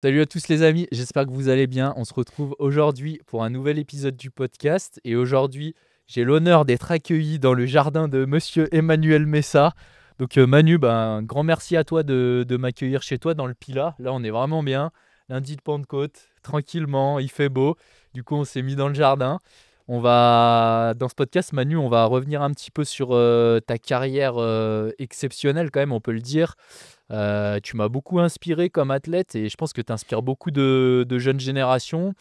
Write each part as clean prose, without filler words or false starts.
Salut à tous les amis, j'espère que vous allez bien. On se retrouve aujourd'hui pour un nouvel épisode du podcast. Et aujourd'hui, j'ai l'honneur d'être accueilli dans le jardin de Monsieur Emmanuel Messa. Donc Manu, un grand merci à toi de m'accueillir chez toi dans le Pilat. Là, on est vraiment bien. Lundi de Pentecôte, tranquillement, il fait beau. Du coup, on s'est mis dans le jardin. Dans ce podcast, Manu, on va revenir un petit peu sur ta carrière exceptionnelle quand même, on peut le dire. Tu m'as beaucoup inspiré comme athlète et je pense que tu inspires beaucoup de jeunes générations,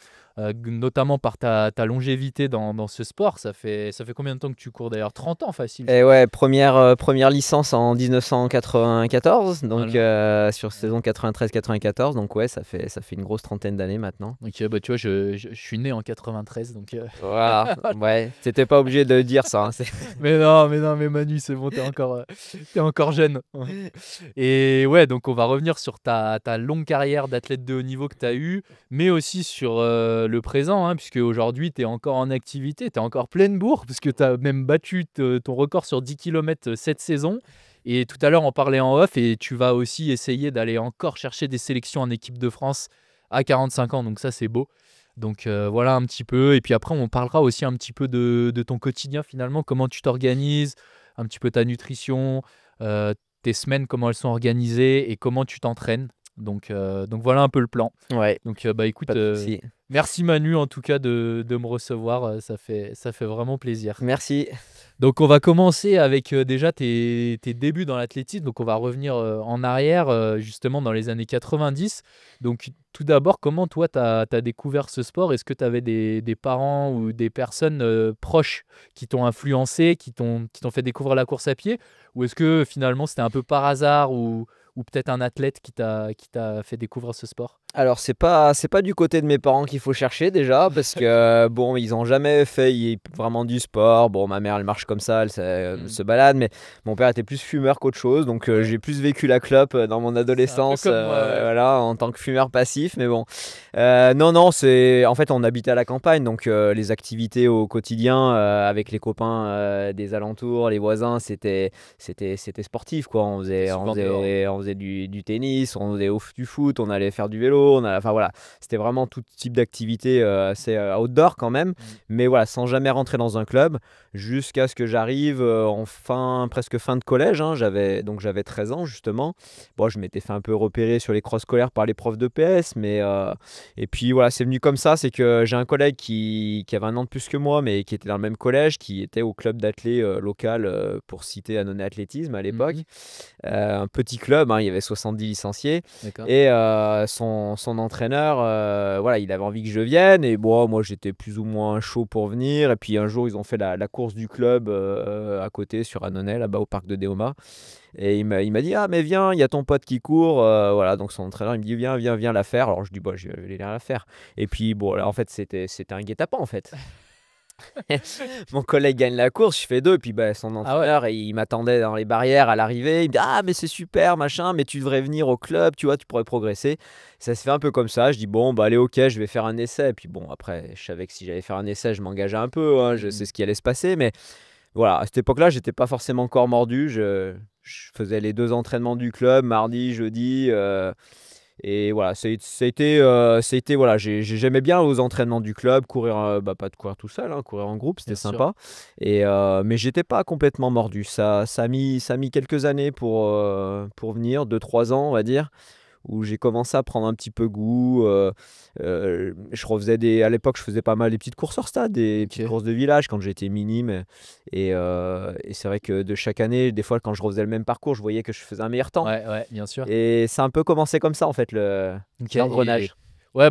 notamment par ta longévité dans ce sport. Ça fait combien de temps que tu cours d'ailleurs? 30 ans facile, je Et pense. ouais, première licence en 1994, donc Voilà. sur Ouais. saison 93-94, donc ouais, ça fait une grosse trentaine d'années maintenant. Donc, tu vois, je suis né en 93, donc. Voilà, ouais, t'étais pas obligé de dire ça, hein, Mais non, mais Manu, c'est bon, t'es encore jeune. Et ouais, donc on va revenir sur ta longue carrière d'athlète de haut niveau que tu as eue, mais aussi sur le présent, hein, puisque aujourd'hui, tu es encore en activité, tu es encore pleine bourre, puisque tu as même battu ton record sur 10 km cette saison. Et tout à l'heure, on parlait en off, et tu vas aussi essayer d'aller encore chercher des sélections en équipe de France à 45 ans, donc ça, c'est beau. Donc voilà un petit peu. Et puis après, on parlera aussi un petit peu de ton quotidien finalement, comment tu t'organises, un petit peu ta nutrition, euh, tes semaines, comment elles sont organisées et comment tu t'entraînes. Donc voilà un peu le plan. ouais, Donc écoute, pas de souci. merci Manu en tout cas de me recevoir, ça fait vraiment plaisir. Merci. Donc on va commencer avec déjà tes débuts dans l'athlétisme. Donc on va revenir en arrière, justement dans les années 90. Donc tout d'abord, comment toi tu as découvert ce sport? Est-ce que tu avais des parents ou des personnes proches qui t'ont influencé, qui t'ont fait découvrir la course à pied? Ou est-ce que finalement c'était un peu par hasard ou peut-être un athlète qui t'a fait découvrir ce sport? Alors c'est pas du côté de mes parents qu'il faut chercher déjà parce que bon ils ont jamais fait vraiment du sport. Bon ma mère elle marche comme ça, elle Hmm. se balade, mais mon père était plus fumeur qu'autre chose, donc Ouais, j'ai plus vécu la clope dans mon c'est un peu adolescence, comme moi, ouais. voilà, en tant que fumeur passif. Mais bon, non non, c'est en fait on habitait à la campagne, donc les activités au quotidien avec les copains des alentours, les voisins, c'était sportif quoi. On T'es faisait on souvent dehors. faisait on faisait du tennis, on faisait du foot, on allait faire du vélo, enfin voilà, c'était vraiment tout type d'activité assez outdoor quand même, Hmm. mais voilà, sans jamais rentrer dans un club, jusqu'à ce que j'arrive presque fin de collège, hein. J'avais 13 ans justement. Bon, je m'étais fait un peu repérer sur les crosses scolaires par les profs de PS, mais et puis voilà, c'est venu comme ça. C'est que j'ai un collègue qui avait un an de plus que moi, mais qui était dans le même collège, qui était au club d'athlé local, pour citer Annonay Athlétisme à l'époque. Mhm. Un petit club, hein, il y avait 70 licenciés. D'accord. Et son entraîneur, voilà, il avait envie que je vienne. Et bon, moi, j'étais plus ou moins chaud pour venir. Et puis un jour, ils ont fait la course du club à côté sur Annonay, là-bas au parc de Déoma. Et il m'a dit, ah, mais viens, il y a ton pote qui court. Voilà, donc son entraîneur, il me dit, viens la faire. Alors je dis, bah, je vais aller la faire. Et puis, bon, là, en fait, c'était un guet-apens, en fait. Mon collègue gagne la course, je fais deux, et puis bah, son Ah ouais. entraîneur, il m'attendait dans les barrières à l'arrivée. Il me dit, ah, mais c'est super, machin, mais tu devrais venir au club, tu vois, tu pourrais progresser. Ça se fait un peu comme ça. Je dis, bon, bah, allez, ok, je vais faire un essai. Et puis bon, après, je savais que si j'allais faire un essai, je m'engageais un peu, hein, je sais Mhm. ce qui allait se passer. Mais voilà, à cette époque-là, j'étais pas forcément encore mordu. Je faisais les deux entraînements du club, mardi, jeudi. Et voilà, voilà, j'aimais bien aux entraînements du club, courir, pas de courir tout seul, hein, courir en groupe, c'était Bien sûr. sympa. Mais j'étais pas complètement mordu. Ça a mis quelques années pour venir, 2 3 ans, on va dire, où j'ai commencé à prendre un petit peu goût. À l'époque, je faisais pas mal des petites courses hors stade, des petites Ok. courses de village quand j'étais minime. Et c'est vrai que de chaque année, des fois, quand je refaisais le même parcours, je voyais que je faisais un meilleur temps. Ouais, ouais, bien sûr. Et ça a un peu commencé comme ça, en fait, Ok. Et l'engrenage. ouais,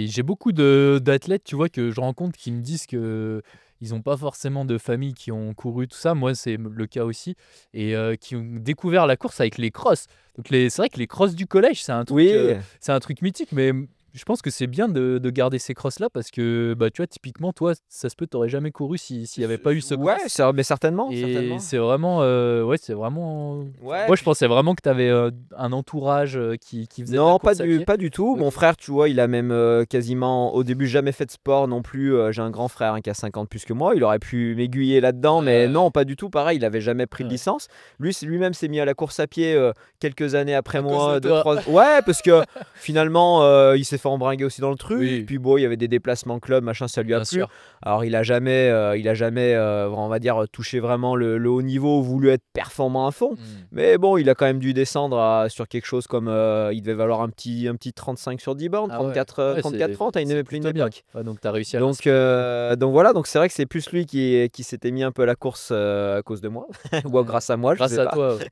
j'ai beaucoup d'athlètes, tu vois, que je rencontre qui me disent que ils n'ont pas forcément de famille qui ont couru tout ça. Moi, c'est le cas aussi. Et qui ont découvert la course avec les crosses. Donc c'est vrai que les crosses du collège, Oui, c'est un truc mythique. Mais je pense que c'est bien de garder ces crosses-là parce que, bah, tu vois, typiquement, toi, ça se peut, tu jamais couru s'il n'y avait pas eu ce Ouais, cross. mais certainement, Et certainement. c'est vraiment, ouais, c'est vraiment. Ouais, Moi, je puis pensais vraiment que tu avais un entourage qui faisait de la non, course à pied. pas du tout. Ok. Mon frère, tu vois, il a même quasiment au début jamais fait de sport non plus. J'ai un grand frère hein, qui a 50 plus que moi. Il aurait pu m'aiguiller là-dedans, mais Ouais, non, pas du tout. Pareil, il avait jamais pris de ouais. licence. Lui-même s'est mis à la course à pied quelques années après À cause de moi, deux, toi. trois. Ouais, parce que finalement, il s'est fait embringuer aussi dans le truc. Oui, Puis bon, il y avait des déplacements club, machin, ça lui a bien plu. sûr. Alors, il a jamais, on va dire, touché vraiment le haut niveau, voulu être performant à fond. Hmm. Mais bon, il a quand même dû descendre sur quelque chose comme. Il devait valoir un petit 35 sur 10 bornes, Ah ouais, 34-30 à c'est une plutôt bien. époque. Ouais, donc, tu as réussi à Donc, l'inspirer. donc voilà, donc c'est vrai que c'est plus lui qui s'était mis un peu à la course à cause de moi, ou Ouais. grâce à moi, je Grâce sais à pas. toi, ouais.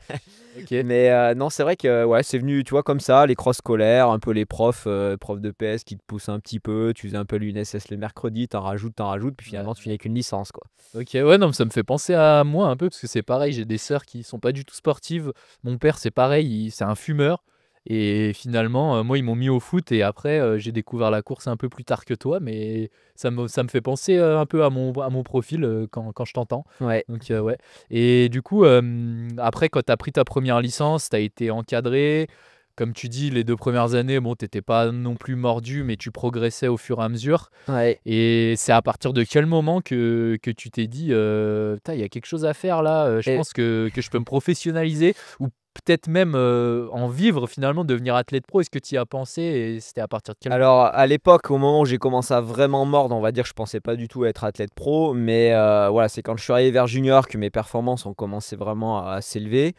Ok. Mais non, c'est vrai que ouais, c'est venu, tu vois, comme ça, les crosses scolaires, un peu les profs de PS qui te poussent un petit peu, tu faisais un peu l'UNSS le mercredi, t'en rajoutes, puis finalement Ouais. tu finis avec une licence, quoi. Ok, ouais, non, mais ça me fait penser à moi un peu, parce que c'est pareil, j'ai des sœurs qui sont pas du tout sportives. Mon père, c'est pareil, c'est un fumeur. Et finalement, moi, ils m'ont mis au foot, et après, j'ai découvert la course un peu plus tard que toi, mais ça me fait penser un peu à mon profil quand je t'entends. Ouais. Donc, ouais. Et du coup, après, quand tu as pris ta première licence, tu as été encadré. Comme tu dis, les 2 premières années, bon, t'étais pas non plus mordu, mais tu progressais au fur et à mesure. Ouais. Et c'est à partir de quel moment que tu t'es dit, putain, il y a quelque chose à faire là, je Et pense que je peux me professionnaliser ou peut-être même en vivre finalement, devenir athlète pro. Est-ce que tu y as pensé et c'était à partir de quel moment? alors, à l'époque, au moment où j'ai commencé à vraiment mordre, on va dire, je pensais pas du tout être athlète pro, mais voilà, c'est quand je suis arrivé vers junior que mes performances ont commencé vraiment à s'élever,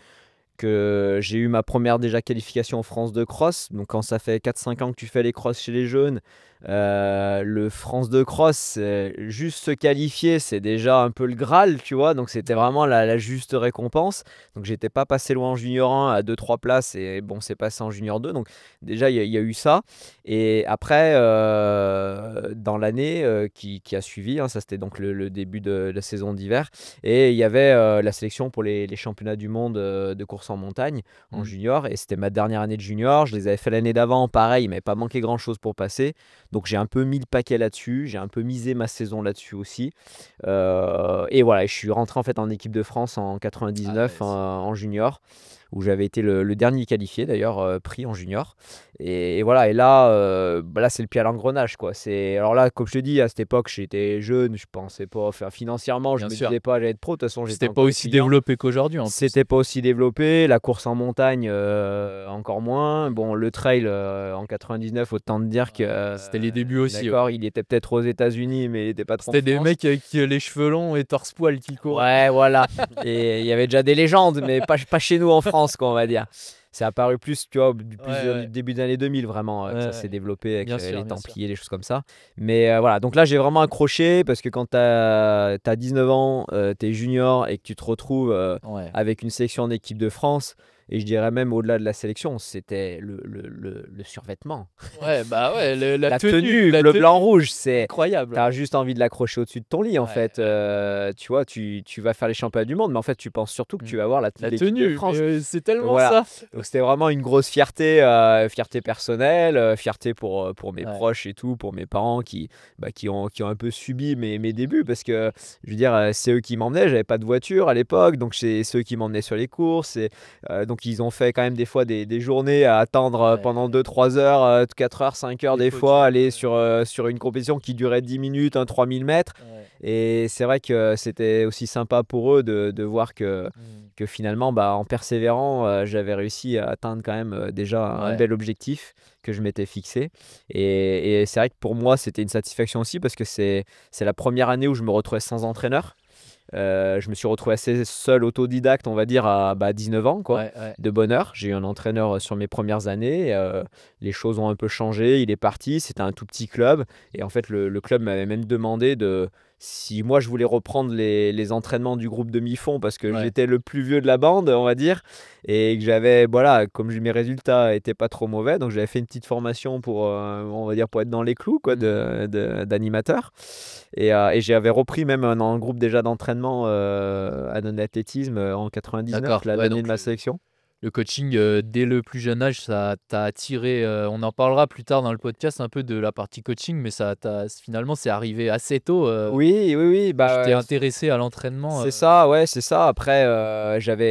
que j'ai eu ma première déjà qualification en France de cross. Donc quand ça fait 4-5 ans que tu fais les crosses chez les jeunes, le France de cross, juste se qualifier, c'est déjà un peu le Graal, tu vois. Donc c'était vraiment la juste récompense. Donc j'étais pas passé loin en junior 1 à 2-3 places et bon, c'est passé en junior 2. Donc déjà, il y a eu ça. Et après, dans l'année qui a suivi, hein, ça c'était donc le début de la saison d'hiver, et il y avait la sélection pour les championnats du monde de course en montagne en Mmh. junior. Et c'était ma dernière année de junior. Je les avais fait l'année d'avant. Pareil, il m'avait pas manqué grand-chose pour passer. Donc j'ai un peu mis le paquet là-dessus. J'ai un peu misé ma saison là-dessus aussi. Et voilà, je suis rentré en fait en équipe de France en Ah 99 ouais, en junior, où j'avais été le dernier qualifié d'ailleurs, pris en junior. Et voilà, et là, là c'est le pied à l'engrenage, quoi. Alors là, comme je te dis, à cette époque, j'étais jeune, je pensais pas, enfin, financièrement, je bien me sûr. disais pas j'allais être pro. De toute façon, j'étais C'était pas encore aussi étudiant. développé qu'aujourd'hui en plus. C'était pas aussi développé, la course en montagne encore moins. Bon, le trail en 99, autant te dire que C'était les débuts aussi, ouais. d'accord, il était peut-être aux États-Unis, mais il était pas trop en C'était des France. mecs avec les cheveux longs et torse-poil qui couraient. Ouais, voilà. Et il y avait déjà des légendes, mais pas chez nous en France, quoi, on va dire. C'est apparu plus, tu vois, Ouais, plus ouais. début des années 2000, vraiment, Ouais, que ça ouais. s'est développé avec Bien les sûr, bien sûr. Templiers, les choses comme ça. Mais voilà, donc là, j'ai vraiment accroché parce que quand tu as 19 ans, tu es junior et que tu te retrouves Ouais. avec une sélection en équipe de France, et je dirais même au-delà de la sélection, c'était le survêtement. Ouais, bah ouais, La tenue, bleu, blanc, rouge, c'est. incroyable. T'as juste envie de l'accrocher au-dessus de ton lit, en Ouais, fait. ouais. Tu vois, tu vas faire les championnats du monde, mais en fait, tu penses surtout que Mmh. tu vas voir la tenue La de l'équipe de tenue, mais France. c'est Donc tellement voilà. ça. Donc c'était vraiment une grosse fierté, fierté personnelle, fierté pour mes Ouais. proches et tout, pour mes parents qui ont un peu subi mes débuts, parce que, je veux dire, c'est eux qui m'emmenaient. J'avais pas de voiture à l'époque, donc c'est eux qui m'emmenaient sur les courses. Et, donc ils ont fait quand même des fois des journées à attendre pendant Ouais. 2-3 heures, 4 heures, 5 heures Les des fois, podiums, aller sur une compétition qui durait 10 minutes, 3000 mètres. ouais. Et c'est vrai que c'était aussi sympa pour eux de voir Mmh. que finalement, en persévérant, j'avais réussi à atteindre quand même déjà un Ouais. bel objectif que je m'étais fixé. Et c'est vrai que pour moi, c'était une satisfaction aussi, parce que c'est la première année où je me retrouvais sans entraîneur. Je me suis retrouvé assez seul, autodidacte, on va dire, à 19 ans, quoi, Ouais, ouais. de bonne heure. J'ai eu un entraîneur sur mes premières années. Les choses ont un peu changé. Il est parti. C'était un tout petit club. Et en fait, le club m'avait même demandé si moi je voulais reprendre les entraînements du groupe demi-fond, parce que Ouais. j'étais le plus vieux de la bande, on va dire, et que j'avais, voilà, comme mes résultats étaient pas trop mauvais, donc j'avais fait une petite formation pour, on va dire, pour être dans les clous, quoi, Mmh. d'animateur. Et j'avais repris même un groupe déjà d'entraînement à non-athlétisme en 99, D'accord. Ouais, l'année de donc ma sélection. le coaching dès le plus jeune âge, ça t'a attiré. On en parlera plus tard dans le podcast un peu de la partie coaching, mais finalement, c'est arrivé assez tôt. Oui, oui, oui, Tu t'es bah, intéressé à l'entraînement. c'est ça, ouais, c'est ça. Après,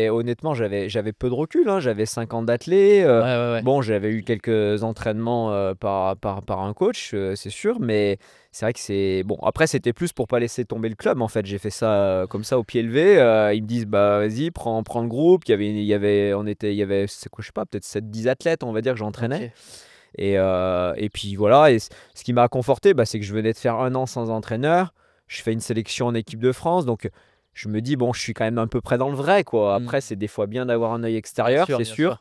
honnêtement, j'avais peu de recul, hein. J'avais 5 ans d'athlé. Ouais, ouais, ouais. Bon, j'avais eu quelques entraînements par un coach, c'est sûr, mais c'est vrai que c'est bon. Après, c'était plus pour pas laisser tomber le club. En fait, j'ai fait ça comme ça au pied levé. Ils me disent, bah vas-y, prends le groupe. Il y avait, c'est quoi, je sais pas, peut-être 7 10 athlètes, on va dire, que j'entraînais. Ok. Et puis voilà. Et ce qui m'a conforté, bah, c'est que je venais de faire 1 an sans entraîneur. Je fais une sélection en équipe de France, donc je me dis, bon, je suis quand même un peu près dans le vrai, quoi. Mm. Après, c'est des fois bien d'avoir un œil Bien extérieur, sûr, c'est bien sûr.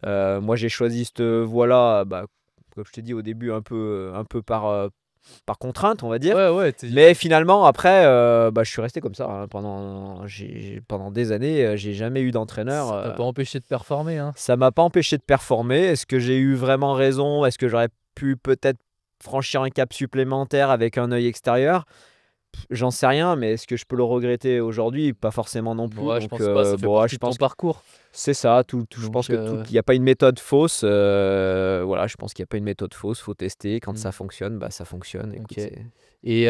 sûr. Moi, j'ai choisi cette voie-là, bah, comme je t'ai dit au début, un peu par contrainte, on va dire. Ouais, ouais. Mais finalement, après, bah, je suis resté comme ça, hein, pendant des années. J'ai jamais eu d'entraîneur. Ça t'a pas empêché de performer, hein. Ça m'a pas empêché de performer. Est-ce que j'ai eu vraiment raison? Est-ce que j'aurais pu peut-être franchir un cap supplémentaire avec un œil extérieur? J'en sais rien, mais est-ce que je peux le regretter aujourd'hui? Pas forcément non plus. Ouais, je Donc, pense pas. Ça fait bon, ouais, partie je de ton pense que parcours. c'est ça. Je pense Donc, que il n'y a pas une méthode fausse. Voilà, je pense qu'il n'y a pas une méthode fausse. Faut tester. Quand mm. ça fonctionne, bah ça fonctionne. Écoute, Ok. Et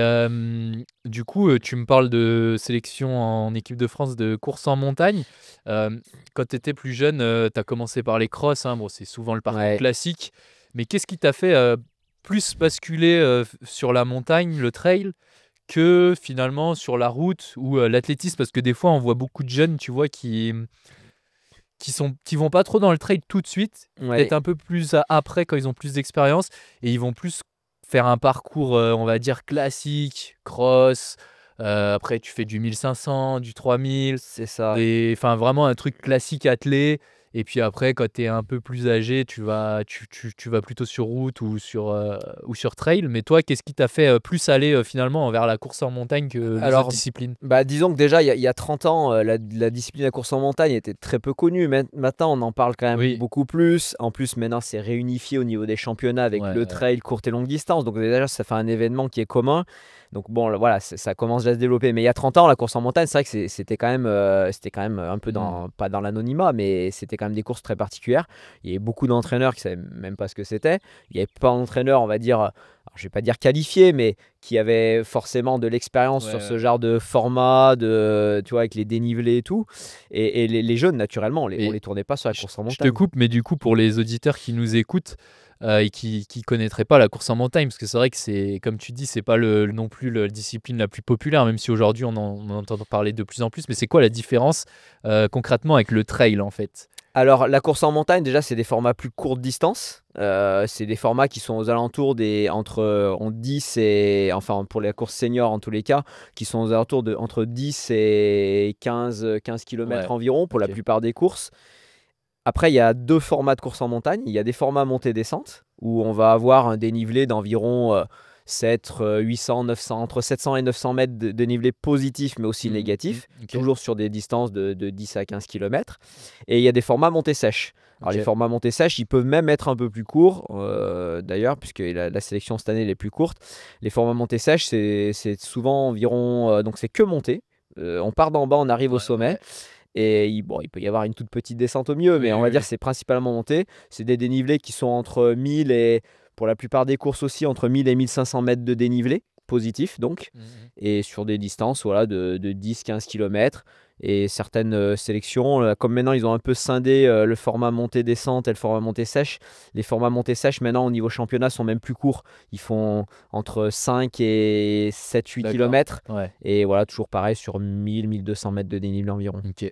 du coup, tu me parles de sélection en équipe de France de course en montagne. Quand tu étais plus jeune, tu as commencé par les crosses, hein. Bon, c'est souvent le parcours ouais. classique. Mais qu'est-ce qui t'a fait plus basculer sur la montagne, le trail, que finalement sur la route ou l'athlétisme? Parce que des fois, on voit beaucoup de jeunes, tu vois, qui vont pas trop dans le trail tout de suite, Ouais. peut-être un peu plus après quand ils ont plus d'expérience, et ils vont plus faire un parcours, on va dire, classique, cross. Après, tu fais du 1500, du 3000, C'est ça. enfin vraiment un truc classique attelé. Et puis après, quand tu es un peu plus âgé, tu vas plutôt sur route ou sur trail. Mais toi, qu'est-ce qui t'a fait plus aller finalement vers la course en montagne que les autres Alors, disciplines? bah, disons que déjà, il y a 30 ans, la discipline de la course en montagne était très peu connue. Maintenant, on en parle quand même Oui, beaucoup plus. En plus, maintenant, c'est réunifié au niveau des championnats avec ouais, le ouais. trail, courte et longue distance. Donc déjà, ça fait un événement qui est commun. Donc bon, là, voilà, ça commence déjà à se développer. Mais il y a 30 ans, la course en montagne, c'est vrai que c'était quand même un peu Hmm. pas dans l'anonymat, mais c'était quand même des courses très particulières. Il y avait beaucoup d'entraîneurs qui savaient même pas ce que c'était. Il n'y avait pas d'entraîneurs, on va dire, alors, je vais pas dire qualifiés, mais qui avaient forcément de l'expérience Ouais, sur ce ouais. genre de format, tu vois, avec les dénivelés et tout. Et les jeunes, naturellement, on Et les tournait pas sur la je course en je te montagne. coupe, mais du coup, pour les auditeurs qui nous écoutent et qui connaîtraient pas la course en montagne, parce que c'est vrai que c'est, comme tu dis, c'est pas non plus la discipline la plus populaire, même si aujourd'hui on en entend parler de plus en plus. Mais c'est quoi la différence concrètement avec le trail en fait? Alors, la course en montagne, déjà, c'est des formats plus courte distance. C'est des formats qui sont aux alentours on 10 et, enfin, pour les courses seniors en tous les cas, qui sont aux alentours de entre 10 et 15 km Ouais, environ pour la ok. plupart des courses. Après, il y a deux formats de course en montagne. Il y a des formats montée-descente où on va avoir un dénivelé d'environ 800, 900, entre 700 et 900 mètres de dénivelé positif, mais aussi négatif, Ok, toujours sur des distances de 10 à 15 km. Et il y a des formats montée sèche. Alors, les ok. formats montée sèche, ils peuvent même être un peu plus courts, d'ailleurs, puisque la sélection cette année elle est plus courte. Les formats montée sèche, c'est souvent environ. Donc, c'est que monter. On part d'en bas, on arrive au Ouais, sommet. ouais. Et bon, il peut y avoir une toute petite descente au milieu, mais Oui, on oui, va dire oui. que c'est principalement monté. C'est des dénivelés qui sont entre 1000 et, pour la plupart des courses aussi, entre 1000 et 1500 mètres de dénivelé, positif donc, Mhm. et sur des distances voilà, de 10-15 km. Et certaines sélections, comme maintenant ils ont un peu scindé le format montée-descente et le format montée-sèche, les formats montée-sèche maintenant au niveau championnat sont même plus courts. Ils font entre 5 et 7-8 D'accord. km. Ouais. Et voilà, toujours pareil sur 1000-1200 mètres de dénivelé environ. Ok.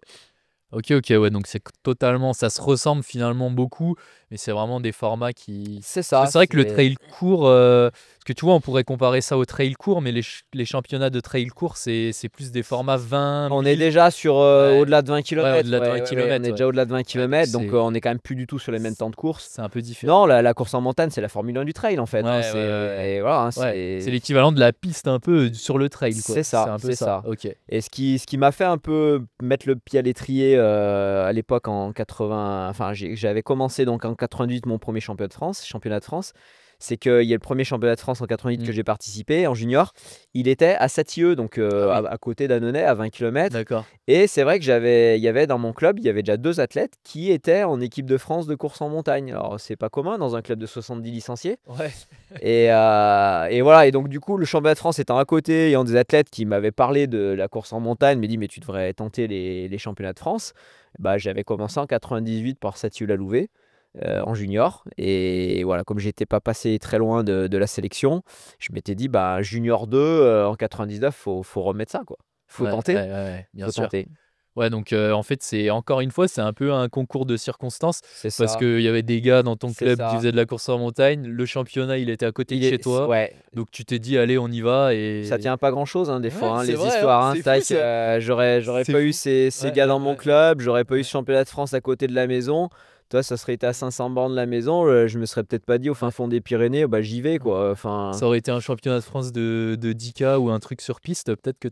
Ok, ok, ouais, donc c'est totalement, ça se ressemble finalement beaucoup, mais c'est vraiment des formats qui. C'est Parce que ça, c'est vrai que le c'est trail court, parce que tu vois, on pourrait comparer ça au trail court, mais les championnats de trail court, c'est plus des formats 20 on est 1000. déjà sur Ouais, au-delà de 20 ouais, km. au-delà de 20 Ouais, ouais, ouais, on km, est ouais. déjà au-delà de 20 Ouais, donc km, donc on est quand même plus du tout sur les mêmes temps de course. c'est un peu différent. Non, la course en montagne, c'est la Formule 1 du trail en fait, hein, Ouais, ouais, ouais. et voilà, hein, Ouais, c'est l'équivalent de la piste un peu sur le trail, quoi. c'est C'est ça, un peu c'est ça. ça. Ok. Et ce qui m'a fait un peu mettre le pied à l'étrier à l'époque en 80, enfin j'avais commencé donc en 88 mon premier championnat de France, c'est qu'il y a le premier championnat de France en 88 que Mm. j'ai participé en junior. Il était à Satilleux, donc Ah oui. à côté d'Annonay, à 20 km. D'accord. Et c'est vrai que il y avait dans mon club, il y avait déjà 2 athlètes qui étaient en équipe de France de course en montagne. Alors, c'est pas commun dans un club de 70 licenciés. Ouais. Et voilà, et donc du coup, le championnat de France étant à côté, ayant des athlètes qui m'avaient parlé de la course en montagne, m'ont dit mais tu devrais tenter les championnats de France. Bah, j'avais commencé en 98 par Satilleux-la-Louvet en junior. Et voilà, comme j'étais pas passé très loin de la sélection, je m'étais dit bah junior 2 en 99, faut remettre ça quoi. Faut Ouais, tenter, ouais, bien faut sûr. tenter. Ouais, donc en fait, c'est encore une fois, c'est un peu un concours de circonstances C'est parce ça, qu'il y avait des gars dans ton c'est club qui ça. faisaient de la course en montagne. Le championnat, il était à côté de chez toi. Ouais, Donc tu t'es dit, allez, on y va. ça Et tient pas grand-chose hein, des ouais, fois, hein, c'est les vrai, hein, histoires. Hein. c'est C'est vrai fou que ça. j'aurais C'est pas eu fou. ces Ouais, gars dans mon ouais. club, j'aurais pas eu Ouais. ce championnat de France à côté de la maison. Toi, ça serait été à 500 bornes de la maison, je me serais peut-être pas dit au fin Ouais. fond des Pyrénées, bah j'y vais quoi. Enfin, Ça aurait été un championnat de France de 10K ou un truc sur piste, peut-être que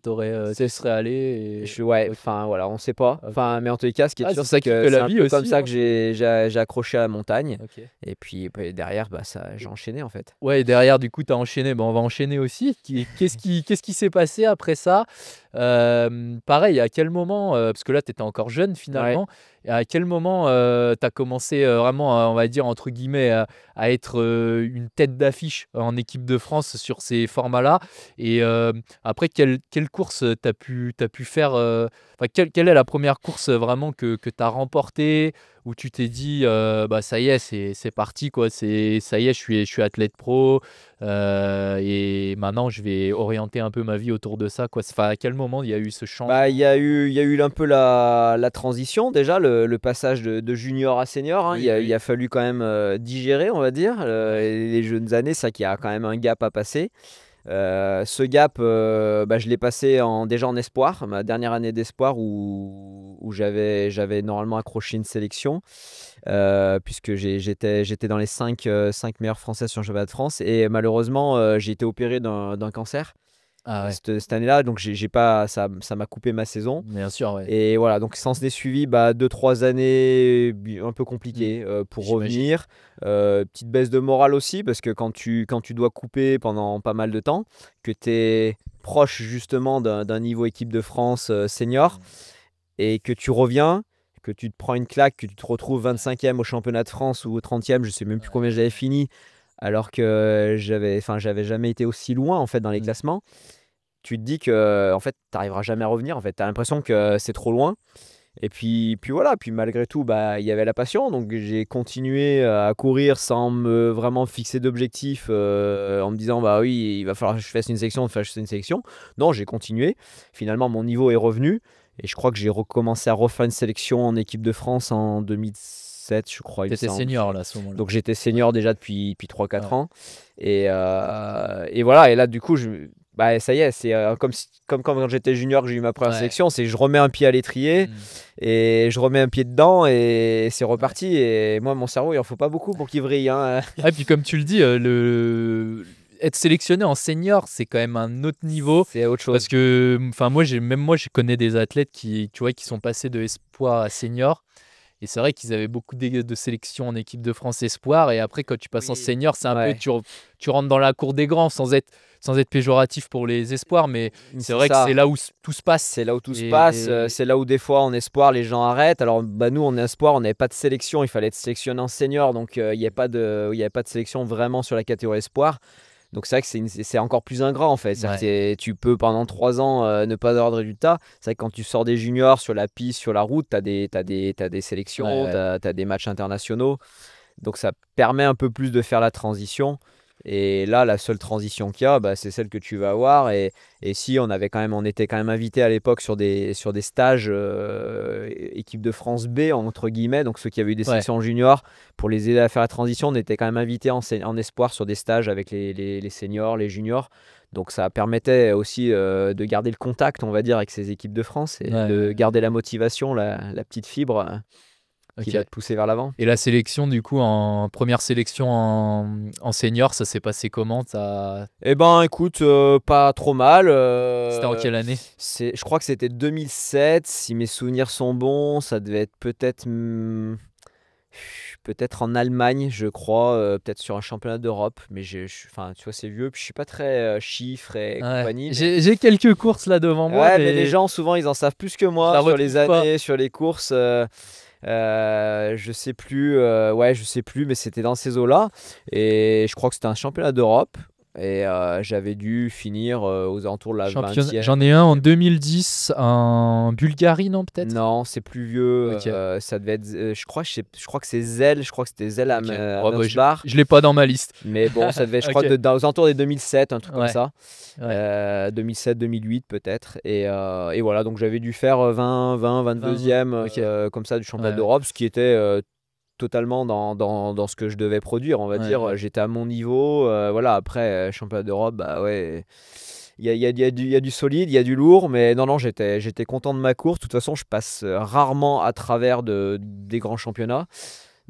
c'est tu serais allé. ouais, Ok, enfin voilà, on sait pas. ok. Enfin, mais en tous les cas, ce qui est Ah, sûr, c'est c'est ça qui que fait c'est la un vie peu comme aussi, ça hein. que j'ai accroché à la montagne. Ok. Et puis bah, derrière, bah ça, j'ai enchaîné en fait. Ouais, et derrière, du coup, tu as enchaîné. Bon, on va enchaîner aussi. Qu'est-ce qui s'est passé après ça? Pareil, à quel moment, parce que là, tu étais encore jeune Ouais. finalement, et à quel moment tu as commencé vraiment, on va dire, entre guillemets, à être une tête d'affiche en équipe de France sur ces formats-là? Et après, quelle course t'as pu faire enfin, quelle est la première course vraiment que tu as remportée, où tu t'es dit, bah ça y est, c'est parti, quoi, ça y est, je suis athlète pro, et maintenant je vais orienter un peu ma vie autour de ça, quoi. Enfin, à quel moment il y a eu ce Bah, changement? il y a eu un peu la transition déjà, le passage de junior à senior. Hein. Oui, Il oui. a fallu quand même digérer, on va dire. Ouais. Les jeunes années, ça qu'il y a quand même un gap à passer. Ce gap, bah, je l'ai passé déjà en espoir, ma dernière année d'espoir où j'avais normalement accroché une sélection, puisque j'étais dans les 5 meilleurs Français sur le championnat de France. Et malheureusement, j'ai été opéré d'un cancer Ah ouais, cette année-là, donc j'ai pas, ça m'a coupé ma saison. bien sûr, ouais. Et voilà, donc s'en est suivi bah, 2-3 années un peu Mmh. compliquées pour J'imagine. revenir. Petite baisse de morale aussi, parce que quand tu dois couper pendant pas mal de temps, que tu es proche justement d'un niveau équipe de France senior, Mmh. et que tu reviens, que tu te prends une claque, que tu te retrouves 25e au championnat de France ou 30e, je sais même plus Ouais. combien j'avais fini, alors que j'avais jamais été aussi loin en fait dans les Mmh. classements. Tu te dis que en fait, tu n'arriveras jamais à revenir. En fait, tu as l'impression que c'est trop loin. Et puis voilà, puis malgré tout, bah, il y avait la passion. Donc j'ai continué à courir sans me vraiment fixer d'objectif en me disant, bah oui, il va falloir que je fasse une section, une sélection. Non, j'ai continué. Finalement, mon niveau est revenu. Et je crois que j'ai recommencé à refaire une sélection en équipe de France en 2007, je crois, il me T'étais semble. senior là, à ce moment-là. Donc j'étais senior déjà depuis 3-4 Ouais. ans. Et voilà, et là du coup, bah, ça y est, c'est comme quand j'étais junior que j'ai eu ma première Ouais. sélection, c'est je remets un pied à l'étrier Mmh. et je remets un pied dedans et c'est Ouais. reparti. Et moi, mon cerveau, il en faut pas beaucoup pour qu'il vrille. Hein. Ah, et puis comme tu le dis, être sélectionné en senior, c'est quand même un autre niveau. C'est autre Parce chose. que, enfin, moi, je connais des athlètes qui, tu vois, qui sont passés de espoir à senior. Et c'est vrai qu'ils avaient beaucoup de sélections en équipe de France espoir. Et après, quand tu passes en Oui. senior, c'est un peu, Ouais, tu rentres dans la cour des grands sans être péjoratif pour les espoirs. Mais c'est c'est vrai que c'est ça. là où tout se passe. C'est là où tout se passe. Et C'est là où des fois en espoir les gens arrêtent. Alors bah, nous en espoir on n'avait pas de sélection, il fallait être sélectionné en senior, donc il y avait pas de sélection vraiment sur la catégorie espoir. Donc c'est vrai que c'est encore plus ingrat en fait. C'est-à-dire ouais, que tu peux pendant 3 ans ne pas avoir de résultats. C'est vrai que quand tu sors des juniors sur la piste, sur la route, t'as des ouais, sélections, ouais. t'as des matchs internationaux. Donc ça permet un peu plus de faire la transition. Et là, la seule transition qu'il y a, bah, c'est celle que tu vas avoir. Et si on était quand même invité à l'époque sur des stages équipe de France B entre guillemets, donc ceux qui avaient eu des Ouais. sélections en junior, pour les aider à faire la transition, on était quand même invité en espoir sur des stages avec les seniors, les juniors. Donc ça permettait aussi de garder le contact, on va dire, avec ces équipes de France et Ouais, de ouais. garder la motivation, la petite fibre qui Ok. va te pousser vers l'avant. Et la sélection, du coup, en première sélection en senior, ça s'est passé comment? Eh ben, écoute, pas trop mal. C'était en quelle année? Je crois que c'était 2007, si mes souvenirs sont bons. Ça devait être peut-être Peut-être en Allemagne, je crois, peut-être sur un championnat d'Europe, mais enfin, tu vois, c'est vieux, puis je suis pas très chiffres et Ouais. compagnie. J'ai quelques courses là devant moi, Ouais, mais les mais gens, souvent, ils en savent plus que je moi la sur les retrouve pas. années, sur les courses. Je sais plus, ouais, je sais plus, mais c'était dans ces eaux-là. Et je crois que c'était un championnat d'Europe. Et j'avais dû finir aux alentours de la Championnat. 20e. J'en ai un en 2010 en Bulgarie, non, peut-être? Non, c'est plus vieux. Ok. Ça devait être. Je crois que c'est Zell. Je crois que c'était Zell à, Ok. à Ouais, bah, Mersbar. je l'ai pas dans ma liste. Mais bon, ça devait, je crois, Ok. aux alentours des 2007, un truc comme Ouais. ça. Ouais. 2007-2008 peut-être. Et voilà, donc j'avais dû faire 22e Ok. comme ça du championnat Ouais, ouais. d'Europe, ce qui était totalement dans ce que je devais produire, on va Ouais, dire. ouais. J'étais à mon niveau. Voilà, après, championnat d'Europe, bah ouais. Il y a du solide, il y a du lourd, mais non, j'étais content de ma course. De toute façon, je passe rarement à travers des grands championnats.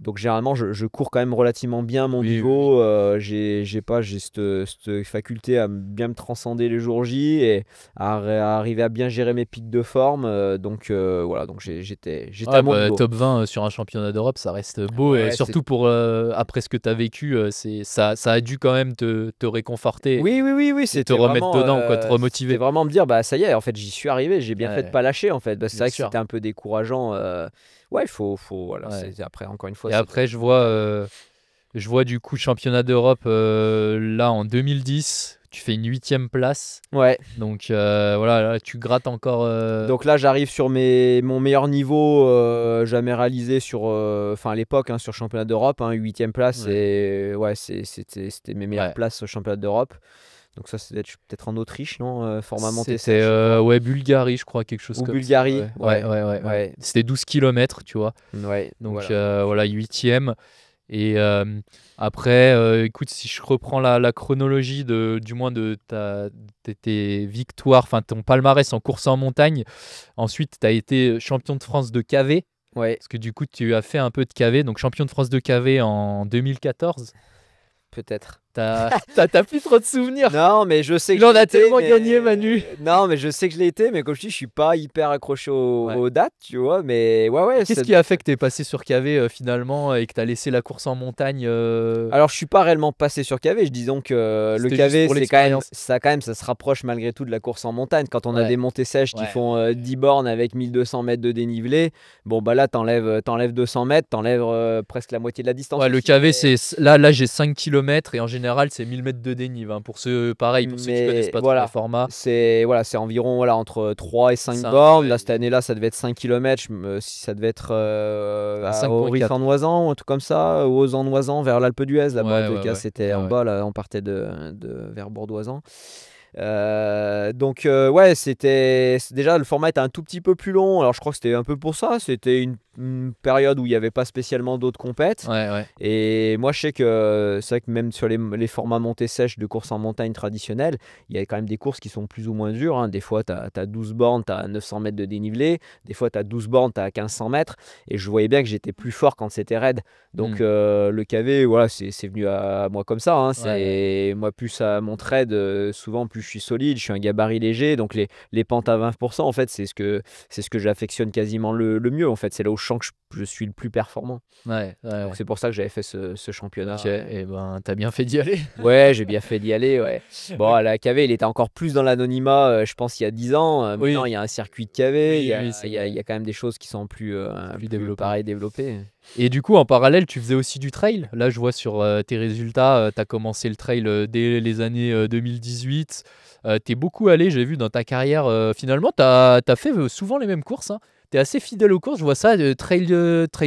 Donc généralement, je cours quand même relativement bien mon Oui, oui, oui. niveau. J'ai cette faculté à bien me transcender les jours J et à arriver à bien gérer mes pics de forme. Donc voilà, donc j'étais Ouais, à mon bah, niveau. top 20 sur un championnat d'Europe, ça reste beau. Et Ouais, surtout pour après ce que tu as vécu, ça a dû quand même te réconforter oui, et te c'était remettre vraiment, dedans, quoi, te c'était remotiver. vraiment me dire, bah ça y est, en fait, j'y suis arrivé, j'ai bien fait de Ouais, pas lâcher, en fait. Bah, c'est bien vrai que sûr. c'était un peu décourageant. Ouais, voilà, Ouais. après, encore une fois, Et c'est après, je vois du coup championnat d'Europe là en 2010, tu fais une 8e place. ouais. Donc voilà, là, tu grattes encore. Donc là, j'arrive sur mon meilleur niveau jamais réalisé sur, enfin à l'époque, hein, sur championnat d'Europe, hein, 8e place, Ouais. et ouais, c'était mes meilleures Ouais. places au championnat d'Europe. Donc ça, c'est peut-être en Autriche, non? Format montée C'était sèche, je crois. ouais, Bulgarie, je crois, quelque chose Ou comme ça. Bulgarie, Ouais, ouais, ouais. ouais, C'était 12 kilomètres, tu vois. ouais, Donc voilà. voilà, 8e. Et après, écoute, si je reprends la chronologie du moins de tes victoires, enfin ton palmarès en course en montagne, ensuite tu as été champion de France de KV, Ouais, parce que du coup tu as fait un peu de KV, donc champion de France de KV en 2014. peut-être. T'as plus trop de souvenirs. Non, mais je sais que Il je en l'ai a été, tellement mais... gagné, Manu. Non, mais je sais que je l'ai été, mais comme je dis, je suis pas hyper accroché Ouais. aux dates, tu vois. Mais ouais, Qu'est-ce qui a fait que t'es passé sur KV finalement et que t'as laissé la course en montagne alors, je suis pas réellement passé sur KV. Je dis donc le C'était juste KV, pour c'est quand même, l'expérience. ça se rapproche malgré tout de la course en montagne. Quand on a Ouais. des montées sèches qui Ouais, font ouais. 10 bornes avec 1200 mètres de dénivelé, bon, bah là, t'enlèves 200 mètres, t'enlèves presque la moitié de la distance Ouais, le aussi. KV, là j'ai 5 km et en général, c'est 1000 mètres de dénive, hein. Pour ceux, pareil, pour ceux qui connaissent Mais pas trop les voilà, formats. c'est environ entre 3 et 5 Ça, bornes. Là, ouais, cette année-là, ça devait être 5 km. Si ça devait être à au 5,4. Rif-en-Noisan ou un truc comme ça, ou aux Noisan vers l'Alpe d'Huez. Là-bas, en Ouais, tout ouais, cas, ouais. c'était en Ouais, bas. Là, on partait vers Bordeauxan. Donc ouais, déjà le format était un tout petit peu plus long. Alors je crois que c'était un peu pour ça. C'était une période où il n'y avait pas spécialement d'autres compètes. ouais. Ouais. Et moi je sais que c'est vrai que même sur les formats montées sèches de course en montagne traditionnelles, il y a quand même des courses qui sont plus ou moins dures, hein. Des fois tu as 12 bornes, tu as 900 mètres de dénivelé. Des fois tu as 12 bornes, tu as 1500 mètres. Et je voyais bien que j'étais plus fort quand c'était raide. Donc le KV, voilà, c'est venu à moi comme ça, hein. Ouais. Moi, plus à mon trade, souvent plus je suis solide, je suis un gabarit léger. Donc les pentes à 20%, en fait, c'est ce que j'affectionne quasiment le mieux. En fait, c'est là où je sens que je suis le plus performant. Ouais. Donc c'est pour ça que j'avais fait ce championnat. Ok, et ben t'as bien fait d'y aller. Ouais, j'ai bien fait d'y aller, ouais. Bon, à la KV, il était encore plus dans l'anonymat, je pense, il y a 10 ans. Maintenant, Oui, il y a un circuit de KV, oui, c'est il y a, vrai. il y a quand même des choses qui sont plus, Plus plus développé. pareil, développées. Et du coup, en parallèle, tu faisais aussi du trail. Là, je vois sur tes résultats, tu as commencé le trail dès les années 2018. Tu es beaucoup allé, j'ai vu dans ta carrière. Finalement, tu as fait souvent les mêmes courses, hein. Tu es assez fidèle aux courses. Je vois ça, trail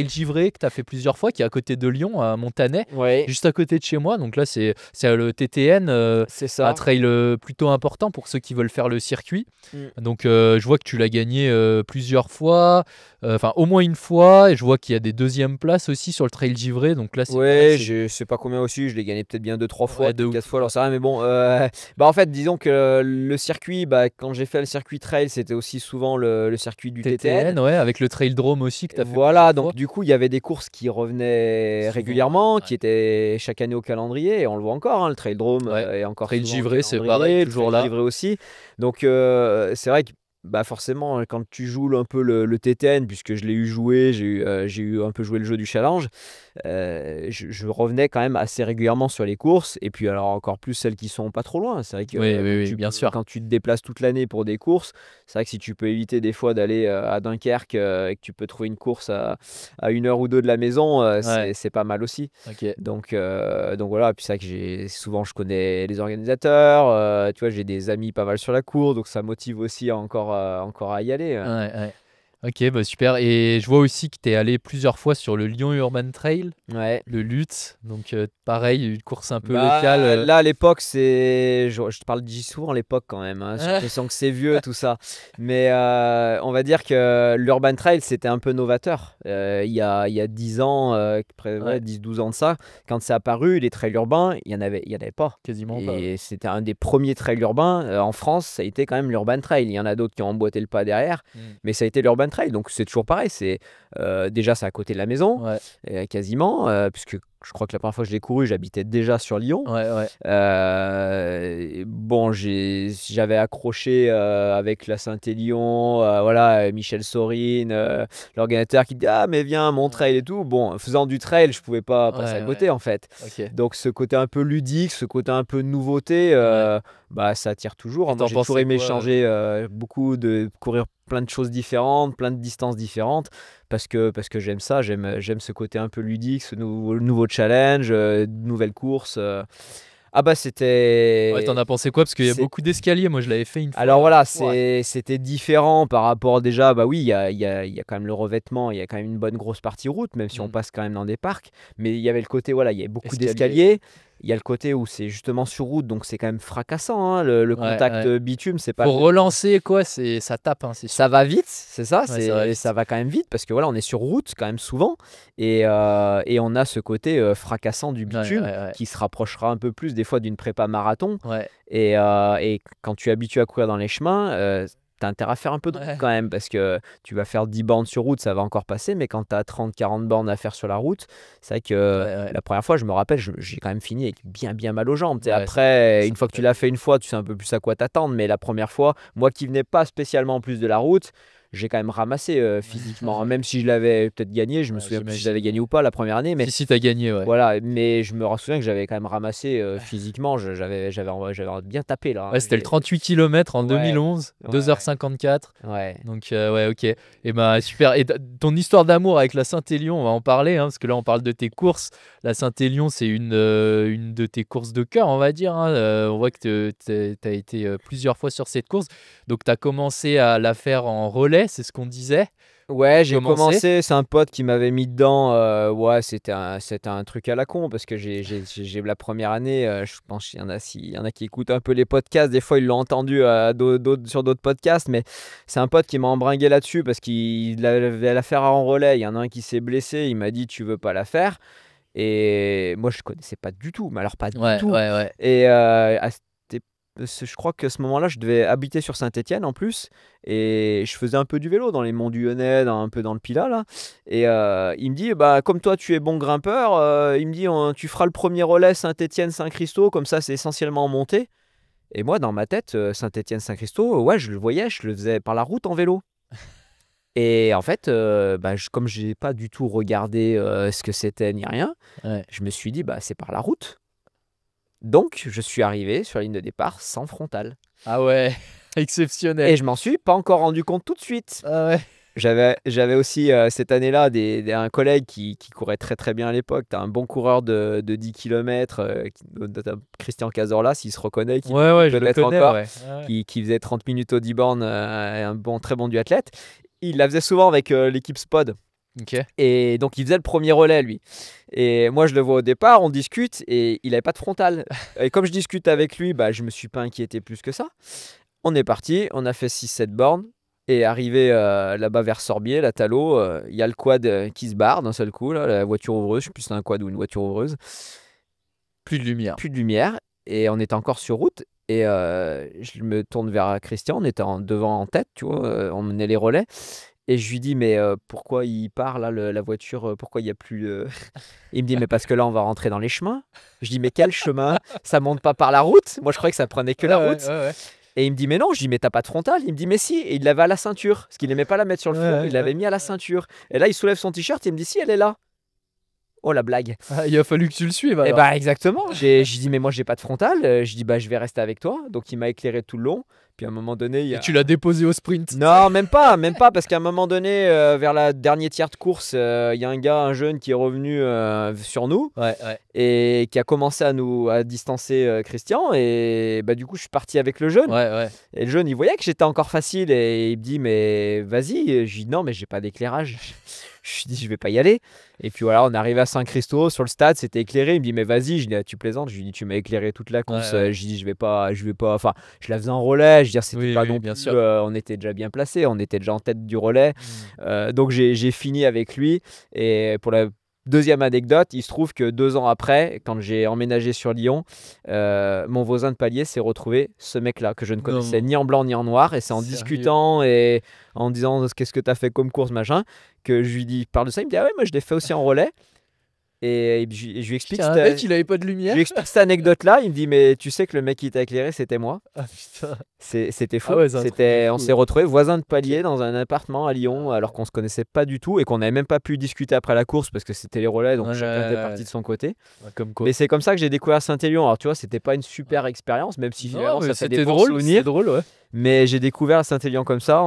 Givré, que tu as fait plusieurs fois, qui est à côté de Lyon, à Montanet, Ouais, juste à côté de chez moi. Donc là, c'est le TTN, c'est un ça. trail plutôt important pour ceux qui veulent faire le circuit. Mm. Donc je vois que tu l'as gagné plusieurs fois, enfin au moins une fois, et je vois qu'il y a des deuxièmes places aussi sur le trail givré. Donc là c'est pareil, Ouais, je sais pas combien aussi, je l'ai gagné peut-être bien 2-3 fois, ouais, deux peut-être ou 4 fois, trois. alors c'est rien, mais bon, bah en fait, disons que le circuit, bah, quand j'ai fait le circuit trail, c'était aussi souvent le circuit du TTN. TTN, ouais, avec le trail drome aussi que tu as fait Voilà, plusieurs donc fois. du coup, il y avait des courses qui revenaient Souvent, régulièrement, ouais. qui étaient chaque année au calendrier, et on le voit encore, hein, le trail drome Ouais. est encore Trail souvent au givré, c'est pareil, calendrier, le toujours trail là. givré aussi. Donc c'est vrai que Bah forcément, quand tu joues un peu le TTN, puisque je l'ai eu joué, j'ai eu un peu joué le jeu du challenge, je revenais quand même assez régulièrement sur les courses. Et puis alors encore plus celles qui sont pas trop loin. C'est vrai que Oui, oui, oui, bien sûr. quand tu te déplaces toute l'année pour des courses, c'est vrai que si tu peux éviter des fois d'aller à Dunkerque et que tu peux trouver une course à 1 heure ou 2 de la maison, Ouais, c'est pas mal aussi. ok. Donc voilà, puis c'est vrai que souvent je connais les organisateurs, tu vois, j'ai des amis pas mal sur la cour, donc ça motive aussi encore à y aller. Ouais, ouais. Ok, bah super. Et je vois aussi que tu es allé plusieurs fois sur le Lyon Urban Trail, Ouais. le LUT. Donc pareil, une course un peu locale. Bah là à l'époque je te parle d'y souvent à l'époque quand même, hein, j'ai l'impression que c'est vieux tout ça. Mais on va dire que l'Urban Trail c'était un peu novateur. Il y a 10 ans, Ouais, 10-12 ans de ça, quand c'est apparu, les trails urbains, il y en avait pas. quasiment pas. Ouais. Et c'était un des premiers trails urbains en France, ça a été quand même l'Urban Trail. Il y en a d'autres qui ont emboîté le pas derrière, Mm. mais ça a été l'Urban Trail. Donc c'est toujours pareil, déjà c'est à côté de la maison, Ouais, quasiment, puisque je crois que la première fois que je l'ai couru, j'habitais déjà sur Lyon. ouais, ouais. Bon, j'avais accroché avec la Saint-Élion, voilà, Michel Sorine, l'organisateur qui dit ah mais viens mon Ouais, trail et tout. Bon, faisant du trail, je pouvais pas passer à ouais, ouais. côté en fait. Ok. Donc ce côté un peu ludique, ce côté un peu nouveauté, Ouais. bah ça attire toujours, Et hein. Moi t'en j'ai toujours pensais aimé quoi changer beaucoup, de courir plein de choses différentes, plein de distances différentes, parce que j'aime ça, j'aime ce côté un peu ludique, ce nouveau challenge, nouvelle course. Ah bah Ouais, t'en as pensé quoi? Parce qu'il y a c'est beaucoup d'escaliers. Moi, je l'avais fait une alors fois. voilà, Ouais. c'était différent par rapport déjà, bah oui, il y a quand même le revêtement, il y a quand même une bonne grosse partie route, même si on Mm. passe quand même dans des parcs. Mais il y avait le côté, voilà, il y a beaucoup Escalier. d'escaliers. Il y a le côté où c'est justement sur route, donc c'est quand même fracassant, hein, le Ouais, contact ouais. bitume, c'est pas Pour relancer, quoi, ça tape, hein, c'est ça sûr. va vite, c'est ça, Ouais, ça va ça vite. va quand même vite parce que voilà, on est sur route quand même souvent et on a ce côté fracassant du Ouais, ouais, bitume ouais. qui se rapprochera un peu plus des fois d'une prépa marathon. Ouais, Et quand tu es habitué à courir dans les chemins, tu as intérêt à faire un peu de route ouais, quand même parce que tu vas faire 10 bornes sur route, ça va encore passer, mais quand tu as 30-40 bornes à faire sur la route, c'est vrai que ouais, ouais. la première fois, je me rappelle, j'ai quand même fini avec bien bien mal aux jambes. Tu sais, Ouais, après, ça une fois fait que tu pas l'as fait plaisir. une fois, tu sais un peu plus à quoi t'attendre, mais la première fois, moi qui venais pas spécialement en plus de la route, j'ai quand même ramassé physiquement, hein. Même si je l'avais peut-être gagné, je me Ouais, souviens plus si j'avais j'imagine. gagné ou pas la première année, mais Si, si, t'as gagné, ouais. voilà, mais je me souviens que j'avais quand même ramassé physiquement, j'avais bien tapé là, Ouais, hein. c'était le 38 km en Ouais, 2011, ouais, ouais, 2h54. ouais. Donc, ouais, ok. Et bah, super. Et ton histoire d'amour avec la Saint-Élion, on va en parler, hein, parce que là, on parle de tes courses. La Saint-Élion, c'est une de tes courses de cœur, on va dire, hein. On voit que t'as été plusieurs fois sur cette course. Donc, t'as commencé à la faire en relais, c'est ce qu'on disait, Ouais, pour j'ai commencer. commencé, c'est un pote qui m'avait mis dedans. Ouais, c'était un truc à la con parce que j'ai la première année, je pense qu'il y en a qui écoutent un peu les podcasts, des fois ils l'ont entendu sur d'autres podcasts, mais c'est un pote qui m'a embringué là-dessus parce qu'il avait la faire en relais. Il y en a un qui s'est blessé, il m'a dit tu veux pas la faire. Et moi je connaissais pas du tout, mais alors pas du Ouais, tout. ouais, ouais. Et je crois que ce moment-là, je devais habiter sur Saint-Étienne en plus, et je faisais un peu du vélo dans les monts du Lyonnais, un peu dans le Pilat là. Et il me dit, bah comme toi tu es bon grimpeur, il me dit, tu feras le premier relais Saint-Étienne-Saint-Christo, comme ça c'est essentiellement en montée. Et moi dans ma tête, Saint-Étienne-Saint-Christo, ouais je le voyais, je le faisais par la route en vélo. Et en fait, bah, comme j'ai pas du tout regardé ce que c'était ni rien, Ouais. je me suis dit, bah c'est par la route. Donc je suis arrivé sur la ligne de départ sans frontal. Ah ouais, exceptionnel. Et je m'en suis pas encore rendu compte tout de suite. Ah ouais. J'avais aussi cette année-là un collègue qui courait très très bien à l'époque. T'as un bon coureur de 10 km, Christian Cazorla, s'il se reconnaît, qui Ouais, l'écoute ouais, je le peut-être connais, encore, ouais. Ouais, qui faisait 30 minutes au 10 bornes, un très bon duathlète. Il la faisait souvent avec l'équipe Spod. ok. Et donc il faisait le premier relais lui. Et moi je le vois au départ, on discute et il avait pas de frontal. Et comme je discute avec lui, bah, je me suis pas inquiété plus que ça. On est parti, on a fait 6-7 bornes. Et arrivé là-bas vers Sorbier, la Talo, il y a le quad qui se barre d'un seul coup, là, la voiture ouvreuse, je sais plus si c'est un quad ou une voiture ouvreuse. Plus de lumière. Plus de lumière et on était encore sur route. Et je me tourne vers Christian, on était devant en tête, tu vois, on menait les relais. Et je lui dis, mais pourquoi il part là, la voiture, pourquoi il n'y a plus. Il me dit, mais parce que là, on va rentrer dans les chemins. Je dis, mais quel chemin? Ça monte pas par la route? Moi, je croyais que ça prenait que Ouais, la ouais, route. ouais, ouais. Et il me dit mais non, je dis mais t'as pas de frontal. Il me dit mais si, et il l'avait à la ceinture, parce qu'il aimait pas la mettre sur le front, Ouais, il l'avait mis à la ceinture. Et là il soulève son t-shirt et il me dit si elle est là. Oh la blague. Ah, il a fallu que tu le suives Et alors. bah exactement. J'ai dit mais moi j'ai pas de frontal. Je dis bah je vais rester avec toi. Donc il m'a éclairé tout le long. Puis à un moment donné il y Et a... tu l'as déposé au sprint. Non, même pas, parce qu'à un moment donné, vers la dernier tiers de course, il y a un jeune qui est revenu sur nous Ouais. et qui a commencé à distancer Christian. Et bah du coup, je suis parti avec le jeune. Ouais. Et le jeune, il voyait que j'étais encore facile et il me dit mais vas-y. Et je dis non, mais j'ai pas d'éclairage. Je lui dis je vais pas y aller. Et puis voilà, on est arrivé à Saint-Christo sur le stade, c'était éclairé. Il me dit mais vas-y. Je lui dis ah, tu plaisantes. Je lui dis tu m'as éclairé toute la course. Ouais. Je lui dis je vais pas. Enfin, je la faisais en relais. Je veux dire c'était Oui, pas oui, non bien plus. sûr. On était déjà bien placé. On était déjà en tête du relais. Donc j'ai fini avec lui. Et pour la deuxième anecdote, il se trouve que 2 ans après, quand j'ai emménagé sur Lyon, mon voisin de palier s'est retrouvé ce mec-là que je ne connaissais ni en blanc ni en noir. Et c'est en Sérieux? discutant et en disant qu'est-ce que tu as fait comme course, machin, que je lui dis, parle de ça. Il me dit ah ouais, moi je l'ai fait aussi en relais. Et je lui explique Putain, un mec, il avait pas de je lumière. lui explique cette anecdote-là. Il me dit mais tu sais que le mec qui t'a éclairé, c'était moi. Ah putain. C'était fou. Ah ouais, c'est un truc de On fou. s'est retrouvés voisins de palier dans un appartement à Lyon alors qu'on se connaissait pas du tout et qu'on n'avait même pas pu discuter après la course parce que c'était les relais, donc Ouais, chacun était ouais. parti de son côté. Ouais, comme quoi. Mais c'est comme ça que j'ai découvert Saint-Élion. Alors tu vois, c'était pas une super expérience, même si finalement Non, mais ça fait des c'était bons drôle. souvenirs. C'était drôle, ouais. Mais j'ai découvert Saint-Élion comme ça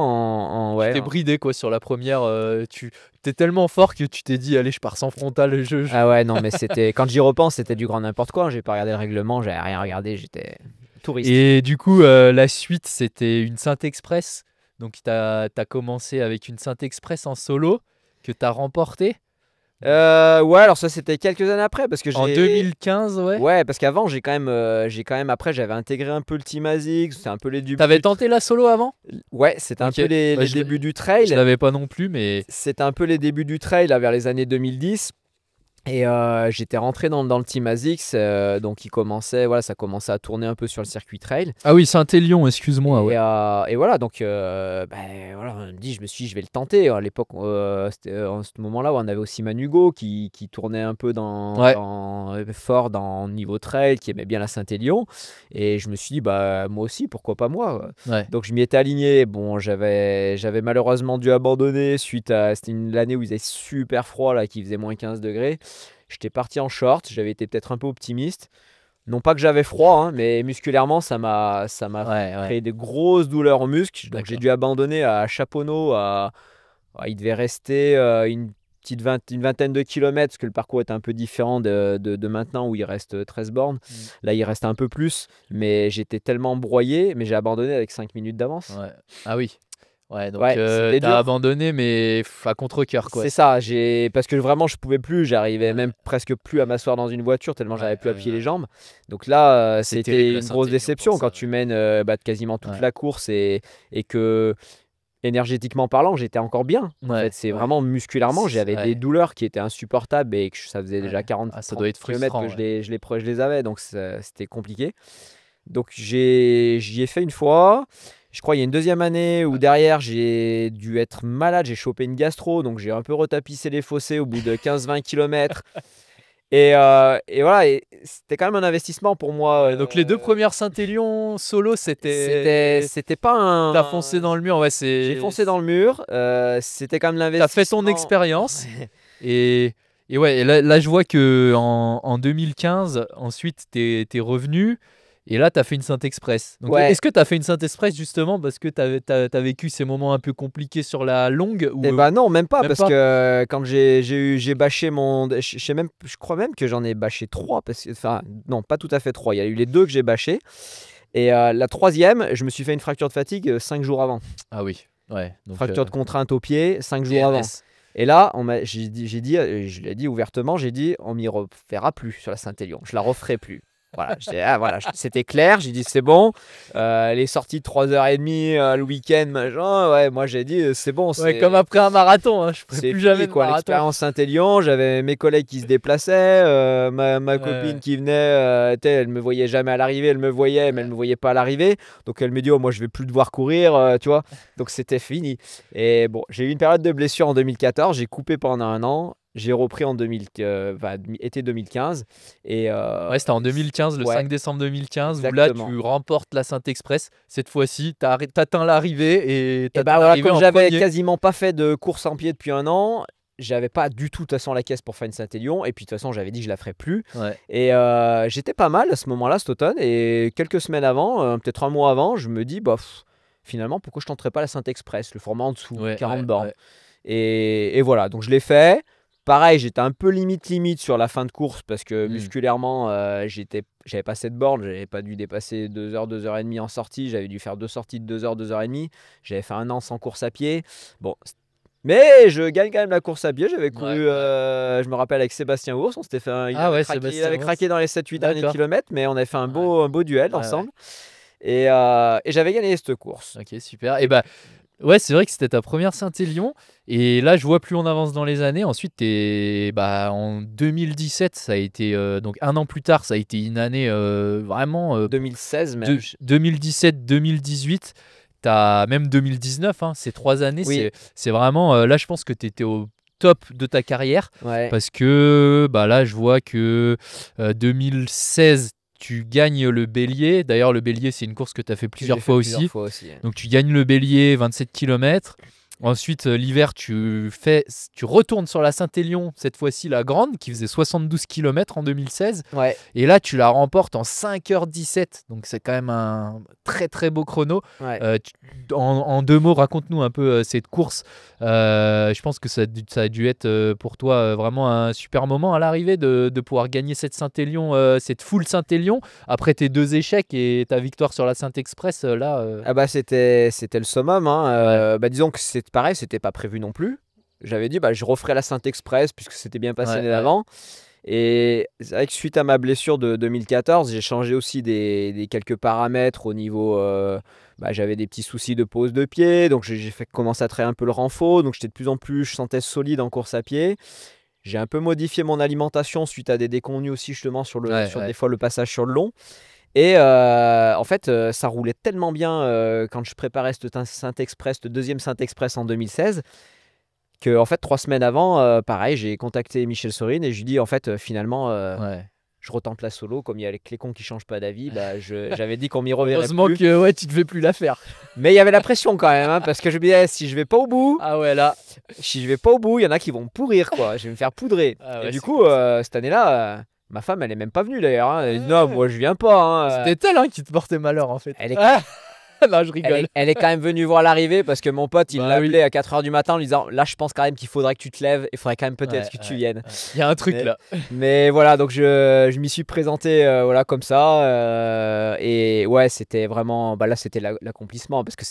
ouais. T'es bridé quoi sur la première. Tu t'es tellement fort que tu t'es dit allez, je pars sans frontal. Ah ouais, non, mais c'était quand j'y repense, c'était du grand n'importe quoi. J'ai pas regardé le règlement, j'avais rien regardé, j'étais touriste. Et du coup, la suite, c'était une Saint-Express. Donc, t'as commencé avec une Saint-Express en solo que t'as remporté Ouais, alors ça c'était quelques années après parce que en 2015, ouais. Ouais, parce qu'avant j'ai quand même après j'avais intégré un peu le Team ASICS, c'était un peu les débuts. T'avais tenté la solo avant? Ouais, c'était un Ok. peu les Bah, débuts du Je trail. l'avais pas non plus, mais C'était un peu les débuts du trail là, vers les années 2010. Et j'étais rentré dans le Team ASICS, donc ça commençait à tourner un peu sur le circuit trail. ah oui, Saint-Élion, excuse-moi. Ouais. Et voilà, donc voilà, je me suis dit, je vais le tenter. À l'époque, c'était en ce moment-là où on avait aussi Manugo qui tournait un peu fort dans niveau trail, qui aimait bien la Saint-Élion. Et je me suis dit, bah moi aussi, pourquoi pas moi. Ouais. Donc je m'y étais aligné. Bon, j'avais malheureusement dû abandonner c'était l'année où il faisait super froid, là, qui faisait moins 15 degrés. J'étais parti en short, j'avais été peut-être un peu optimiste. Non pas que j'avais froid, hein, mais musculairement, ça m'a Ouais. créé des grosses douleurs aux muscles. Donc j'ai D'accord. dû abandonner à Chaponneau. Il devait rester une vingtaine de kilomètres, parce que le parcours est un peu différent de maintenant où il reste 13 bornes. Là, il reste un peu plus, mais j'étais tellement broyé, mais j'ai abandonné avec 5 minutes d'avance. Ouais. Ah oui. Ouais, donc Ouais, c'était dur. t'as abandonné, mais à contre-cœur, quoi. C'est ça, parce que vraiment je pouvais plus, j'arrivais même presque plus à m'asseoir dans une voiture tellement Ouais, j'avais plus à ouais, pied les ouais. jambes. Donc là, C'est terrible, c'était la une grosse Saint-Élion déception pour ça, quand tu mènes quasiment toute Ouais. la course et que énergétiquement parlant, j'étais encore bien. En Ouais, fait, c'est ouais. vraiment musculairement, j'avais Ouais. des douleurs qui étaient insupportables et que ça faisait déjà Ouais. 40 Ah, ça doit être 30 kilomètres frustrant. que Ouais. je les avais, donc c'était compliqué. Donc j'y ai fait une fois. Je crois qu'il y a une deuxième année où derrière j'ai dû être malade, j'ai chopé une gastro, donc j'ai un peu retapissé les fossés au bout de 15-20 km. Et voilà, et c'était quand même un investissement pour moi. Donc les deux premières Saint-Élion solo, c'était C'était pas un. t'as foncé dans le mur. Ouais, J'ai foncé dans le mur. C'était quand même l'investissement. T'as fait ton expérience. Et ouais, et là, je vois que en 2015, ensuite, t'es revenu. Et là, t'as fait une Saint-Express. Donc, Ouais. est-ce que t'as fait une Saint-Express justement parce que t'as vécu ces moments un peu compliqués sur la longue ou Eh ben non, même pas, même parce pas que quand j'ai bâché je crois même que j'en ai bâché 3, enfin, non, pas tout à fait 3, il y a eu les 2 que j'ai bâchés, et la troisième, je me suis fait une fracture de fatigue 5 jours avant. Ah oui, ouais. Donc, Fracture de contrainte au pied 5 jours TMS. avant. Et là, je l'ai dit ouvertement, j'ai dit, on m'y refera plus sur la Saint-Élion, je la referai plus. Voilà, c'était clair, j'ai dit c'est bon. Les sorties de 3h30 le week-end, machin, ouais, moi j'ai dit c'est bon. Ouais, comme après un marathon, hein, je ferai C'est plus fini, jamais de quoi, marathon. l'expérience Saint-Élion. J'avais mes collègues qui se déplaçaient, ma copine qui venait, elle me voyait jamais à l'arrivée, elle me voyait, mais elle me voyait pas à l'arrivée. Donc elle me dit, oh, moi je vais plus devoir courir, tu vois. Donc c'était fini. Et bon, j'ai eu une période de blessure en 2014, j'ai coupé pendant un an. J'ai repris en été 2015. Et, Ouais, c'était en 2015, le ouais, 5 décembre 2015, où là, exactement. tu remportes la Saint-Express. Cette fois-ci, t'atteins l'arrivée et Et t'atteins bah voilà, l'arrivée comme en j'avais premier. quasiment pas fait de course en pied depuis un an, j'avais pas du tout de toute façon la caisse pour faire une Saint-Élion. Et puis de toute façon, j'avais dit que je la ferais plus. Ouais, Et j'étais pas mal à ce moment-là, cet automne. Et quelques semaines avant, peut-être un mois avant, je me dis, bah, finalement, pourquoi je tenterais pas la Saint-Express, le format en dessous, ouais, 40 ouais, bornes. ouais. Et voilà, donc je l'ai fait. Pareil, j'étais un peu limite sur la fin de course parce que Hmm. musculairement, j'avais pas cette borne, j'avais pas dû dépasser 2 heures et demie en sortie, j'avais dû faire 2 sorties de 2 heures et demie. J'avais fait un an sans course à pied. Bon, mais je gagne quand même la course à pied. J'avais Ouais, couru, ouais. je me rappelle, avec Sébastien Ours, on s'était fait Ah ouais, il Sébastien avait Ours. craqué dans les 7-8 derniers D'accord. kilomètres, mais on avait fait Ouais, un beau duel ouais, ouais. ensemble. Et j'avais gagné cette course. Ok, super. Et bah, ouais, c'est vrai que c'était ta première Saint-Élion. Et là, je vois plus on avance dans les années. Ensuite, en 2017, ça a été, donc un an plus tard, ça a été une année vraiment 2016 même. 2017-2018. T'as même 2019, hein, ces 3 années, Oui, c'est vraiment. Là, je pense que tu étais au top de ta carrière. ouais. Parce que bah, là, je vois que 2016, tu gagnes le Bélier. D'ailleurs, le Bélier, c'est une course que tu as fait Que j'ai plusieurs fait fois plusieurs aussi. fois aussi. Donc tu gagnes le Bélier, 27 km. Ensuite, l'hiver, tu retournes sur la Saint-Élion, cette fois-ci la grande, qui faisait 72 km en 2016. Ouais, Et là, tu la remportes en 5h17. Donc c'est quand même un très très beau chrono. ouais. En 2 mots, raconte-nous un peu cette course. Je pense que ça a dû être pour toi vraiment un super moment à l'arrivée de pouvoir gagner cette Saint-Élion, cette full Saint-Élion, après tes 2 échecs et ta victoire sur la Saint-Express. Là, Ah bah c'était le summum, hein. ouais. Bah disons que c'est pareil, c'était pas prévu non plus. J'avais dit bah je referai la Saint-Express puisque c'était bien passé Ouais, l'année ouais. d'avant. Et c'est vrai que suite à ma blessure de 2014, j'ai changé aussi des quelques paramètres au niveau. J'avais des petits soucis de pose de pied, donc j'ai fait commencer à travailler un peu le renfort, donc j'étais de plus en plus, je sentais solide en course à pied. J'ai un peu modifié mon alimentation suite à des déconvenues aussi justement Ouais, sur des ouais. fois le passage sur le long. Et en fait, ça roulait tellement bien quand je préparais cette Saint-Express, cette deuxième Saint-Express en 2016, que en fait 3 semaines avant, pareil, j'ai contacté Michel Sorine et je lui dis en fait finalement Ouais. je retente la solo comme il y a les clécons qui changent pas d'avis. Bah, j'avais dit qu'on m'y reverrait Heureusement plus, que ouais, tu devais plus la faire. mais il y avait la pression quand même, hein, parce que je me disais si je vais pas au bout, Ah ouais, là. il y en a qui vont me pourrir quoi. Je vais me faire poudrer. Ah Et ouais, du c'est coup, comme ça. cette année-là, ma femme elle est même pas venue d'ailleurs, hein. Elle dit non, Ouais. moi je viens pas, hein. C'était elle, hein, qui te portait malheur en fait. Elle est Ah non, je rigole. Elle est quand même venue voir l'arrivée parce que mon pote, il Bah l'a oui. appelé à 4 h du matin en lui disant là, je pense quand même qu'il faudrait que tu te lèves, il faudrait quand même peut-être Ouais, que tu ouais, viennes. ouais. Il y a un truc Mais, là. mais voilà, donc je m'y suis présenté voilà, comme ça. Et ouais, c'était vraiment. Bah là, c'était l'accomplissement parce que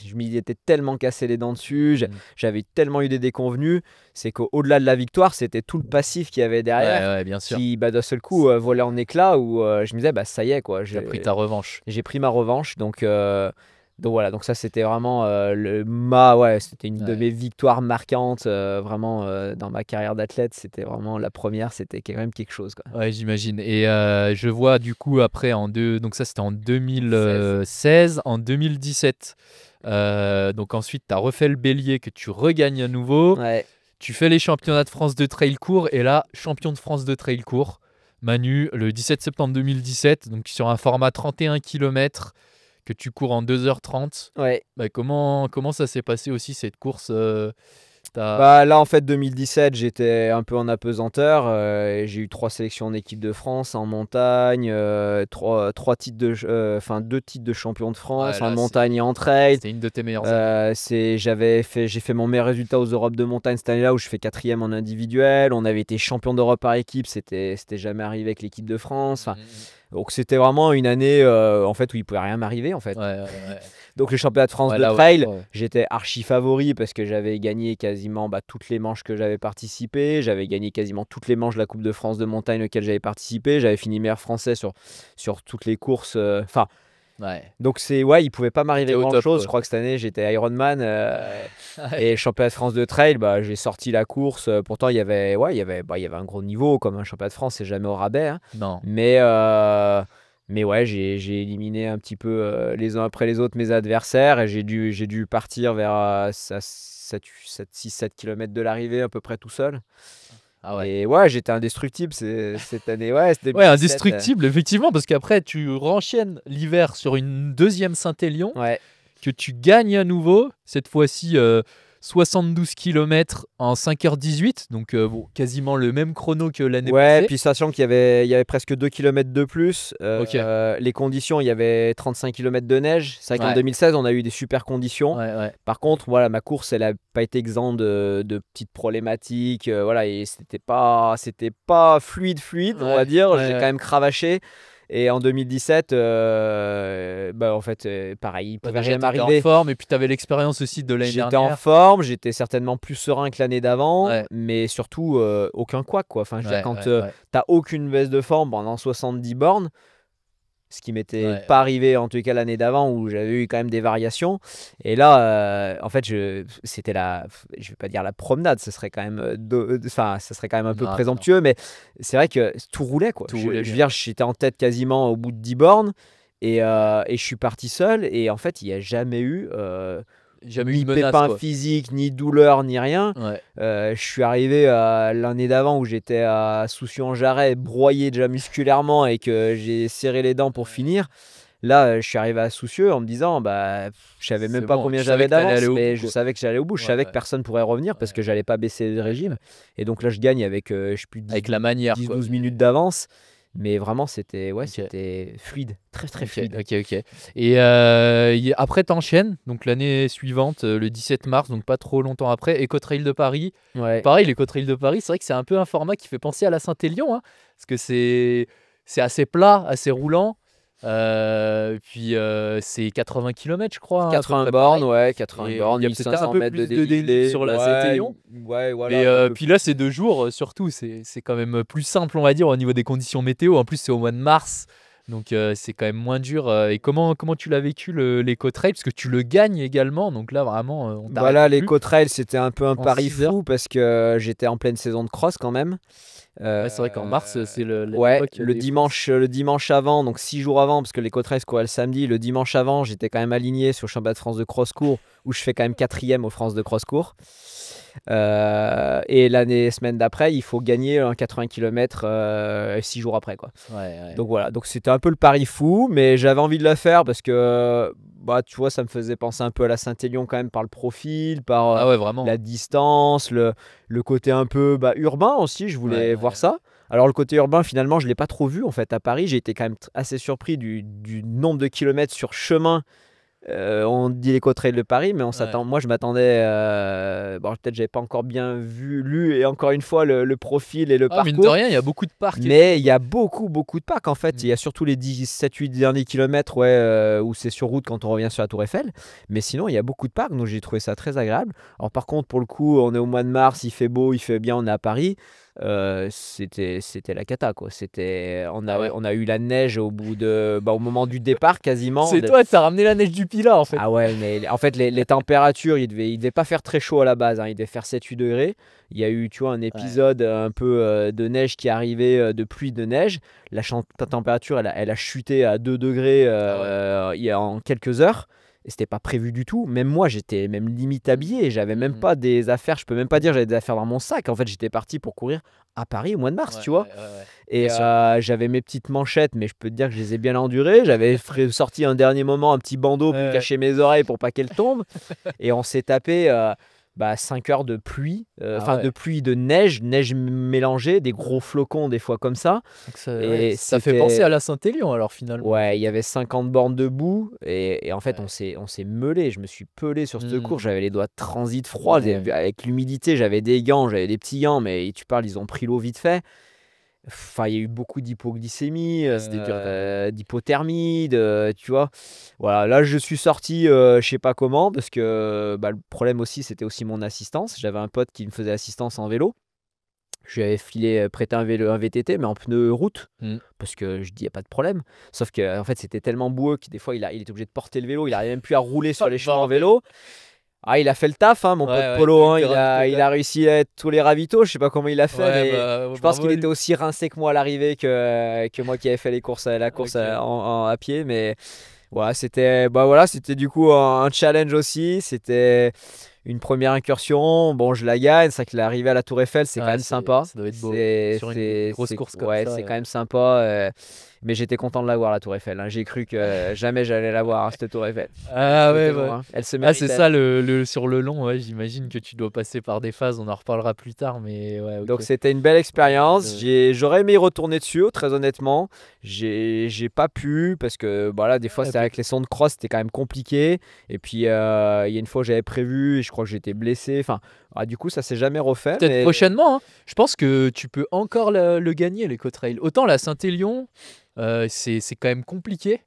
je m'y étais tellement cassé les dents dessus, Mm. j'avais tellement eu des déconvenues. C'est qu'au-delà de la victoire, c'était tout le passif qu'il y avait Ouais, derrière ouais, bien sûr. qui, bah, d'un seul coup, volait en éclats où je me disais, bah ça y est, quoi. T'as pris ta revanche. J'ai pris ma revanche, donc voilà, donc ça c'était vraiment ouais, c'était une de Ouais. mes victoires marquantes, vraiment dans ma carrière d'athlète, c'était vraiment la première, c'était quand même quelque chose quoi. Ouais, j'imagine. Et je vois du coup après donc ça c'était en 16. 2016, en 2017. Donc ensuite tu as refait le Bélier que tu regagnes à nouveau. Ouais, Tu fais les championnats de France de trail court et là, champion de France de trail court, Manu, le 17 septembre 2017, donc sur un format 31 km que tu cours en 2h30. ouais. Bah, comment ça s'est passé aussi cette course t'as- Bah là en fait 2017 j'étais un peu en apesanteur, et j'ai eu 3 sélections en équipe de France en montagne, trois titres enfin 2 titres de champion de Ouais, France en là, montagne et en trail. c'était une de tes meilleures années. J'ai fait mon meilleur résultat aux Europes de montagne cette année-là où je fais 4e en individuel. On avait été champion d'Europe par équipe, c'était jamais arrivé avec l'équipe de France. Enfin, donc c'était vraiment une année en fait où il pouvait rien m'arriver en fait. Ouais, ouais, ouais. Donc le championnat de France Ouais, de là, ouais, trail, ouais. j'étais archi favori parce que j'avais gagné quasiment toutes les manches que j'avais participé. J'avais gagné quasiment toutes les manches de la Coupe de France de montagne auxquelles j'avais participé. J'avais fini meilleur français sur toutes les courses. Enfin, Ouais. donc ouais, il pouvait pas m'arriver T'es au grand top, chose. quoi. Je crois que cette année j'étais Ironman. Ouais. Ouais. Et championnat de France de trail, bah, j'ai sorti la course. Pourtant, il y avait un gros niveau, comme un championnat de France, c'est jamais au rabais, hein. Non. Mais, Mais ouais, j'ai éliminé un petit peu les uns après les autres mes adversaires et j'ai dû partir vers 6-7 km de l'arrivée à peu près tout seul. Ah ouais. Et ouais, j'étais indestructible cette année. Ouais, c'était Ouais, 2017. indestructible, effectivement, parce qu'après, tu renchaînes l'hiver sur une deuxième Saint-Élion, Ouais. que tu gagnes à nouveau, cette fois-ci 72 km en 5h18, donc bon, quasiment le même chrono que l'année Ouais, passée. puis sachant qu'il y avait presque 2 km de plus, Ok. les conditions, il y avait 35 km de neige. C'est vrai qu'en Ouais. 2016, on a eu des super conditions. Ouais. Par contre, voilà, ma course, elle n'a pas été exempte de petites problématiques. Voilà, et c'était pas fluide, on va dire. J'ai quand même cravaché. Et en 2017, bah, en fait, pareil, il Bah, pouvait déjà, rien tu étais en m'arriver. forme, et puis tu avais l'expérience aussi de l'année J'étais en dernière. forme, j'étais certainement plus serein que l'année d'avant, Ouais. mais surtout aucun couac, quoi. Enfin, je veux dire, quand Ouais. t'as aucune baisse de forme pendant 70 bornes, ce qui m'était Ouais. pas arrivé en tout cas l'année d'avant où j'avais eu quand même des variations. Et là, en fait, c'était je vais pas dire la promenade, ce serait quand même, enfin, ça serait quand même un peu Non, présomptueux, mais c'est vrai que tout roulait, quoi. Tout roulait Je veux bien. dire, j'étais en tête quasiment au bout de 10 bornes. Et je suis parti seul et en fait il n'y a jamais eu Jamais eu ni de menace, pépin quoi. physique, ni douleur, ni rien. Ouais. Je suis arrivé l'année d'avant où j'étais à Soucy-en-Jarret, broyé déjà musculairement et que j'ai serré les dents pour finir. Là, je suis arrivé à Soucieux en me disant, bah, je savais même C'est pas bon, combien tu savais j'avais que t'allais aller d'avance, au mais bout, je quoi. savais que j'allais au bout. Je Ouais, savais que ouais. personne pourrait revenir parce que j'allais pas baisser le régime. Et donc là, je gagne avec, je sais plus, Avec la manière, quoi. 10-12 minutes d'avance. Mais vraiment, c'était Ok. c'était fluide, très très fluide. Ok. Et après, t'enchaînes, donc l'année suivante, le 17 mars, donc pas trop longtemps après, Eco-Trail de Paris. Ouais. Pareil, l'Eco-Trail de Paris, c'est vrai que c'est un peu un format qui fait penser à la Saint-Élion, hein, parce que c'est assez plat, assez roulant. Puis c'est 80 km, je crois, hein, à peu 80 près bornes, pareil. ouais, 80 Et bornes, il y a peut-être un 1500 peu mètres de plus de dénivelé dénivelé. sur la Ouais, Saint-Élion. ouais, voilà. Mais un peu puis là, c'est 2 jours, surtout. C'est quand même plus simple, on va dire, au niveau des conditions météo. En plus, c'est au mois de mars. Donc, c'est quand même moins dur. Et comment tu l'as vécu, l'Eco-Trail? Parce que tu le gagnes également. Donc là, vraiment, on t'arrête Voilà, plus. l'éco-trail, c'était un peu un En pari 6 heures. fou parce que j'étais en pleine saison de cross quand même. Ouais, c'est vrai qu'en mars, c'est Ouais, l'époque des courses. le dimanche avant, donc 6 jours avant, parce que l'éco-trail se courait le samedi, le dimanche avant, j'étais quand même aligné sur le championnat de France de cross-court où je fais quand même quatrième aux France de cross-court. Et semaine d'après, il faut gagner un 80 km 6 jours après, quoi. Ouais. Donc voilà, donc c'était un peu le pari fou, mais j'avais envie de le faire parce que bah, tu vois, ça me faisait penser un peu à la Saint-Élion quand même par le profil, par Ah ouais, vraiment. la distance, le côté un peu urbain aussi, je voulais voir ça. Alors le côté urbain, finalement, je ne l'ai pas trop vu en fait à Paris. J'ai été quand même assez surpris du nombre de kilomètres sur chemin. On dit l'éco-trail de Paris, mais moi je m'attendais. Bon, peut-être j'avais pas encore bien lu et encore une fois le profil et le Ah, mine de parcours. rien, il y a beaucoup de parcs. Mais il y a beaucoup de parcs en fait. Il y a surtout les 17-8 derniers kilomètres où c'est sur route quand on revient sur la Tour Eiffel. Mais sinon, il y a beaucoup de parcs, donc j'ai trouvé ça très agréable. Alors par contre, pour le coup, on est au mois de mars, il fait beau, il fait bien, on est à Paris. C'était la cata, quoi. On a eu la neige au moment du départ quasiment. C'est toi, t'as ramené la neige du Pilat, en fait. Ah ouais, mais en fait, les températures, il devait pas faire très chaud à la base, hein. Il devait faire 7-8 degrés. Il y a eu, tu vois, un épisode un peu de neige qui arrivait, de pluie de neige. La température, elle a chuté à 2 degrés en quelques heures. Et c'était pas prévu du tout. Même moi, j'étais même limite habillé. J'avais même pas des affaires. Je peux même pas dire j'avais des affaires dans mon sac. En fait, j'étais parti pour courir à Paris au mois de mars, tu vois. Et j'avais mes petites manchettes, mais je peux te dire que je les ai bien endurées. J'avais sorti un dernier moment un petit bandeau pour cacher mes oreilles pour pas qu'elles tombent. Et on s'est tapé 5 heures de pluie, de pluie, de neige mélangée, des gros flocons des fois comme ça. Donc ça fait penser à la Saint-Élion alors finalement. Ouais, il y avait 50 bornes debout et en fait on s'est meulé. Je me suis pelé sur cette course, j'avais les doigts de transit froids, avec l'humidité, j'avais des gants, j'avais des petits gants, mais tu parles, ils ont pris l'eau vite fait. Enfin, il y a eu beaucoup d'hypoglycémie, d'hypothermie, tu vois. Voilà, là je suis sorti, je sais pas comment, parce que le problème aussi, c'était aussi mon assistance. J'avais un pote qui me faisait assistance en vélo. Je lui avais prêté un VTT, mais en pneu route, parce que je dis, il n'y a pas de problème. Sauf que en fait, c'était tellement boueux que des fois, il était obligé de porter le vélo, il n'arrivait même plus à rouler sur les chemins en vélo. Ah, il a fait le taf, hein, mon Ouais, pote ouais, Polo. tous Hein, les il a, ravitaux, il a réussi à être tous les ravitaux. Je sais pas comment il a fait, Ouais, mais bah, je pense bravo qu'il à était lui. aussi rincé que moi à l'arrivée que moi qui avais fait la course Ok. à pied. Mais ouais, c'était du coup un challenge aussi. C'était une première incursion. Bon, je la gagne. C'est vrai que l'arrivée à la Tour Eiffel, c'est quand Ouais, même sympa. ça doit être beau. C'est, Sur une c'est, grosse c'est, course comme ouais, ça. c'est quand même sympa. Mais j'étais content de la voir, la Tour Eiffel. Hein. J'ai cru que jamais j'allais la voir, hein, cette Tour Eiffel. Ah ouais, C'était ouais. bon, hein. Elle se Ah, c'est méritait. ça sur le long, ouais, j'imagine que tu dois passer par des phases, on en reparlera plus tard, mais ouais, Donc ok. c'était une belle expérience. Le- J'aurais aimé y retourner dessus, très honnêtement. J'ai pas pu parce que voilà, des fois Ouais, c'était avec les sons de cross, c'était quand même compliqué. Et puis il y a une fois j'avais prévu et je crois que j'étais blessé. Enfin, du coup ça s'est jamais refait. Peut-être Mais prochainement, hein. Je pense que tu peux encore le gagner, l'Éco-Trail. Autant la Saint-Élion, c'est quand même compliqué,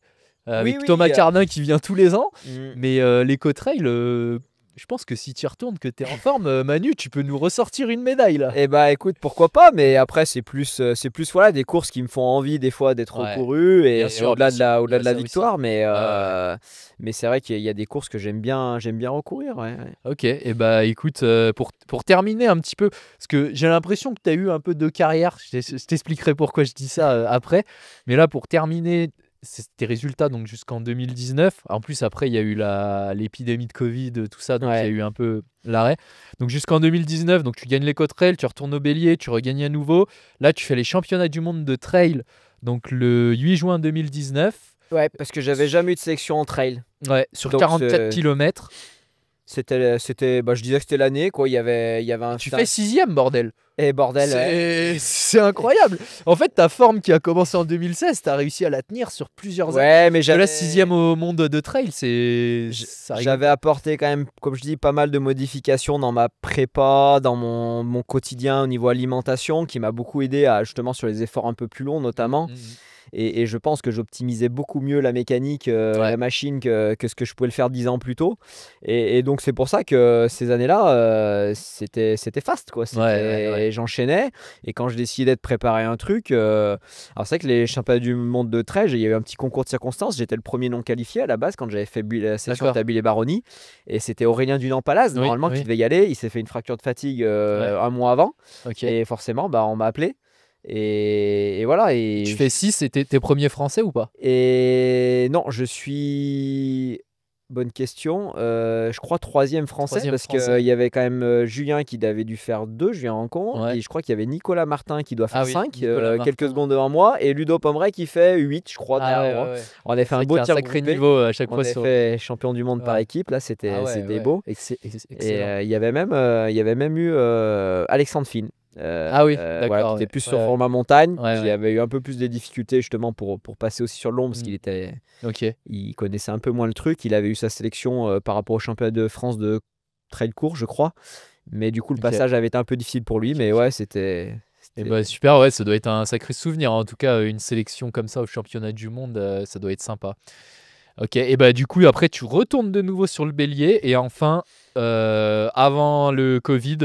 oui, avec Thomas oui. Cardin qui vient tous les ans, Mm. mais l'Éco-Trail, je pense que si tu y retournes, que tu es en forme, Manu, tu peux nous ressortir une médaille là. Eh bah écoute, pourquoi pas, mais après c'est plus voilà, des courses qui me font envie des fois d'être Ouais, recourues bien et sûr, au-delà bien de sûr, il y au-delà a de la ça aussi. victoire, Ouais, ouais. mais c'est vrai qu'il y a des courses que j'aime bien recourir. Ouais, ouais. Ok, et bah écoute, pour terminer un petit peu, parce que j'ai l'impression que tu as eu un peu de carrière, je t'expliquerai pourquoi je dis ça après, mais là pour terminer tes résultats donc jusqu'en 2019, en plus après il y a eu l'épidémie de Covid, tout ça, donc il y a Ouais. eu un peu l'arrêt. Donc jusqu'en 2019, donc tu gagnes les trail, tu retournes au Bélier, tu regagnes à nouveau, là tu fais les championnats du monde de trail, donc le 8 juin 2019, Ouais, parce que j'avais jamais eu de sélection en trail. ouais, sur Donc 44 km, bah, je disais que c'était l'année quoi. Il y avait et un tu fais 6e, bordel. et bordel. Ouais. C'est incroyable. En fait, ta forme qui a commencé en 2016, tu as réussi à la tenir sur plusieurs années. Ouais, mais De là, 6e au monde de trail, ça rigole j'avais pas. apporté quand même, comme je dis, pas mal de modifications dans ma prépa, dans mon quotidien au niveau alimentation, qui m'a beaucoup aidé à justement sur les efforts un peu plus longs notamment. Mm. Et je pense que j'optimisais beaucoup mieux la mécanique, Ouais, la machine que ce que je pouvais le faire 10 ans plus tôt. Et donc c'est pour ça que ces années-là, c'était fast quoi. ouais, ouais, ouais. J'enchaînais. Et quand je décidais de préparer un truc, alors c'est vrai que les championnats du monde de trail, il y a eu un petit concours de circonstances. J'étais le premier non qualifié à la base quand j'avais fait la section D'accord. Tabil et Baroni. Et c'était Aurélien Dunant-Palaz, Oui, normalement, qui oui. devait y aller. Il s'est fait une fracture de fatigue Ouais, un mois avant. ok. Et forcément, bah, on m'a appelé. Et voilà. Et tu fais 6, c'était tes premiers français ou pas? Et non, je suis. Bonne question. Je crois troisième français Troisième parce qu'il français. y avait quand même Julien qui avait dû faire 2, Julien Ancon. Ouais. Et je crois qu'il y avait Nicolas Martin qui doit faire Ah oui, 5, Nicolas quelques Martin. secondes devant moi. Et Ludo Pomeray qui fait 8, je crois, Ah derrière ouais, moi. ouais, ouais. On a fait C'est un vrai beau qu'il y a un tir sacré groupé. niveau à chaque On fois a sur. fait champion du monde par Ouais. équipe. Là, Ah ouais, c'était ouais. beau. Et Excellent. il y avait même eu Alexandre Finn. Ah oui, Voilà, qui d'accord. était Ouais, plus sur ouais, format montagne, ouais, qui ouais. avait eu un peu plus de difficultés justement pour passer aussi sur le long parce Mm. qu'il Ok. il connaissait un peu moins le truc. Il avait eu sa sélection par rapport au championnat de France de trail court, je crois. Mais du coup, le Ok. passage avait été un peu difficile pour lui. Ok, Mais ok. ouais, Et bah super, ouais, ça doit être un sacré souvenir. En tout cas, une sélection comme ça au championnat du monde, ça doit être sympa. Ok, et bah du coup, après, tu retournes de nouveau sur le Bélier. Et enfin, avant le Covid,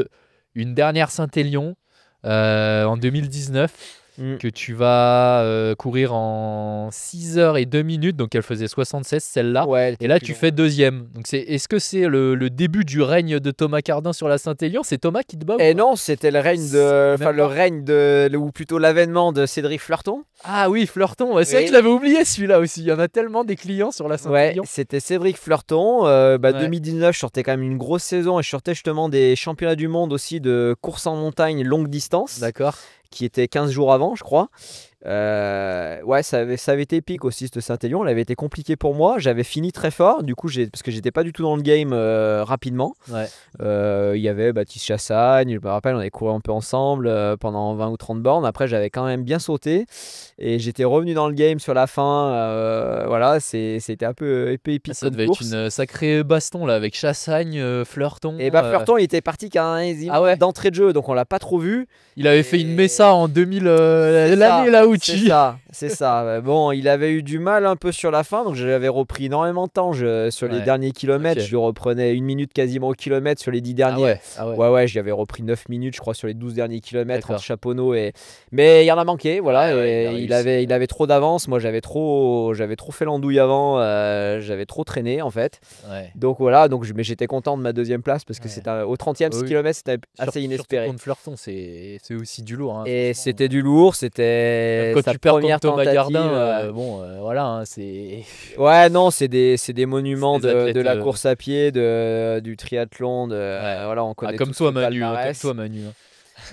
une dernière Saint-Élion en 2019 Mm. que tu vas courir en 6 heures et 2 minutes. Donc elle faisait 76 celle-là. Ouais, elle Et était là, plus tu longue. fais deuxième. Donc est-ce que c'est le début du règne de Thomas Cardin sur la Saint-Élion? C'est Thomas qui te bat ou Et pas? non, c'était le règne Même le pas. règne ou plutôt l'avènement de Cédric Fleurton. Ah oui, Fleurton. Ouais, c'est vrai que Oui. je l'avais oublié celui-là aussi. Il y en a tellement des clients sur la Ouais, Saint-Élion. c'était Cédric Fleurton. Ouais, 2019, je sortais quand même une grosse saison et je sortais justement des championnats du monde aussi de course en montagne longue distance, d'accord. qui était 15 jours avant, je crois. Ouais, ça avait été épique aussi, cette Saint-Élion. Elle avait été compliquée pour moi. J'avais fini très fort, du coup, parce que j'étais pas du tout dans le game rapidement. Ouais. Il y avait Baptiste Chassagne, je me rappelle, on avait couru un peu ensemble pendant 20 ou 30 bornes. Après, j'avais quand même bien sauté et j'étais revenu dans le game sur la fin. Voilà, c'était un peu épique Ça comme devait être course. une sacrée baston là avec Chassagne, Fleurton. Et bah, Fleurton, il était parti Ah ouais. d'entrée de jeu, donc on l'a pas trop vu. Il avait fait une Messa en 2000, C'est l'année ça. là Fauci. C'est ça. Bon, il avait eu du mal un peu sur la fin, donc j'avais repris énormément de temps. Sur les derniers kilomètres, Ok. je reprenais 1 minute quasiment au kilomètre. Sur les 10 Ah derniers, ouais, ah ouais. ouais, j'avais repris 9 minutes, je crois, sur les 12 derniers kilomètres D'accord. entre Chaponneau et. Mais il y en a manqué, voilà. Ouais, et il a réussi. il avait trop d'avance. Moi, j'avais trop fait l'andouille avant. J'avais trop traîné, en fait. Ouais. Donc voilà, mais j'étais content de ma deuxième place parce que Ouais. c'était au 30e Oui. kilomètre, c'était assez Surtout inespéré. contre Fleurton, c'est aussi du lourd. Hein, Et franchement. c'était du lourd, Même c'était quand sa tu perds contre première Thomas tentative. Gardin, bon, voilà, hein, c'est Ouais, non, c'est des monuments c'est des athlètes. de la course à pied, du triathlon, Ouais. voilà, on connaît Comme tous toi, le Manu. Hein, comme palmarès. toi, Manu. Hein.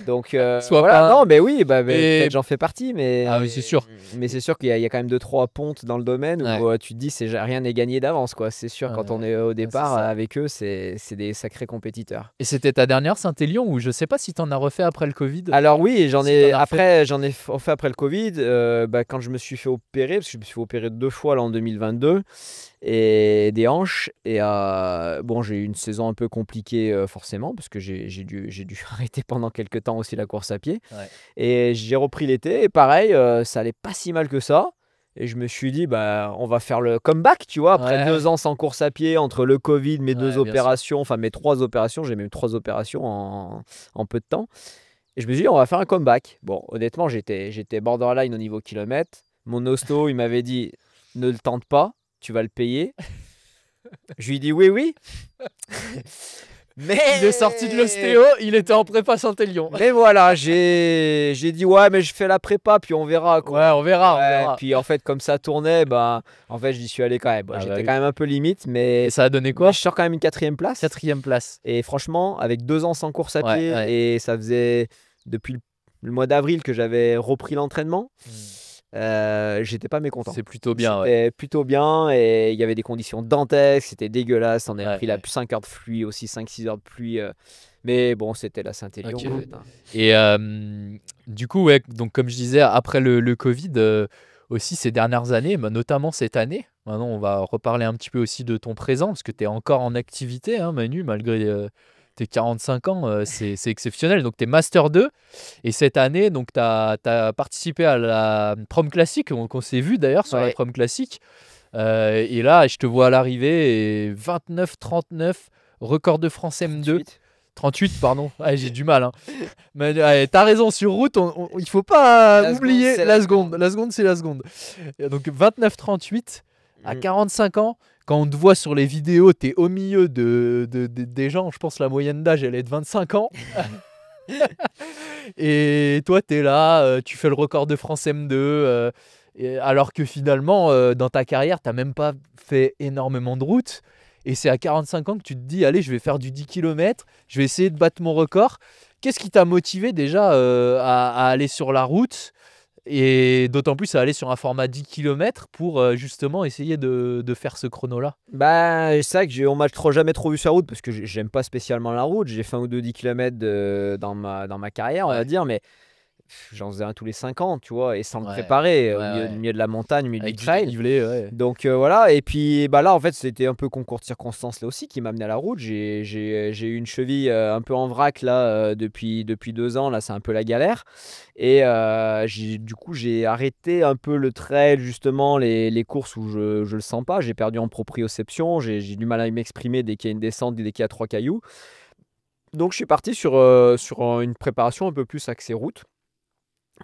Donc Sois voilà, pas. non, mais oui, Mais peut-être j'en fais partie, ah oui, c'est sûr. mais c'est sûr qu'il y a quand même 2-3 pontes dans le domaine Ouais. où tu te dis rien n'est gagné d'avance, quoi. C'est sûr, quand on est au c'est départ ça. avec eux, c'est des sacrés compétiteurs. Et c'était ta dernière Saint-Élion ou je sais pas si t'en as refait après le Covid. Alors oui, Si t'en as refait. j'en ai fait après le Covid, quand je me suis fait opérer, parce que je me suis fait opérer 2 fois là en 2022, et des hanches. Et bon, j'ai eu une saison un peu compliquée forcément, parce que j'ai dû arrêter pendant quelques temps aussi la course à pied. Ouais. Et j'ai repris l'été, et pareil, ça allait pas si mal que ça. Et je me suis dit, on va faire le comeback, tu vois, après Ouais. 2 ans sans course à pied, entre le Covid, mes Ouais, 2 bien sûr. opérations, enfin mes 3 opérations, j'ai même 3 opérations en peu de temps. Et je me suis dit, on va faire un comeback. Bon, honnêtement, j'étais borderline au niveau kilomètre. Mon hosto, il m'avait dit, ne le tente pas, tu vas le payer. Je lui ai dit oui, oui. Mais Il est sorti de l'ostéo, il était en prépa Saint-Élion. Mais voilà, j'ai dit ouais, mais je fais la prépa, puis on verra, quoi. Ouais, on verra, on Ouais, verra. puis en fait, comme ça tournait, en fait, j'y suis allé quand même. Bon, Ah bah j'étais oui. quand même un peu limite, mais Et ça a donné quoi? je sors quand même une 4e place. 4e place. Et franchement, avec 2 ans sans course à Ouais, pied, ouais. et ça faisait depuis le mois d'avril que j'avais repris l'entraînement, j'étais pas mécontent. C'est plutôt bien, ouais. C'était plutôt bien, et il y avait des conditions dantesques, c'était dégueulasse. On avait Ouais, pris ouais. 5 heures de pluie, aussi 5-6 heures de pluie. Mais bon, c'était la Saint-Élion. Ok. En fait, hein. Et du coup, ouais, donc comme je disais, après le Covid, aussi ces dernières années, bah, notamment cette année, maintenant on va reparler un petit peu aussi de ton présent, parce que tu es encore en activité, hein, Manu, malgré tes 45 ans, c'est exceptionnel. Donc tu es Master 2, et cette année, tu as participé à la Prom Classic, qu'on s'est vu d'ailleurs sur la Ouais. Prom Classic. Et là, je te vois à l'arrivée, et 29-39, record de France M2. 38. 38, pardon. Ouais, j'ai du mal. Hein. Mais ouais, t'as raison, sur route, il faut pas La oublier seconde, c'est la la seconde. seconde. La seconde, c'est la seconde. Et donc 29-38, à Mm. 45 ans, quand on te voit sur les vidéos, t'es au milieu des gens. Je pense que la moyenne d'âge, elle est de 25 ans. Et toi, t'es là, tu fais le record de France M2. Alors que finalement, dans ta carrière, t'as même pas fait énormément de routes. Et c'est à 45 ans que tu te dis, allez, je vais faire du 10 km, je vais essayer de battre mon record. Qu'est-ce qui t'a motivé déjà à aller sur la route, et d'autant plus à aller sur un format 10 km pour justement essayer de faire ce chrono-là? C'est vrai que on m'a jamais trop vu sur la route, parce que j'aime pas spécialement la route. J'ai fait un ou deux 10 km dans ma carrière, on va Ouais. dire, mais j'en faisais un tous les 5 ans, tu vois, et sans le Ouais. préparer, au Ouais, milieu de la montagne, au milieu Avec du du trail. dénivelé, ouais. Donc voilà, et puis là, en fait, c'était un peu concours de circonstances là aussi qui m'a amené à la route. J'ai eu une cheville un peu en vrac là depuis 2 ans. Là, c'est un peu la galère. Et du coup, j'ai arrêté un peu le trail, justement, les courses où je le sens pas. J'ai perdu en proprioception, j'ai du mal à m'exprimer dès qu'il y a une descente, dès qu'il y a 3 cailloux. Donc je suis parti sur une préparation un peu plus axée route.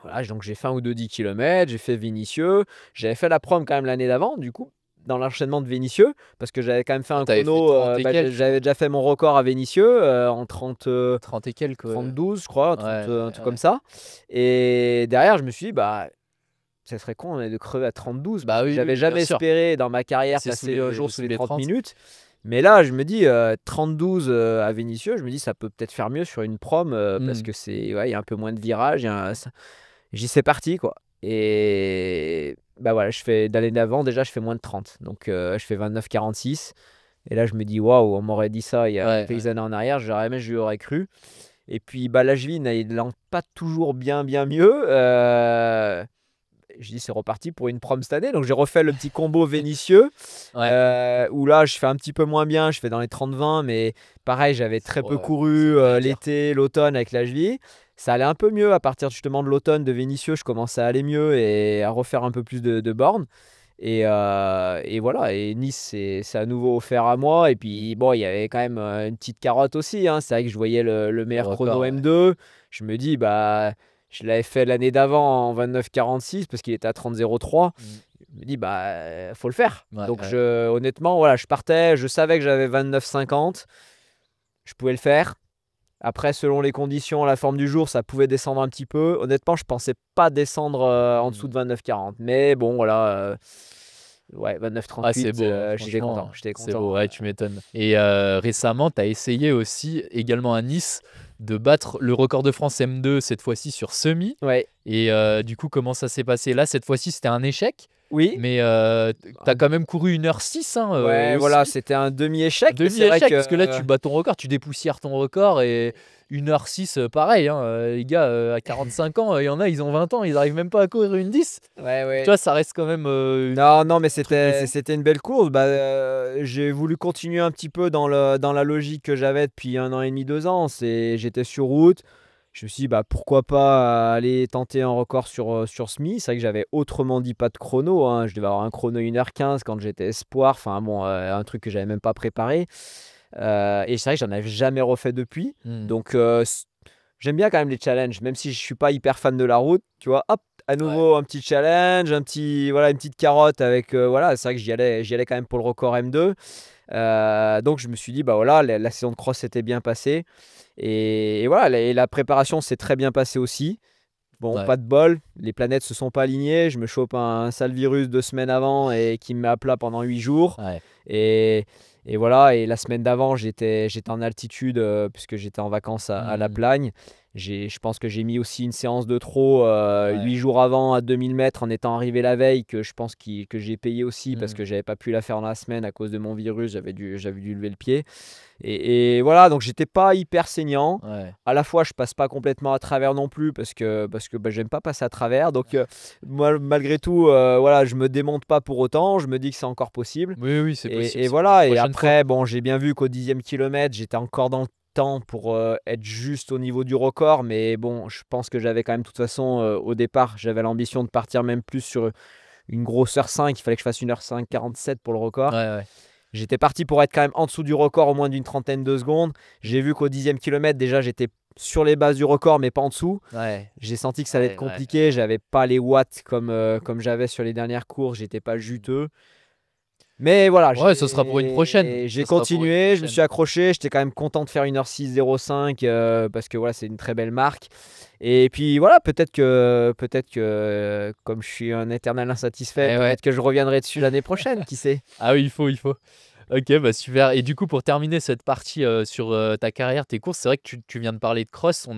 Voilà, donc j'ai fait un ou deux 10 km, j'ai fait Vénissieux. J'avais fait la prom quand même l'année d'avant, du coup, dans l'enchaînement de Vénissieux, parce que j'avais quand même fait un T'avais fait chrono. 30 et quelques, je J'avais déjà fait mon record à Vénissieux en 30 et quelques. 30-12, je crois, un truc Ouais. comme ça. Et derrière, je me suis dit, ça serait con de crever à 32. Bah oui, J'avais oui, bien jamais sûr. espéré dans ma carrière C'est passer un jour sous les 30 30. minutes. Mais là, je me dis, 32 à Vénissieux, je me dis, ça peut peut-être faire mieux sur une prom, parce que il y a un peu moins de virages. C'est parti, quoi. Et voilà, d'année d'avant, déjà, je fais moins de 30. Donc, je fais 29-46. Et là, je me dis, waouh, on m'aurait dit ça il y a quelques années en arrière, jamais je lui aurais cru. Et puis, la cheville n'allant pas toujours bien mieux. je dis c'est reparti pour une prom cette année. Donc j'ai refait le petit combo Vénitieux, Ouais. où là je fais un petit peu moins bien, je fais dans les 30-20, mais pareil, j'avais très peu Ouais, couru c'est rien à dire. l'été, l'automne avec la cheville. Ça allait un peu mieux à partir justement de l'automne de Vénitieux, je commençais à aller mieux et à refaire un peu plus de bornes. Et voilà, et Nice, c'est à nouveau offert à moi. Et puis, bon, il y avait quand même une petite carotte aussi, hein. C'est vrai que je voyais le Le meilleur chrono record, ouais. M2. Je me dis, bah, je l'avais fait l'année d'avant en 29,46 parce qu'il était à 30,03. Mm. Je me dis, bah, faut le faire. Ouais, Donc, ouais. honnêtement, voilà, je partais, je savais que j'avais 29,50. Je pouvais le faire. Après, selon les conditions, la forme du jour, ça pouvait descendre un petit peu. Honnêtement, je pensais pas descendre en dessous Mm. de 29,40. Mais bon, voilà. Ouais, Ah, c'est 29,38, beau, hein, j'étais content. franchement, J'étais c'est beau, content. ouais, tu m'étonnes. Et récemment, tu as essayé aussi, également à Nice, de battre le record de France M2, cette fois-ci sur semi. Ouais, Et du coup, comment ça s'est passé? Là, cette fois-ci, c'était un échec, oui. mais tu as quand même couru 1h06 hein, Ouais, voilà, aussi. c'était un Un demi-échec, mais c'est vrai demi-échec, que. parce que là, tu bats ton record, tu dépoussières ton record, et 1h06, pareil, hein, les gars, à 45 ans, il y en a, ils ont 20 ans, ils n'arrivent même pas à courir une 10. Ouais, Tu ouais. vois, ça reste quand même Non, non, mais un truc de c'était fou. c'était une belle course. Bah, j'ai voulu continuer un petit peu dans la logique que j'avais depuis 1 an et demi, 2 ans. J'étais sur route. Je me suis dit, bah, pourquoi pas aller tenter un record sur SMI. C'est vrai que j'avais autrement dit pas de chrono, hein. Je devais avoir un chrono 1h15 quand j'étais espoir. Enfin, bon, un truc que j'avais même pas préparé. Et c'est vrai que j'en avais jamais refait depuis. Hmm. Donc, j'aime bien quand même les challenges, même si je suis pas hyper fan de la route. Tu vois, hop, à Ouais. nouveau un petit challenge, voilà, une petite carotte avec. Voilà, c'est vrai que j'y allais quand même pour le record M2. Donc, je me suis dit, bah voilà, la saison de cross s'était bien passée. Et voilà, la préparation s'est très bien passée aussi. Bon, Ouais. pas de bol, les planètes se sont pas alignées. Je me chope un sale virus 2 semaines avant et qui me met à plat pendant 8 jours. Ouais. Et, et voilà, et la semaine d'avant, j'étais en altitude puisque j'étais en vacances à La Hmm. Plagne. Je pense que j'ai mis aussi une séance de trop Ouais. 8 jours avant à 2000 mètres en étant arrivé la veille, que je pense que j'ai payé aussi parce Hmm. que j'avais pas pu la faire dans la semaine à cause de mon virus. J'avais dû lever le pied. Et voilà, donc j'étais pas hyper saignant. Ouais. À la fois, je passe pas complètement à travers non plus parce que bah, j'aime pas passer à travers. Donc, moi, malgré tout, voilà, je me démonte pas pour autant. Je me dis que c'est encore possible. Oui, oui, c'est possible, Et c'est possible. voilà. Et Prochaine fois. après, bon, j'ai bien vu qu'au 10e kilomètre, j'étais encore dans le temps pour être juste au niveau du record. Mais bon, je pense que j'avais quand même, de toute façon, au départ, j'avais l'ambition de partir même plus sur une grosse heure 5. Il fallait que je fasse 1h5 47 pour le Ouais, record. ouais. J'étais parti pour être quand même en dessous du record au moins d'une trentaine de secondes. J'ai vu qu'au 10e kilomètre, déjà, j'étais sur les bases du record, mais pas en dessous. Ouais. J'ai senti que ça allait être Ouais, ouais. compliqué. J'avais pas les watts comme j'avais sur les dernières courses. J'étais pas juteux. Mais voilà, Ouais, ce sera pour une prochaine. j'ai Ce sera pour une continué. Je me prochaine. suis accroché. J'étais quand même content de faire 1h06,05 parce que voilà, c'est une très belle marque. Et puis voilà, peut-être que comme je suis un éternel insatisfait, Eh ouais. peut-être que je reviendrai dessus l'année prochaine. Qui sait? Ah oui, il faut, il faut. Ok, bah super. Et du coup, pour terminer cette partie sur ta carrière, tes courses, c'est vrai que tu viens de parler de cross, on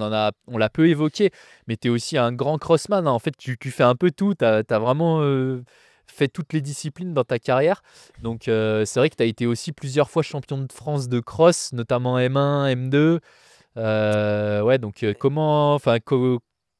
l'a peu évoqué, mais tu es aussi un grand crossman, hein. En fait, tu fais un peu tout, tu as vraiment fait toutes les disciplines dans ta carrière. Donc, c'est vrai que tu as été aussi plusieurs fois champion de France de cross, notamment M1, M2. Ouais, donc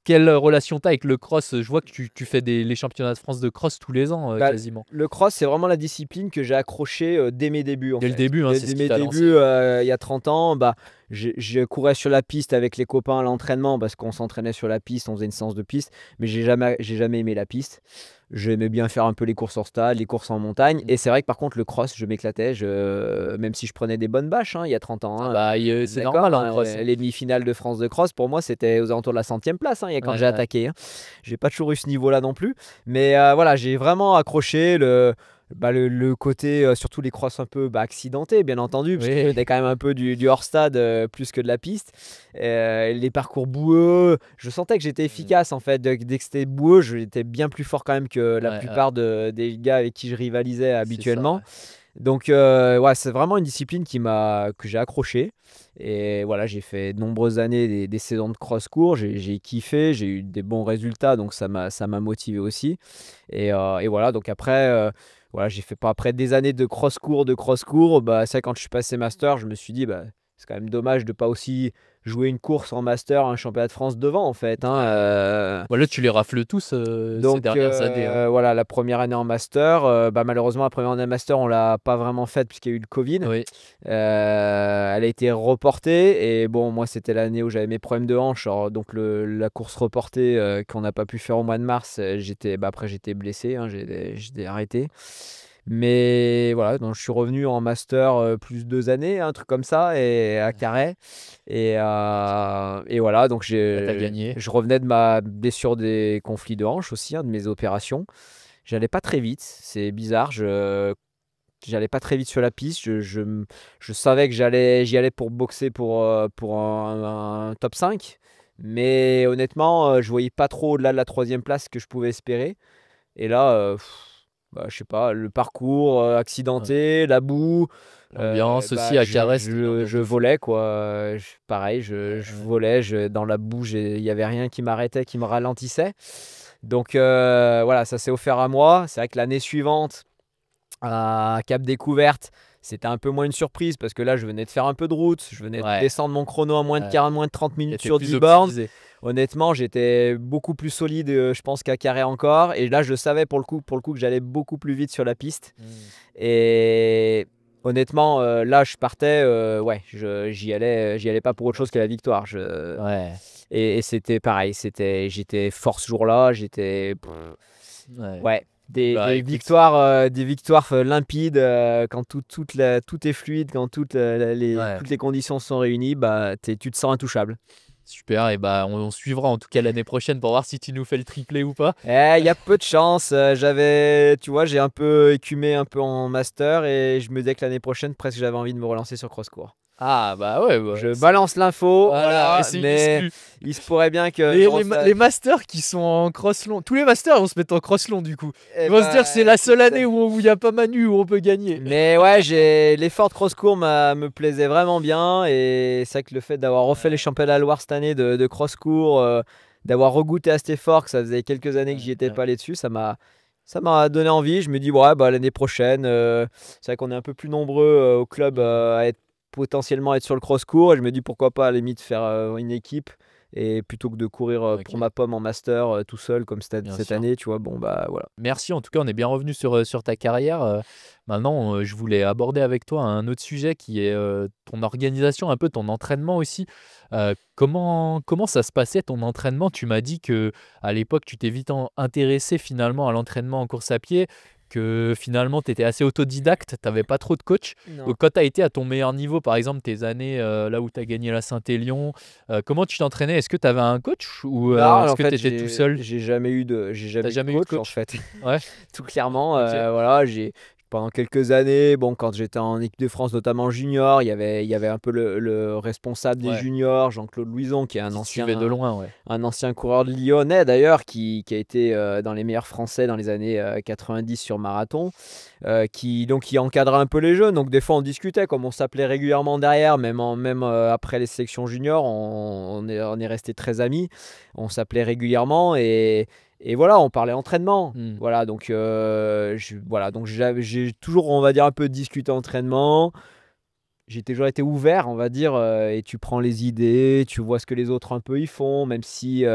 quelle relation tu as avec le cross? Je vois que tu fais les championnats de France de cross tous les ans, Bah, quasiment. le cross, c'est vraiment la discipline que j'ai accrochée dès mes débuts, en Dès le fait. début, hein, c'est Dès ce qui mes t'a débuts, lancé. il y a 30 ans, bah, je courais sur la piste avec les copains à l'entraînement parce qu'on s'entraînait sur la piste, on faisait une séance de piste, mais j'ai jamais aimé la piste. J'aimais bien faire un peu les courses hors stade, les courses en montagne. Et c'est vrai que par contre, le cross, je m'éclatais, même si je prenais des bonnes bâches il y a 30 ans, Ah hein. bah, c'est D'accord, normal en hein, cross, hein. les demi-finales de France de cross, pour moi, c'était aux alentours de la centième place, il y a quand Ouais, j'ai ouais. attaqué, hein. J'ai pas toujours eu ce niveau-là non plus. Mais voilà, j'ai vraiment accroché le côté, surtout les crosses un peu accidentés, bien entendu, parce que je Oui. faisais quand même un peu du hors-stade plus que de la piste. Les parcours boueux, je sentais que j'étais Mmh. efficace en fait. Dès que c'était boueux, j'étais bien plus fort quand même que la Ouais, ouais, plupart des gars avec qui je rivalisais c'est ça, habituellement. ouais. Donc ouais, c'est vraiment une discipline que j'ai accroché. Et voilà, j'ai fait de nombreuses années des saisons de cross court. J'ai kiffé, j'ai eu des bons résultats, donc ça m'a motivé aussi. Et voilà, donc après, voilà, j'ai fait pas après des années de cross court, bah, ça, quand je suis passé master, je me suis dit, bah, c'est quand même dommage de pas aussi jouer une course en master, un championnat de France devant en fait. Voilà, tu les rafles tous ces Donc dernières années. Hein. voilà, la première année en master, malheureusement la première année en master on l'a pas vraiment faite puisqu'il y a eu le Covid. Oui. Elle a été reportée et bon moi c'était l'année où j'avais mes problèmes de hanche, alors, donc la course reportée qu'on n'a pas pu faire au mois de mars, après j'étais blessé, hein, j'étais arrêté. Mais voilà, donc je suis revenu en master plus 2 années, un truc comme ça, et à Carhaix. Et voilà, donc T'as gagné. je revenais de ma blessure des conflits de hanche aussi, hein, de mes opérations. J'allais pas très vite, c'est bizarre. J'allais pas très vite sur la piste. Je savais que j'y allais pour boxer pour un top 5. Mais honnêtement, je voyais pas trop au-delà de la 3e place que je pouvais espérer. Et là, je sais pas, le parcours Ouais. accidenté, la boue, L'ambiance aussi à Carhaix. c'était une ambiance je de fou. volais quoi. Pareil, je Ouais. volais, dans la boue, il y avait rien qui m'arrêtait, qui me ralentissait. Donc voilà, ça s'est offert à moi. C'est vrai que l'année suivante, à Cap Découverte, c'était un peu moins une surprise parce que là, je venais de faire un peu de route. Je venais de Ouais. descendre mon chrono à moins de 40, moins de 30 Qui minutes était sur plus 10 bornes. optimisé. Honnêtement, j'étais beaucoup plus solide, je pense, qu'à Carré encore. Et là, je savais pour le coup que j'allais beaucoup plus vite sur la piste. Et honnêtement, là, je partais, j'y allais pas pour autre chose que la victoire. Ouais. Et c'était pareil, j'étais fort ce jour-là. Ouais. Ouais, Bah écoute, des victoires limpides, quand tout est fluide, quand toutes ouais. les conditions sont réunies, tu te sens intouchable. Super, et bah on suivra en tout cas l'année prochaine pour voir si tu nous fais le triplé ou pas. Il y a peu de chance. Tu vois, j'ai un peu écumé un peu en master et je me disais que l'année prochaine, presque, j'avais envie de me relancer sur cross-court. Ah bah ouais, bah, Je balance l'info, voilà, voilà, c'est une mais exclue. il se pourrait bien que Les, je les, ma- les masters qui sont en cross long, tous les masters vont se mettre en cross long du coup. Eh Ils vont se dire c'est la seule écoute, année où il n'y a pas Manu, où on peut gagner. mais ouais, l'effort de cross-court me plaisait vraiment bien et c'est vrai que le fait d'avoir refait les championnats Loire cette année de cross-court, d'avoir regoûté à cet effort, que ça faisait quelques années que j'y étais pas allé dessus, ça m'a donné envie. Je me dis ouais, l'année prochaine, c'est vrai qu'on est un peu plus nombreux au club à être potentiellement être sur le cross-court et je me dis pourquoi pas à la limite faire une équipe et plutôt que de courir pour Ok, ma pomme en master tout seul comme bien cette sûr. année, tu vois, bon voilà. Merci, en tout cas, on est bien revenu sur ta carrière. Maintenant, je voulais aborder avec toi un autre sujet qui est ton organisation, un peu ton entraînement aussi. Comment ça se passait ton entraînement? Tu m'as dit que à l'époque, tu t'es vite intéressé finalement à l'entraînement en course à pied, que finalement, tu étais assez autodidacte, tu n'avais pas trop de coach. Non. Donc, quand tu as été à ton meilleur niveau, par exemple, tes années là où tu as gagné la Saint-Élion, comment tu t'entraînais? Est-ce que tu avais un coach ou Non, est-ce en que tu fait, étais tout seul? j'ai jamais eu T'as de jamais eu de coach en coach? fait. Ouais, Tout clairement, ok. voilà, pendant quelques années, bon, quand j'étais en équipe de France, notamment junior, il y avait un peu le responsable des Ouais. juniors, Jean-Claude Louison, qui est Qui te suivait de loin, ouais. un ancien coureur de lyonnais d'ailleurs, qui a été dans les meilleurs français dans les années 90 sur marathon, qui encadrait un peu les jeunes. Donc des fois on discutait, comme on s'appelait régulièrement derrière, même après les sélections juniors, on est resté très amis. On s'appelait régulièrement et voilà, on parlait entraînement. Mmh. Voilà, donc j'ai toujours, on va dire, un peu discuté entraînement. J'ai toujours été ouvert, on va dire, et tu prends les idées, tu vois ce que les autres un peu y font, même si,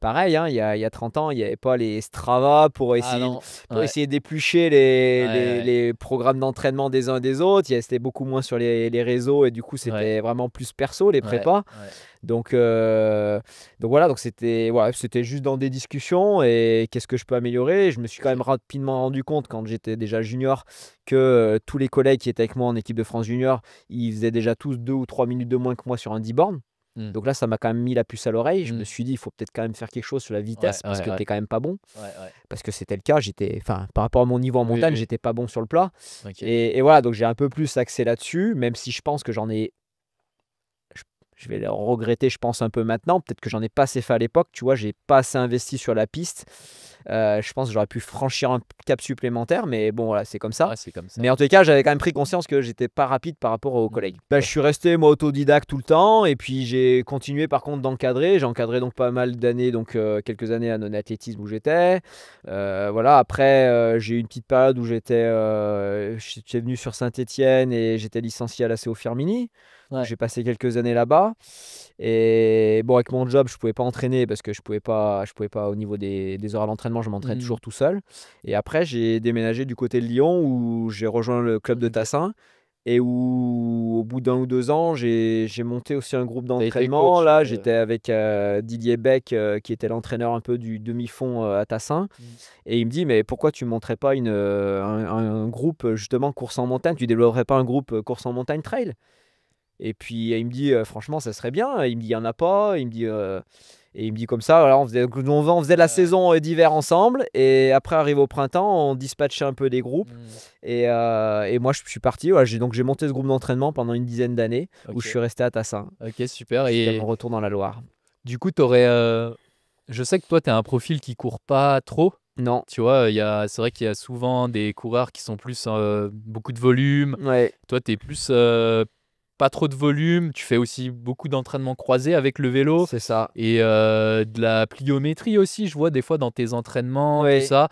pareil, hein, il y a 30 ans, il n'y avait pas les Strava Ah non, pour ouais, essayer d'éplucher ouais, les programmes d'entraînement des uns et des autres. C'était beaucoup moins sur les réseaux et du coup, ouais, c'était vraiment plus perso, les ouais, prépas. ouais, Donc, voilà, donc c'était juste dans des discussions et qu'est-ce que je peux améliorer. Je me suis quand même OK. rapidement rendu compte quand j'étais déjà junior que tous les collègues qui étaient avec moi en équipe de France junior, ils faisaient déjà tous 2 ou 3 minutes de moins que moi sur un 10 bornes. Mmh. Donc là, ça m'a quand même mis la puce à l'oreille. Je me Mmh. suis dit, il faut peut-être quand même faire quelque chose sur la Ouais, vitesse parce ouais, que ouais, t'es quand même pas bon. ouais, ouais. Parce que c'était le cas. Enfin, par rapport à mon niveau en Oui, montagne, oui. j'étais pas bon sur le plat. OK. Et voilà, donc j'ai un peu plus axé là-dessus, même si je pense que je je vais le regretter, je pense, un peu maintenant. Peut-être que j'en ai pas assez fait à l'époque. Tu vois, j'ai pas assez investi sur la piste. Je pense que j'aurais pu franchir un cap supplémentaire, mais bon, voilà, c'est comme ça. Ouais, c'est comme ça. Mais en tout cas, j'avais quand même pris conscience que j'étais pas rapide par rapport aux collègues. Je suis resté moi autodidacte tout le temps et puis j'ai continué par contre d'encadrer. J'ai encadré donc pas mal d'années, donc quelques années à non-athlétisme où j'étais. Voilà, après j'ai eu une petite période où j'étais venu sur Saint-Étienne et j'étais licencié à la CO Firmini. Ouais. J'ai passé quelques années là-bas. Et bon, avec mon job, je pouvais pas entraîner parce que je pouvais pas au niveau des horaires d'entraînement, je m'entraîne toujours tout seul. Et après, j'ai déménagé du côté de Lyon où j'ai rejoint le club de Tassin et où, au bout d'1 ou 2 ans, j'ai monté aussi un groupe été d'entraînement. coach, Là, j'étais avec Didier Beck, qui était l'entraîneur un peu du demi-fond à Tassin. Et il me dit, mais pourquoi tu ne monterais pas un groupe justement course en montagne? Tu développerais pas un groupe course en montagne trail? Et puis il me dit, franchement, ça serait bien. Il me dit, il n'y en a pas. Il me dit, et il me dit comme ça, voilà, on faisait la saison d'hiver ensemble. Et après, arrivé au printemps, on dispatchait un peu des groupes. Et moi, je suis parti. Voilà, j'ai monté ce groupe d'entraînement pendant une dizaine d'années où je suis resté à Tassin. Ok, super. Jusqu'à Et mon retour dans la Loire. du coup, je sais que toi, tu as un profil qui court pas trop. Non. Tu vois, c'est vrai qu'il y a souvent des coureurs qui sont plus beaucoup de volume. Ouais. Toi, tu es plus pas trop de volume. Tu fais aussi beaucoup d'entraînements croisés avec le vélo. C'est ça. Et de la pliométrie aussi, je vois des fois dans tes entraînements, Ouais. tout ça.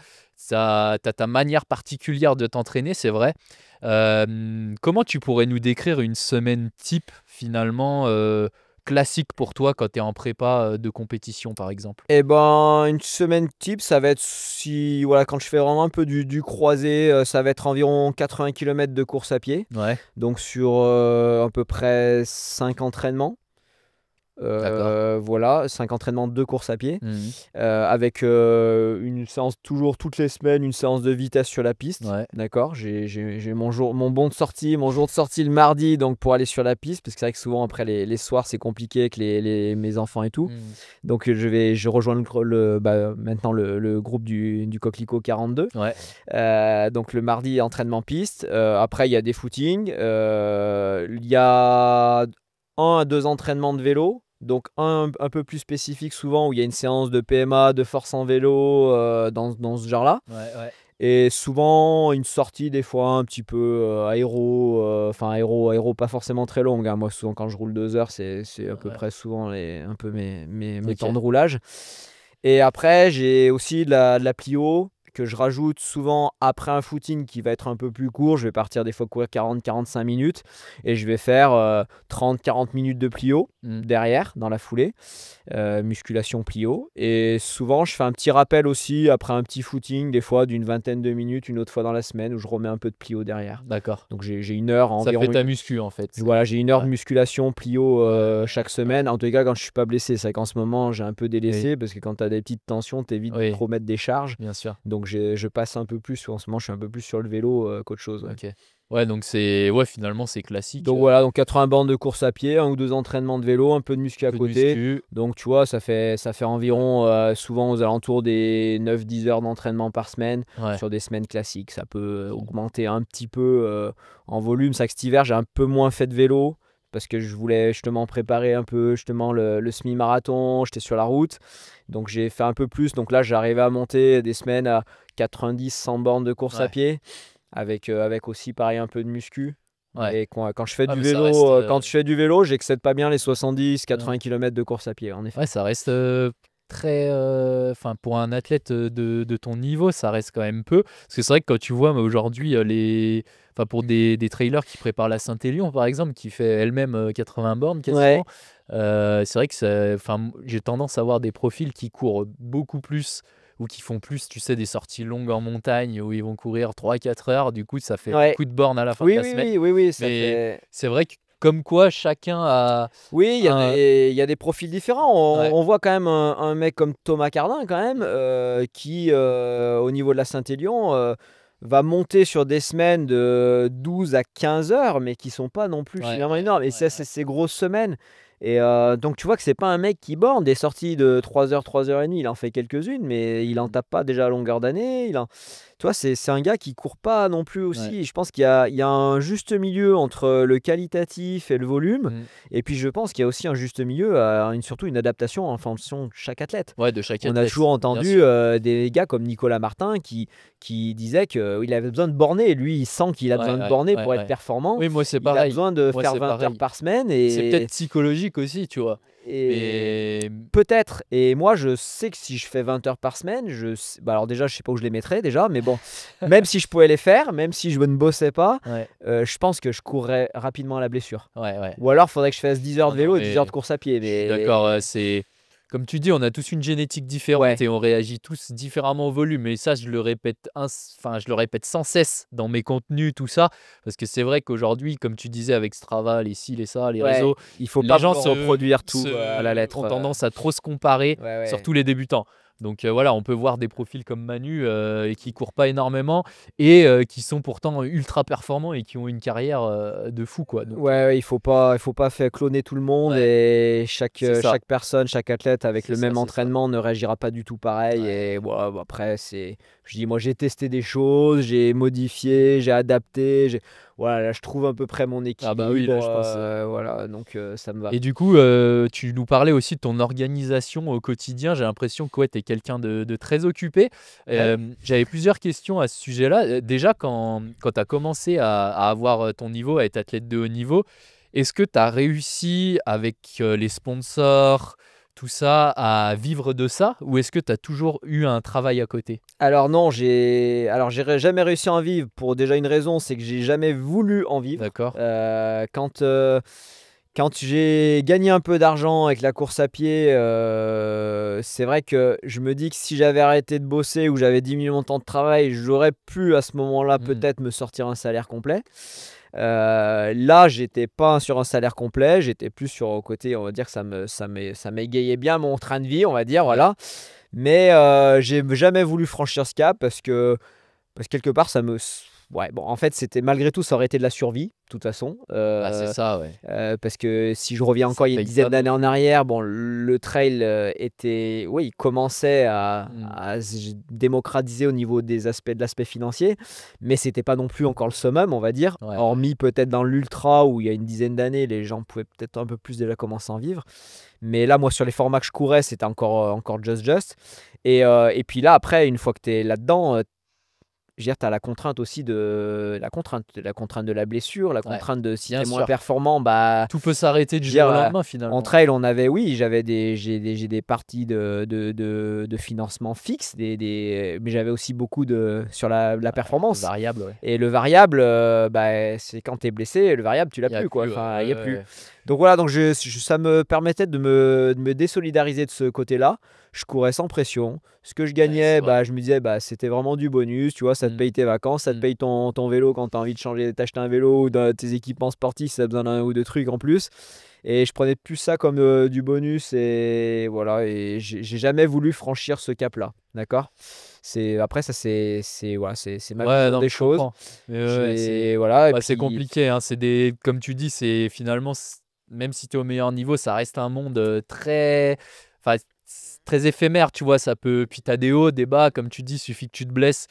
Tu as ta manière particulière de t'entraîner, c'est vrai. Comment tu pourrais nous décrire une semaine type finalement classique pour toi quand tu es en prépa de compétition par exemple? Eh ben, une semaine type, ça va être voilà, quand je fais vraiment un peu du croisé, ça va être environ 80 km de course à pied. Ouais, Donc sur à peu près 5 entraînements. d'accord. Voilà, 5 entraînements de course à pied. Mhm. Avec une séance toujours toutes les semaines, une séance de vitesse sur la piste. Ouais. D'accord, j'ai mon jour de sortie le mardi donc pour aller sur la piste, parce que c'est vrai que souvent après les soirs c'est compliqué avec mes enfants et tout. Donc je rejoins maintenant le groupe du Coquelicot 42. Ouais. Donc le mardi entraînement piste. Après il y a des footings. Il y a 1 à 2 entraînements de vélo. Donc un peu plus spécifique souvent où il y a une séance de PMA, de force en vélo dans ce genre-là. Ouais. Et souvent une sortie des fois un petit peu aéro, enfin aéro pas forcément très longue, hein. Moi souvent quand je roule 2 heures c'est à peu près souvent un peu mes Ok. temps de roulage. Et après j'ai aussi de la plio que je rajoute souvent après un footing qui va être un peu plus court. Je vais partir des fois courir 40-45 minutes et je vais faire 30-40 minutes de plio derrière dans la foulée, musculation plio. Et souvent je fais un petit rappel aussi après un petit footing, des fois d'une vingtaine de minutes, une autre fois dans la semaine où je remets un peu de plio derrière. D'accord. Donc j'ai 1 heure environ. Ça fait ta muscu en fait. Voilà, j'ai 1 heure de Ouais. musculation plio chaque semaine. En tout cas, quand je suis pas blessé, c'est qu'en ce moment j'ai un peu délaissé parce que quand tu as des petites tensions, tu évites de trop mettre des charges. Bien sûr. Donc je passe un peu plus, en ce moment je suis un peu plus sur le vélo qu'autre chose. Ouais. Ok. Ouais, donc finalement c'est classique. Donc voilà, donc 80 bandes de course à pied, 1 ou 2 entraînements de vélo, un peu de muscu à côté. Donc tu vois, ça fait environ souvent aux alentours des 9-10 heures d'entraînement par semaine sur des semaines classiques. Ça peut augmenter un petit peu en volume. C'est vrai que cet hiver, j'ai un peu moins fait de vélo parce que je voulais justement préparer un peu justement le semi-marathon, j'étais sur la route. Donc j'ai fait un peu plus. Donc là, j'arrivais à monter des semaines à 90-100 bornes de course à pied avec aussi pareil un peu de muscu. Ouais. Et quand je fais du vélo, quand je fais du vélo, j'excède pas bien les 70-80 km de course à pied, en effet. Ouais, ça reste très. Enfin, pour un athlète de ton niveau, ça reste quand même peu. Parce que c'est vrai que quand tu vois aujourd'hui, pour des trailers qui préparent la Saint-Élion, par exemple, qui fait elle-même 80 bornes quasiment, c'est vrai que j'ai tendance à voir des profils qui courent beaucoup plus ou qui font plus, tu sais, des sorties longues en montagne où ils vont courir 3-4 heures. Du coup, ça fait beaucoup de bornes à la fin de la semaine. Oui, ça Mais fait... c'est vrai que comme quoi chacun a. Oui, il y a des profils différents. On voit quand même un mec comme Thomas Cardin, quand même, qui, au niveau de la Saint-Élion, va monter sur des semaines de 12 à 15 heures, mais qui sont pas non plus finalement énormes. Et ça, c'est ces grosses semaines. Et donc tu vois que c'est pas un mec qui borne des sorties de 3 heures, 3h30, il en fait quelques-unes, mais il en tape pas déjà à longueur d'année. Tu vois, c'est un gars qui court pas non plus Ouais. aussi. Et je pense qu'il y a un juste milieu entre le qualitatif et le volume. Mm. Et puis je pense qu'il y a aussi un juste milieu, surtout une adaptation en fonction de chaque athlète. Ouais, de chaque On a athlète, toujours bien entendu sûr. des gars comme Nicolas Martin qui disait qu'il avait besoin de borner. Lui, il sent qu'il a besoin Ouais, de ouais, borner ouais, pour être ouais. performant. Oui, moi c'est Il a pareil. besoin de Moi faire c'est 20 heures pareil. par semaine C'est peut-être psychologique aussi, tu vois. et Mais peut-être. Et moi, je sais que si je fais 20 heures par semaine, alors déjà, je sais pas où je les mettrais déjà, mais bon, même si je pouvais les faire, même si je ne bossais pas, ouais, je pense que je courrais rapidement à la blessure. ouais, ouais. Ou alors, il faudrait que je fasse 10 heures Non, de non, vélo et 10 heures de mais course à pied. je suis d'accord. Mais C'est comme tu dis, on a tous une génétique différente ouais, et on réagit tous différemment au volume. Et ça, je le répète, enfin, je le répète sans cesse dans mes contenus, tout ça, parce que c'est vrai qu'aujourd'hui, comme tu disais avec Strava, les ci, les ça, les ouais, réseaux, il faut les pas gens vouloir reproduire tout à la ont lettre. tendance à trop se comparer, Ouais, ouais. surtout les débutants. Donc voilà, on peut voir des profils comme Manu et qui courent pas énormément et qui sont pourtant ultra performants et qui ont une carrière de fou, quoi. Donc Ouais, ouais, il faut pas faire cloner tout le monde ouais, et chaque, c'est ça, chaque personne, chaque athlète avec c'est le ça, même c'est ça. entraînement ne réagira pas du tout pareil. Ouais. Et bon, après, je dis, moi j'ai testé des choses, j'ai modifié, j'ai adapté, voilà, là je trouve à peu près mon Ah bah oui, là, équilibre, je pense. voilà, donc ça me va. Et du coup, tu nous parlais aussi de ton organisation au quotidien. J'ai l'impression que ouais, tu es quelqu'un de très occupé. Ouais. J'avais plusieurs questions à ce sujet-là. Déjà, quand tu as commencé à avoir ton niveau, à être athlète de haut niveau, est-ce que tu as réussi avec les sponsors, tout ça, à vivre de ça? Ou est-ce que tu as toujours eu un travail à côté? Alors non, j'ai jamais réussi à en vivre pour déjà une raison, c'est que j'ai jamais voulu en vivre. D'accord. Quand j'ai gagné un peu d'argent avec la course à pied, c'est vrai que je me dis que si j'avais arrêté de bosser ou j'avais diminué mon temps de travail, j'aurais pu à ce moment-là Hmm. peut-être me sortir un salaire complet. Là, j'étais pas sur un salaire complet, j'étais plus sur au côté, on va dire que ça m'égayait bien mon train de vie, on va dire, Ouais. voilà. Mais j'ai jamais voulu franchir ce cap parce que quelque part, ouais, bon, en fait, c'était malgré tout, ça aurait été de la survie, de toute façon. Bah, c'est ça, ouais. Parce que si je reviens Ça encore il y a une paye pas dizaine d'années en beaucoup. arrière, bon, le trail était, oui, il commençait à, Hmm. à se démocratiser au niveau de l'aspect financier, mais c'était pas non plus encore le summum, on va dire. Ouais, ouais. Hormis peut-être dans l'ultra où il y a une dizaine d'années, les gens pouvaient peut-être un peu plus déjà commencer à en vivre. Mais là, moi, sur les formats que je courais, c'était encore just. Et puis là, après, une fois que tu es là-dedans, je veux dire, tu as la contrainte aussi la contrainte de la blessure, la Ouais, contrainte de si tu bien es moins sûr. performant, bah, Tout peut s'arrêter je du veux jour dire, au lendemain en finalement. trail, oui, j'ai des parties de financement fixe, mais j'avais aussi beaucoup sur la Le performance. variable, ouais. Et le variable, bah, c'est quand tu es blessé, le variable, tu l'as Il y a plus, quoi. plus, ouais, Enfin, il ouais, y a ouais, plus. ouais. Donc voilà, donc ça me permettait de me désolidariser de ce côté-là. Je courais sans pression. Ce que je Ouais, c'est gagnais, vrai. bah, je me disais, bah, c'était vraiment du bonus. Tu vois, ça te Mmh. paye tes vacances, ça te Mmh. paye ton vélo quand tu as envie de changer, t'acheter un vélo ou tes équipements sportifs si tu as besoin d'un ou deux trucs en plus. Et je prenais plus ça comme du bonus. Et voilà, et j'ai jamais voulu franchir ce cap-là. D'accord. Après, ça, voilà, c'est ma Ouais, vision non, des mais je choses. comprends. Mais ouais, ouais, Voilà, et bah, c'est puis. compliqué, hein. Comme tu dis, c'est finalement, même si tu es au meilleur niveau, ça reste un monde très, enfin, très éphémère, tu vois. Puis tu as des hauts, des bas, comme tu dis, suffit que tu te blesses,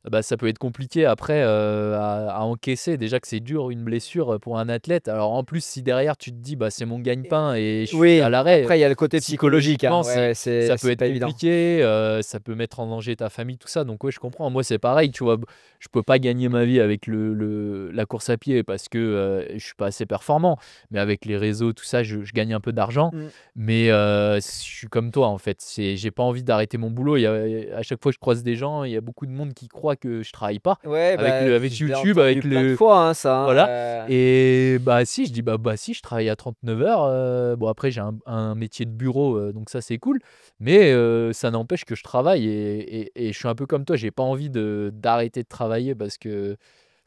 bah, ça peut être compliqué après à encaisser. Déjà que c'est dur une blessure pour un athlète. Alors en plus, si derrière tu te dis, bah, c'est mon gagne-pain et je suis à Oui, l'arrêt, après il y a le côté psychologique, hein. psychologiquement, Ouais, ouais, ça peut c'est être pas évident. compliqué, ça peut mettre en danger ta famille, tout ça. Donc ouais, je comprends. Moi, c'est pareil, tu vois. Je peux pas gagner ma vie avec la course à pied parce que je suis pas assez performant. Mais avec les réseaux, tout ça, je gagne un peu d'argent. Mmh. Mais je suis comme toi, en fait. J'ai pas envie d'arrêter mon boulot. À chaque fois que je croise des gens, il y a beaucoup de monde qui croit que je travaille pas. Ouais, bah, Avec je l'ai YouTube, entendu plein de fois, hein, ça, voilà. hein, Et bah si, je dis bah si, je travaille à 39 heures. Bon, après, j'ai un métier de bureau, donc ça, c'est cool. Mais ça n'empêche que je travaille et je suis un peu comme toi. J'ai pas envie d'arrêter de travailler parce que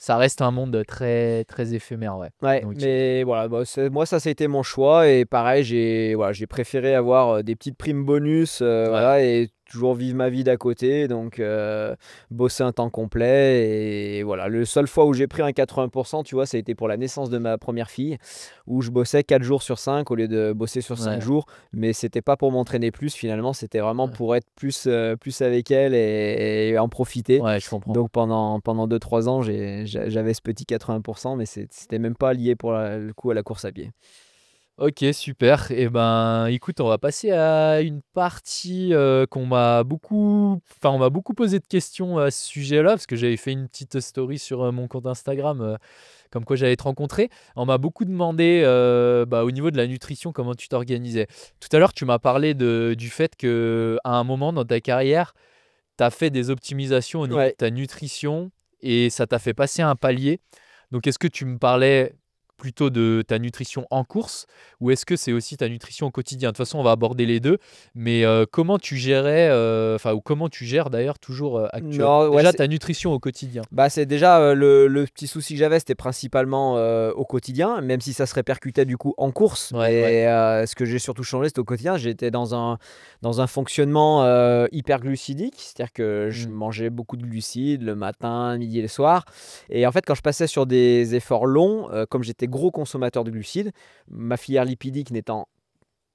ça reste un monde très, très éphémère. Ouais. ouais, Donc, mais voilà, bah, moi ça, c'était mon choix et pareil, j'ai préféré avoir, des petites primes bonus, ouais. voilà et toujours vivre ma vie d'à côté, donc bosser un temps complet. Et voilà, le seule fois où j'ai pris un 80%, tu vois, ça a été pour la naissance de ma première fille, où je bossais 4 jours sur 5 au lieu de bosser sur 5 Ouais. jours. Mais c'était pas pour m'entraîner plus, finalement, c'était vraiment Ouais. pour être plus avec elle et en profiter. Ouais, je comprends. Donc pendant 2-3 ans, j'avais ce petit 80%, mais c'était même pas lié pour le coup à la course à pied. Ok, super. Et ben, écoute, on va passer à une partie on m'a beaucoup posé de questions à ce sujet-là, parce que j'avais fait une petite story sur mon compte Instagram, comme quoi j'allais te rencontrer. On m'a beaucoup demandé, au niveau de la nutrition, comment tu t'organisais. Tout à l'heure, tu m'as parlé du fait que à un moment dans ta carrière, tu as fait des optimisations au niveau de Ouais. ta nutrition et ça t'a fait passer un palier. Donc, est-ce que tu me parlais plutôt de ta nutrition en course ou est-ce que c'est aussi ta nutrition au quotidien? De toute façon, on va aborder les deux, mais comment tu gérais, ou comment tu gères d'ailleurs toujours actuellement Non, ouais, déjà ta nutrition au quotidien? bah, c'est déjà le petit souci que j'avais, c'était principalement au quotidien, même si ça se répercutait du coup en course. Ouais, ouais. Mais ce que j'ai surtout changé, c'était au quotidien. J'étais dans un fonctionnement hyperglucidique, c'est-à-dire que je Mm. mangeais beaucoup de glucides le matin, midi et le soir. Et en fait, quand je passais sur des efforts longs, comme j'étais gros consommateur de glucides, ma filière lipidique n'étant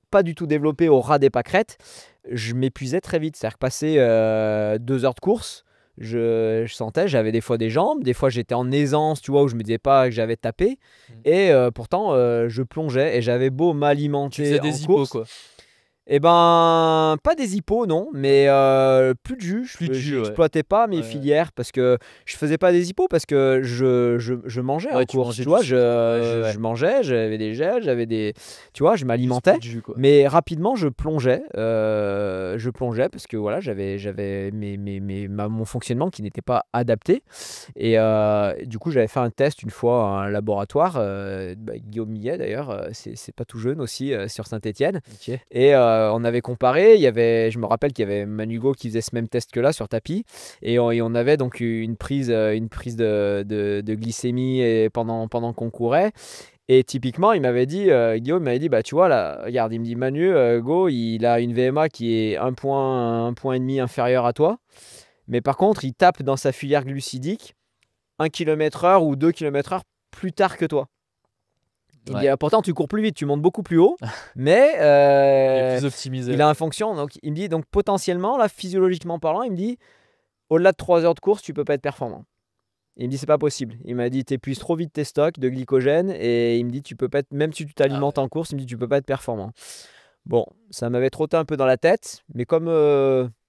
pas du tout développée au ras des pâquerettes, je m'épuisais très vite. C'est-à-dire que passer 2 heures de course, je sentais, j'avais des fois des jambes, des fois j'étais en aisance, tu vois, où je me disais pas que j'avais tapé. Mm. Et pourtant, je plongeais et j'avais beau Tu m'alimenter faisais en des hippos, course. quoi. Eh ben, pas des hippos, non, mais plus de jus. Plus de jus, ouais. J'exploitais pas mes Ouais, ouais. filières parce que je faisais pas des hippos parce que je mangeais en Ouais, tu course, mangeais tu du vois. sucre. Ouais, Je mangeais, j'avais des gels, tu vois, je juste plus m'alimentais. de jus, quoi. Mais rapidement, je plongeais. Je plongeais parce que voilà, j'avais mon fonctionnement qui n'était pas adapté. Et du coup, j'avais fait un test une fois à un laboratoire, Guillaume Millet d'ailleurs, c'est pas tout jeune aussi, sur Saint-Étienne. Ok. Et on avait comparé, je me rappelle qu'il y avait Manu Hugo qui faisait ce même test que là sur tapis. Et on avait donc eu une prise de glycémie pendant qu'on courait. Et typiquement, Guillaume m'avait dit, bah tu vois là, regarde, il me dit Manu, Go, il a une VMA qui est un point et demi inférieure à toi. Mais par contre, il tape dans sa filière glucidique 1 km/h ou 2 km/h plus tard que toi. Il me dit, Ouais. ah, pourtant, tu cours plus vite, tu montes beaucoup plus haut, mais Il est plus optimisé. il a un fonction. Donc, il me dit, donc potentiellement, là, physiologiquement parlant, il me dit, au-delà de 3 heures de course, tu peux pas être performant. Il me dit, c'est pas possible. Il m'a dit, tu épuises trop vite tes stocks de glycogène, et il me dit, tu peux pas être, même si tu Ah t'alimentes ouais. en course, il me dit, tu peux pas être performant. Bon, ça m'avait trotté un peu dans la tête, mais comme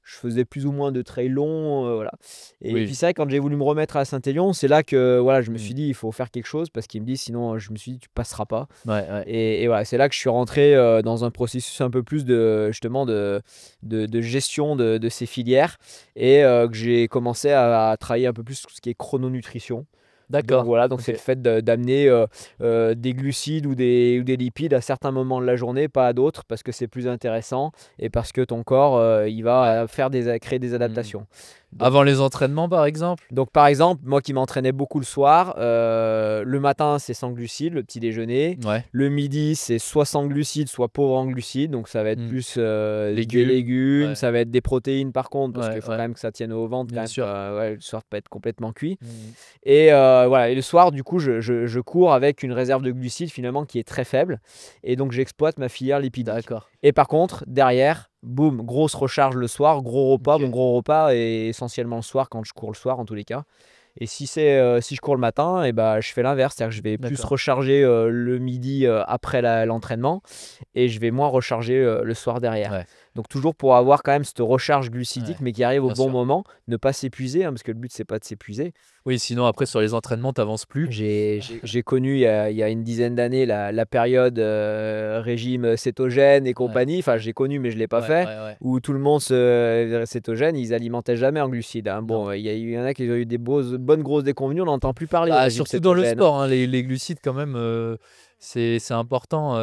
je faisais plus ou moins de trail long, voilà. Et Oui. puis c'est vrai, quand j'ai voulu me remettre à Saint-Élion, c'est là que voilà, je me Mm. suis dit, il faut faire quelque chose, parce qu'il me dit, sinon, je me suis dit, tu passeras pas. Ouais, ouais. Et voilà, c'est là que je suis rentré dans un processus un peu plus justement de gestion de ces filières, et que j'ai commencé à travailler un peu plus sur ce qui est chrononutrition. Donc D'accord. voilà, donc Ok. c'est le fait d'amener des glucides ou des lipides à certains moments de la journée, pas à d'autres, parce que c'est plus intéressant et parce que ton corps il va créer des Mm. adaptations. Donc, Avant les entraînements, par exemple? donc, par exemple, moi qui m'entraînais beaucoup le soir, le matin c'est sans glucides, le petit déjeuner. Ouais. Le midi c'est soit sans glucides, soit pauvre en glucides. Donc ça va être Mm. plus des Légumes. légumes, Ouais. ça va être des protéines par contre, parce Ouais, qu'il faut ouais. quand même que ça tienne au ventre, quand Bien même, sûr. ouais, le soir pas être complètement cuit. Mm. Et voilà, et le soir, du coup, je cours avec une réserve de glucides finalement qui est très faible. Et donc, j'exploite ma filière lipidique. D'accord. Et par contre, derrière, boum, grosse recharge le soir, gros repas. Ok. Mon gros repas est essentiellement le soir quand je cours le soir en tous les cas. Et si je cours le matin, et bah, je fais l'inverse, c'est-à-dire que je vais plus D'accord. recharger le midi après l'entraînement et je vais moins recharger le soir derrière. Ouais. Donc toujours pour avoir quand même cette recharge glucidique, Ouais. mais qui arrive au Bien bon sûr. moment, ne pas s'épuiser, hein, parce que le but c'est pas de s'épuiser. Oui, sinon après sur les entraînements, t'avances plus. J'ai connu il y a une dizaine d'années la période régime cétogène et Ouais. compagnie. Enfin, j'ai connu, mais je ne l'ai pas Ouais, fait. ouais, ouais. Où tout le monde cétogène, ils alimentaient jamais en glucides, hein. Non. Bon, il y en a qui ont eu des bonnes grosses déconvenues. On n'entend plus parler au Ah, régime surtout dans le cétogène. sport, hein, les glucides quand même, c'est important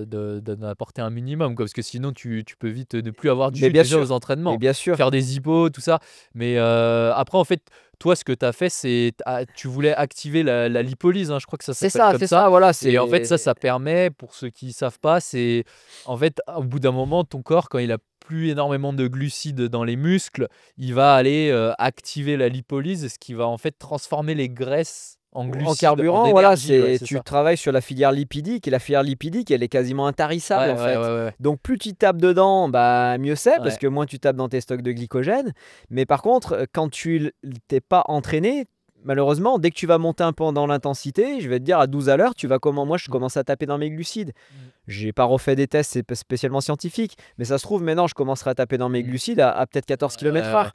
d'en apporter un minimum, quoi, parce que sinon tu peux vite ne plus avoir de Mais jus bien déjà aux sûr, mais entraînements, bien sûr. faire des hippos, tout ça. Mais après, en fait, toi, ce que tu as fait, c'est tu voulais activer la lipolyse, hein, je crois que ça s'appelle comme C'est ça. ça, voilà. Et en fait, ça permet, pour ceux qui ne savent pas, c'est en fait, au bout d'un moment, ton corps, quand il a plus énormément de glucides dans les muscles, il va aller activer la lipolyse, ce qui va en fait transformer les graisses en En glucides, en carburant, voilà, énergie. Ouais, c'est tu ça. travailles sur la filière lipidique et la filière lipidique, elle est quasiment intarissable Ouais, en ouais, fait. ouais, ouais. Donc plus tu tapes dedans, bah, mieux c'est parce Ouais. que moins tu tapes dans tes stocks de glycogène. Mais par contre, quand tu t'es pas entraîné, malheureusement, dès que tu vas monter un peu dans l'intensité, je vais te dire à 12 à l'heure, moi je Mm, commence à taper dans mes glucides. mm, J'ai pas refait des tests spécialement scientifiques, mais ça se trouve maintenant je commencerai à taper dans mes mm. glucides à peut-être 14 Ouais, ouais, ouais. km/h.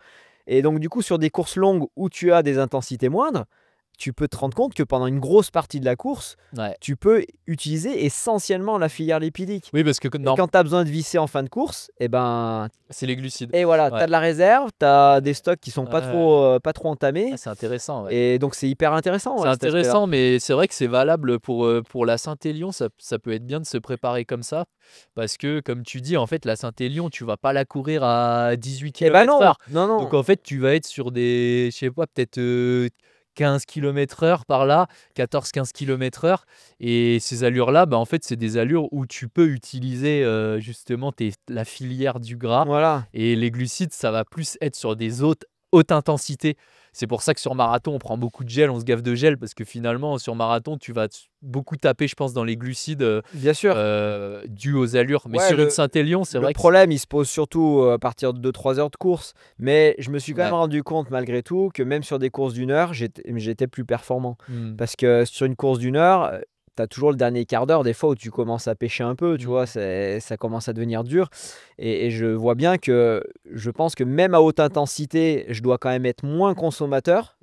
Et donc du coup sur des courses longues où tu as des intensités moindres, tu peux te rendre compte que pendant une grosse partie de la course, Ouais. tu peux utiliser essentiellement la filière lipidique. Oui, parce que Et quand tu as besoin de visser en fin de course, et ben c'est les glucides. et voilà, tu Ouais. as de la réserve, tu as des stocks qui sont Ouais, ouais. pas trop Ah, entamés. c'est intéressant, ouais. Et donc c'est hyper intéressant C'est ouais, cet aspect-là. intéressant, mais c'est vrai que c'est valable pour la Saint-Élion. Ça peut être bien de se préparer comme ça. Parce que, comme tu dis, en fait, la Saint-Élion, tu vas pas la courir à 18 Et ben km non, heure. non, Donc, non. en fait, tu vas être sur des, je sais pas, peut-être 15 km heure par là, 14-15 km heure. Et ces allures-là, bah, en fait, c'est des allures où tu peux utiliser justement la filière du gras. Voilà. Et les glucides, ça va plus être sur des hautes intensités. C'est pour ça que sur marathon, on prend beaucoup de gel, on se gaffe de gel, parce que finalement, sur marathon, tu vas beaucoup taper, je pense, dans les glucides Bien sûr. dus aux allures. Mais Ouais, sur une Saint-Élion, c'est le vrai que... problème, il se pose surtout à partir de 2-3 heures de course. Mais je me suis quand même Ouais. rendu compte, malgré tout, que même sur des courses d'une heure, j'étais plus performant. Mm. Parce que sur une course d'une heure, tu as toujours le dernier quart d'heure, des fois, où tu commences à pêcher un peu, tu vois, ça commence à devenir dur. Et je vois bien que je pense que même à haute intensité, je dois quand même être moins consommateur,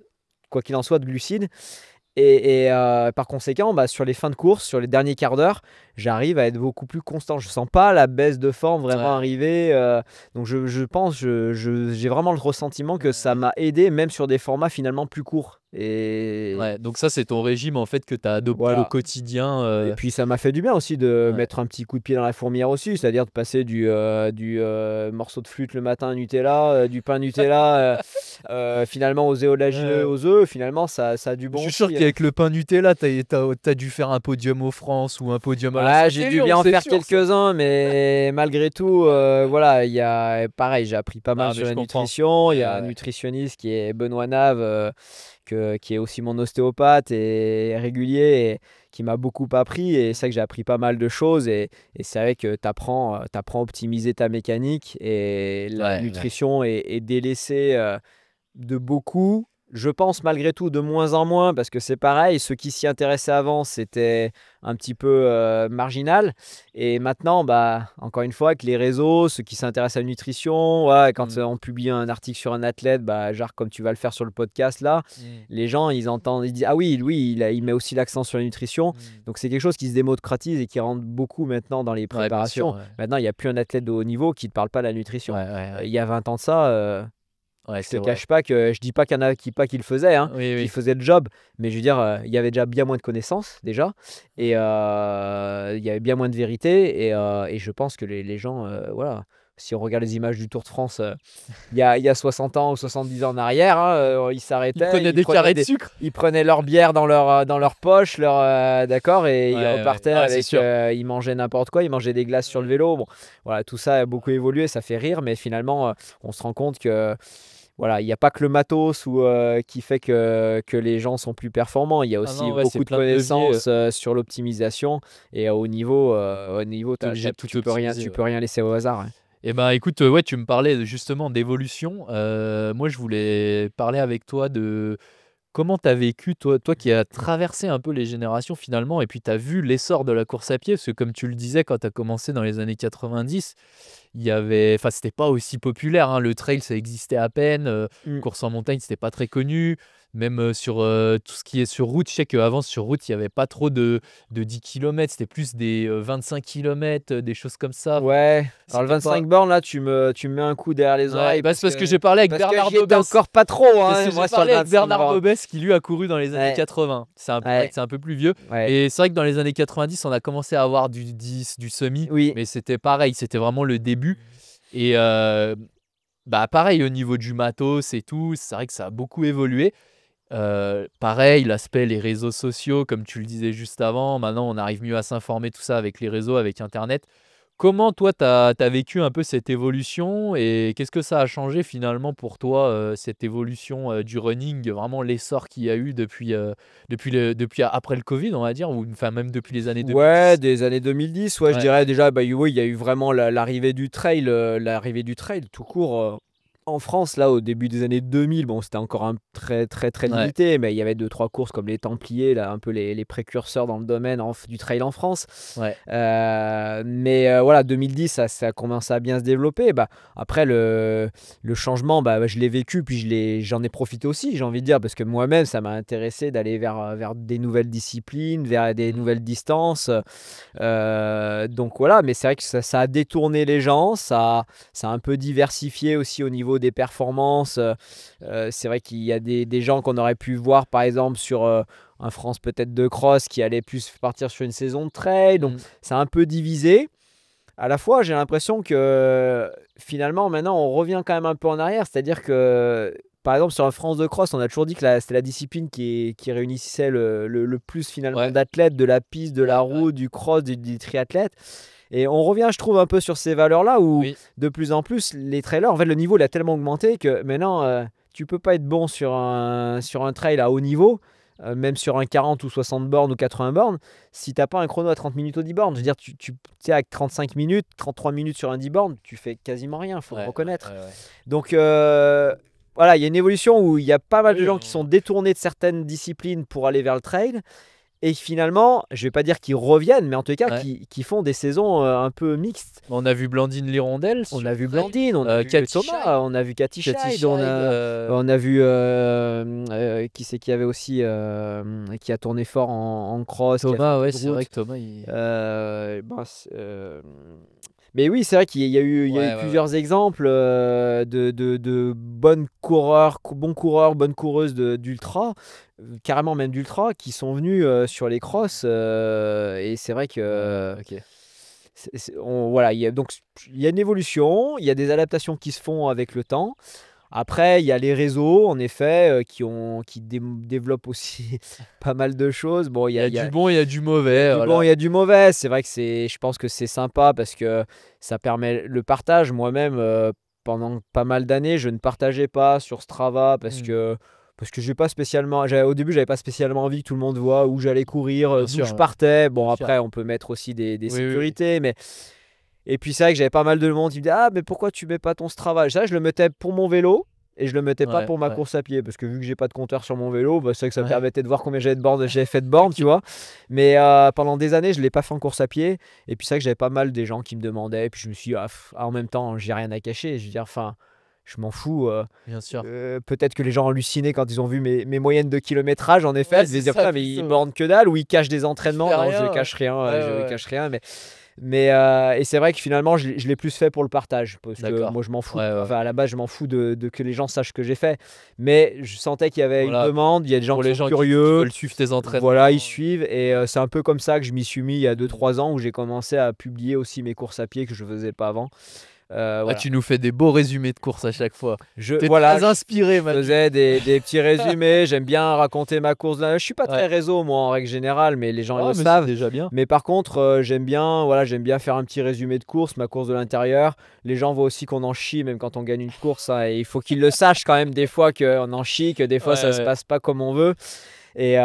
quoi qu'il en soit, de glucides. Et par conséquent, bah, sur les fins de course, sur les derniers quarts d'heure, j'arrive à être beaucoup plus constant. Je sens pas la baisse de forme vraiment Ouais. arriver. Donc je pense, j'ai vraiment le ressentiment que ça Ouais. m'a aidé, même sur des formats finalement plus courts. Et Ouais, donc ça, c'est ton régime en fait que tu as adopté au voilà. quotidien. Et puis ça m'a fait du bien aussi de Ouais. mettre un petit coup de pied dans la fourmilière aussi, c'est-à-dire de passer du morceau de flûte le matin Nutella, du pain Nutella, finalement aux éolagineux, Ouais. aux œufs. Finalement, ça a du Je bon suis sûr aussi. qu'avec le pain Nutella, t'as dû faire un podium aux France ou un podium à la Ouais, j'ai dû Saint-Élion, bien en c'est faire sûr. Ça. quelques-uns, mais malgré tout, voilà, il y a pareil, j'ai appris pas mal Ah, mais sur je la comprends. nutrition. Il y Ouais, a un ouais. nutritionniste qui est Benoît Nave, qui est aussi mon ostéopathe et régulier, et qui m'a beaucoup appris. Et c'est vrai que j'ai appris pas mal de choses. Et c'est vrai que tu apprends à optimiser ta mécanique. Et la Ouais, ouais. nutrition est délaissée de beaucoup. Je pense malgré tout de moins en moins parce que c'est pareil, ceux qui s'y intéressaient avant, c'était un petit peu marginal. Et maintenant, bah, encore une fois, avec les réseaux, ceux qui s'intéressent à la nutrition, ouais, quand Mm, on publie un article sur un athlète, bah, genre comme tu vas le faire sur le podcast là, mm, les gens, ils entendent, ils disent, ah oui, lui, il met aussi l'accent sur la nutrition. mm. Donc c'est quelque chose qui se démocratise et qui rentre beaucoup maintenant dans les Ouais, bien sûr. préparations. Ouais, Maintenant, il n'y a plus un athlète de haut niveau qui ne te parle pas de la nutrition. ouais, ouais, ouais. Il y a 20 ans de ça, Ouais, je te c'est vrai. cache pas que je dis pas qu'il y en a qui le faisaient, hein, Oui, qui oui. faisaient le job, mais je veux dire, il y avait déjà bien moins de connaissances déjà, et Mm. il y avait bien moins de vérité, et je pense que les gens, voilà, si on regarde les images du Tour de France, il y a 60 ans ou 70 ans en arrière, hein, ils Il s'arrêtaient, prenait des carrés de sucre. ils prenaient leur bière dans leur poche, d'accord, et Ouais, ils ouais. repartaient Ah, c'est avec, sûr. ils mangeaient n'importe quoi, ils mangeaient des glaces sur le Ouais. vélo. Bon, voilà, tout ça a beaucoup évolué, ça fait rire, mais finalement, on se rend compte que voilà, il n'y a pas que le matos qui fait que les gens sont plus performants. Il y a Ah aussi non, ouais, c'est beaucoup de plein de leviers. connaissances sur l'optimisation. Et au niveau, T'es obligé de tout tu optimiser. Ouais. peux rien laisser au hasard. Ouais. Eh ben, écoute, ouais, tu me parlais justement d'évolution. Moi, je voulais parler avec toi de comment tu as vécu, toi qui as traversé un peu les générations finalement, et puis tu as vu l'essor de la course à pied, parce que comme tu le disais, quand tu as commencé dans les années 90, il y avait, enfin, c'était pas aussi populaire, hein, le trail, ça existait à peine, Mm. course en montagne, c'était pas très connu, même sur tout ce qui est sur route, je sais qu'avant sur route, il y avait pas trop de 10 km, c'était plus des 25 km, des choses comme ça, enfin, Ouais. Alors le c'était pas... 25 bornes, là, tu me mets un coup derrière les Ouais, oreilles bah, c'est parce que j'ai parlé avec parce que Bernard j'y étais Bobès. encore pas trop, Parce hein, que j'ai moi, sur le parlé avec 25 Bernard bornes. Bobès qui lui a couru dans les années Ouais. 80. C'est vrai que Ouais. c'est un peu plus vieux. Ouais. Mais c'est vrai que dans les années 90, on a commencé à avoir du 10, du semi. Oui. Mais c'était pareil, c'était vraiment le début. Et bah pareil au niveau du matos et tout, c'est vrai que ça a beaucoup évolué. Pareil, l'aspect, les réseaux sociaux, comme tu le disais juste avant. Maintenant, on arrive mieux à s'informer, tout ça avec les réseaux, avec Internet. Comment toi, tu as vécu un peu cette évolution et qu'est-ce que ça a changé finalement pour toi, cette évolution, du running, vraiment l'essor qu'il y a eu depuis après le covid, on va dire, ou enfin même depuis les années Ouais, 2010? des années 2010, ouais, je Ouais, dirais déjà, bah, oui, il y a eu vraiment l'arrivée du trail tout court, en France, là, au début des années 2000. Bon, c'était encore très, très, très ouais. limité, mais il y avait deux trois courses comme les Templiers, là, un peu les précurseurs dans le domaine du trail en France. Ouais. Mais voilà, 2010, ça commence à bien se développer. Bah, après, le changement, bah, je l'ai vécu, puis j'en ai profité aussi, j'ai envie de dire, parce que moi-même, ça m'a intéressé d'aller vers des nouvelles disciplines, vers des Mmh. nouvelles distances. Donc voilà, mais c'est vrai que ça a détourné les gens, ça a un peu diversifié aussi au niveau des performances. C'est vrai qu'il y a des gens qu'on aurait pu voir, par exemple, sur un France peut-être de cross qui allait plus partir sur une saison de trail. Donc Mmh. c'est un peu divisé. À la fois, j'ai l'impression que finalement, maintenant, on revient quand même un peu en arrière. C'est-à-dire que, par exemple, sur la France de cross, on a toujours dit que c'était la discipline qui réunissait le plus finalement Ouais. d'athlètes, de la piste, de la Ouais, ouais. route, du cross, du triathlète. Et on revient, je trouve, un peu sur ces valeurs-là où Oui. de plus en plus, les trailers, en fait, le niveau il a tellement augmenté que maintenant, tu peux pas être bon sur un trail à haut niveau, même sur un 40 ou 60 bornes ou 80 bornes, si t'as pas un chrono à 30 minutes au 10 bornes. Je veux dire, tu sais, avec 35 minutes, 33 minutes sur un 10 bornes, tu fais quasiment rien, faut le Ouais, ouais, reconnaître. ouais, ouais. Donc, voilà, il y a une évolution où il y a pas mal de Oui, gens qui sont détournés de certaines disciplines pour aller vers le trail. Et finalement, je vais pas dire qu'ils reviennent, mais en tout cas, ouais. qui font des saisons un peu mixtes. On a vu Blandine Lirondelle On sur a le vu trail, Blandine, on a vu Cathy Thomas, Scheid. on a vu Cathy Cathy Scheid, Scheid, on a vu qui c'est qui avait aussi qui a tourné fort en cross, qui a fait un Thomas, peu ouais, de c'est vrai route. que Thomas, il Bah, mais oui, c'est vrai qu'il y a eu ouais, ouais, ouais. plusieurs exemples de bons coureurs, bonnes coureuses d'ultra, carrément même d'ultra, qui sont venus sur les crosses. Et c'est vrai que OK. voilà, donc il y a une évolution, il y a des adaptations qui se font avec le temps. Après, il y a les réseaux, en effet, qui développent aussi pas mal de choses. Bon, Il y a du bon, il y a du il y a mauvais, du bon, voilà. il y a du mauvais. C'est vrai que je pense que c'est sympa parce que ça permet le partage. Moi-même, pendant pas mal d'années, je ne partageais pas sur Strava Mmh. parce que j'ai pas spécialement, au début, j'avais pas spécialement envie que tout le monde voit où j'allais courir, Bien d'où sûr, je ouais. partais. Bien Bon, sûr. après, on peut mettre aussi des Oui, oui, oui. sécurités, mais et puis c'est vrai que j'avais pas mal de monde qui me disait: «Ah, mais pourquoi tu mets pas ton Strava?» Ça, je le mettais pour mon vélo et je le mettais pas Ouais, pour ma ouais, course à pied parce que vu que j'ai pas de compteur sur mon vélo, bah, c'est vrai que ça me ouais. permettait de voir combien j'avais fait de bornes, tu OK. vois? Mais pendant des années, je l'ai pas fait en course à pied et puis c'est vrai que j'avais pas mal des gens qui me demandaient et puis je me suis dit: en même temps, j'ai rien à cacher». Je veux dire, enfin, je m'en fous, Bien sûr. peut-être que les gens hallucinaient quand ils ont vu mes moyennes de kilométrage, en effet. Ouais, Ils devaient c'est se dire: ça «Putain, mais il plutôt. borne que dalle ou il cache des Il entraînements». fait Non, je rien, cache rien, ouais, ouais, je ouais. cache rien, mais et c'est vrai que finalement, je l'ai plus fait pour le partage parce que D'accord. moi, je m'en fous. Ouais, ouais, ouais. Enfin, à la base, je m'en fous de que les gens sachent ce que j'ai fait. Mais je sentais qu'il y avait une Voilà, demande, il y a des gens pour qui les sont gens qui curieux. veulent suivre tes Voilà, ils entraînements, suivent et c'est un peu comme ça que je m'y suis mis il y a deux mmh. trois ans où j'ai commencé à publier aussi mes courses à pied que je faisais pas avant. Ah, Voilà. tu nous fais des beaux résumés de courses à chaque fois. Tu es Voilà, très inspiré, je Manu. faisais des petits résumés. J'aime bien raconter ma course. Je suis pas très Ouais. réseau, moi, en règle générale, mais les gens ils Ah, le mais c'est savent. déjà bien. Mais par contre, j'aime bien, voilà, j'aime bien faire un petit résumé de course, ma course de l'intérieur. Les gens voient aussi qu'on en chie, même quand on gagne une course, hein, et il faut qu'ils le sachent quand même, des fois, qu'on en chie, que des Ouais, fois, ça se ouais. passe pas comme on veut. Et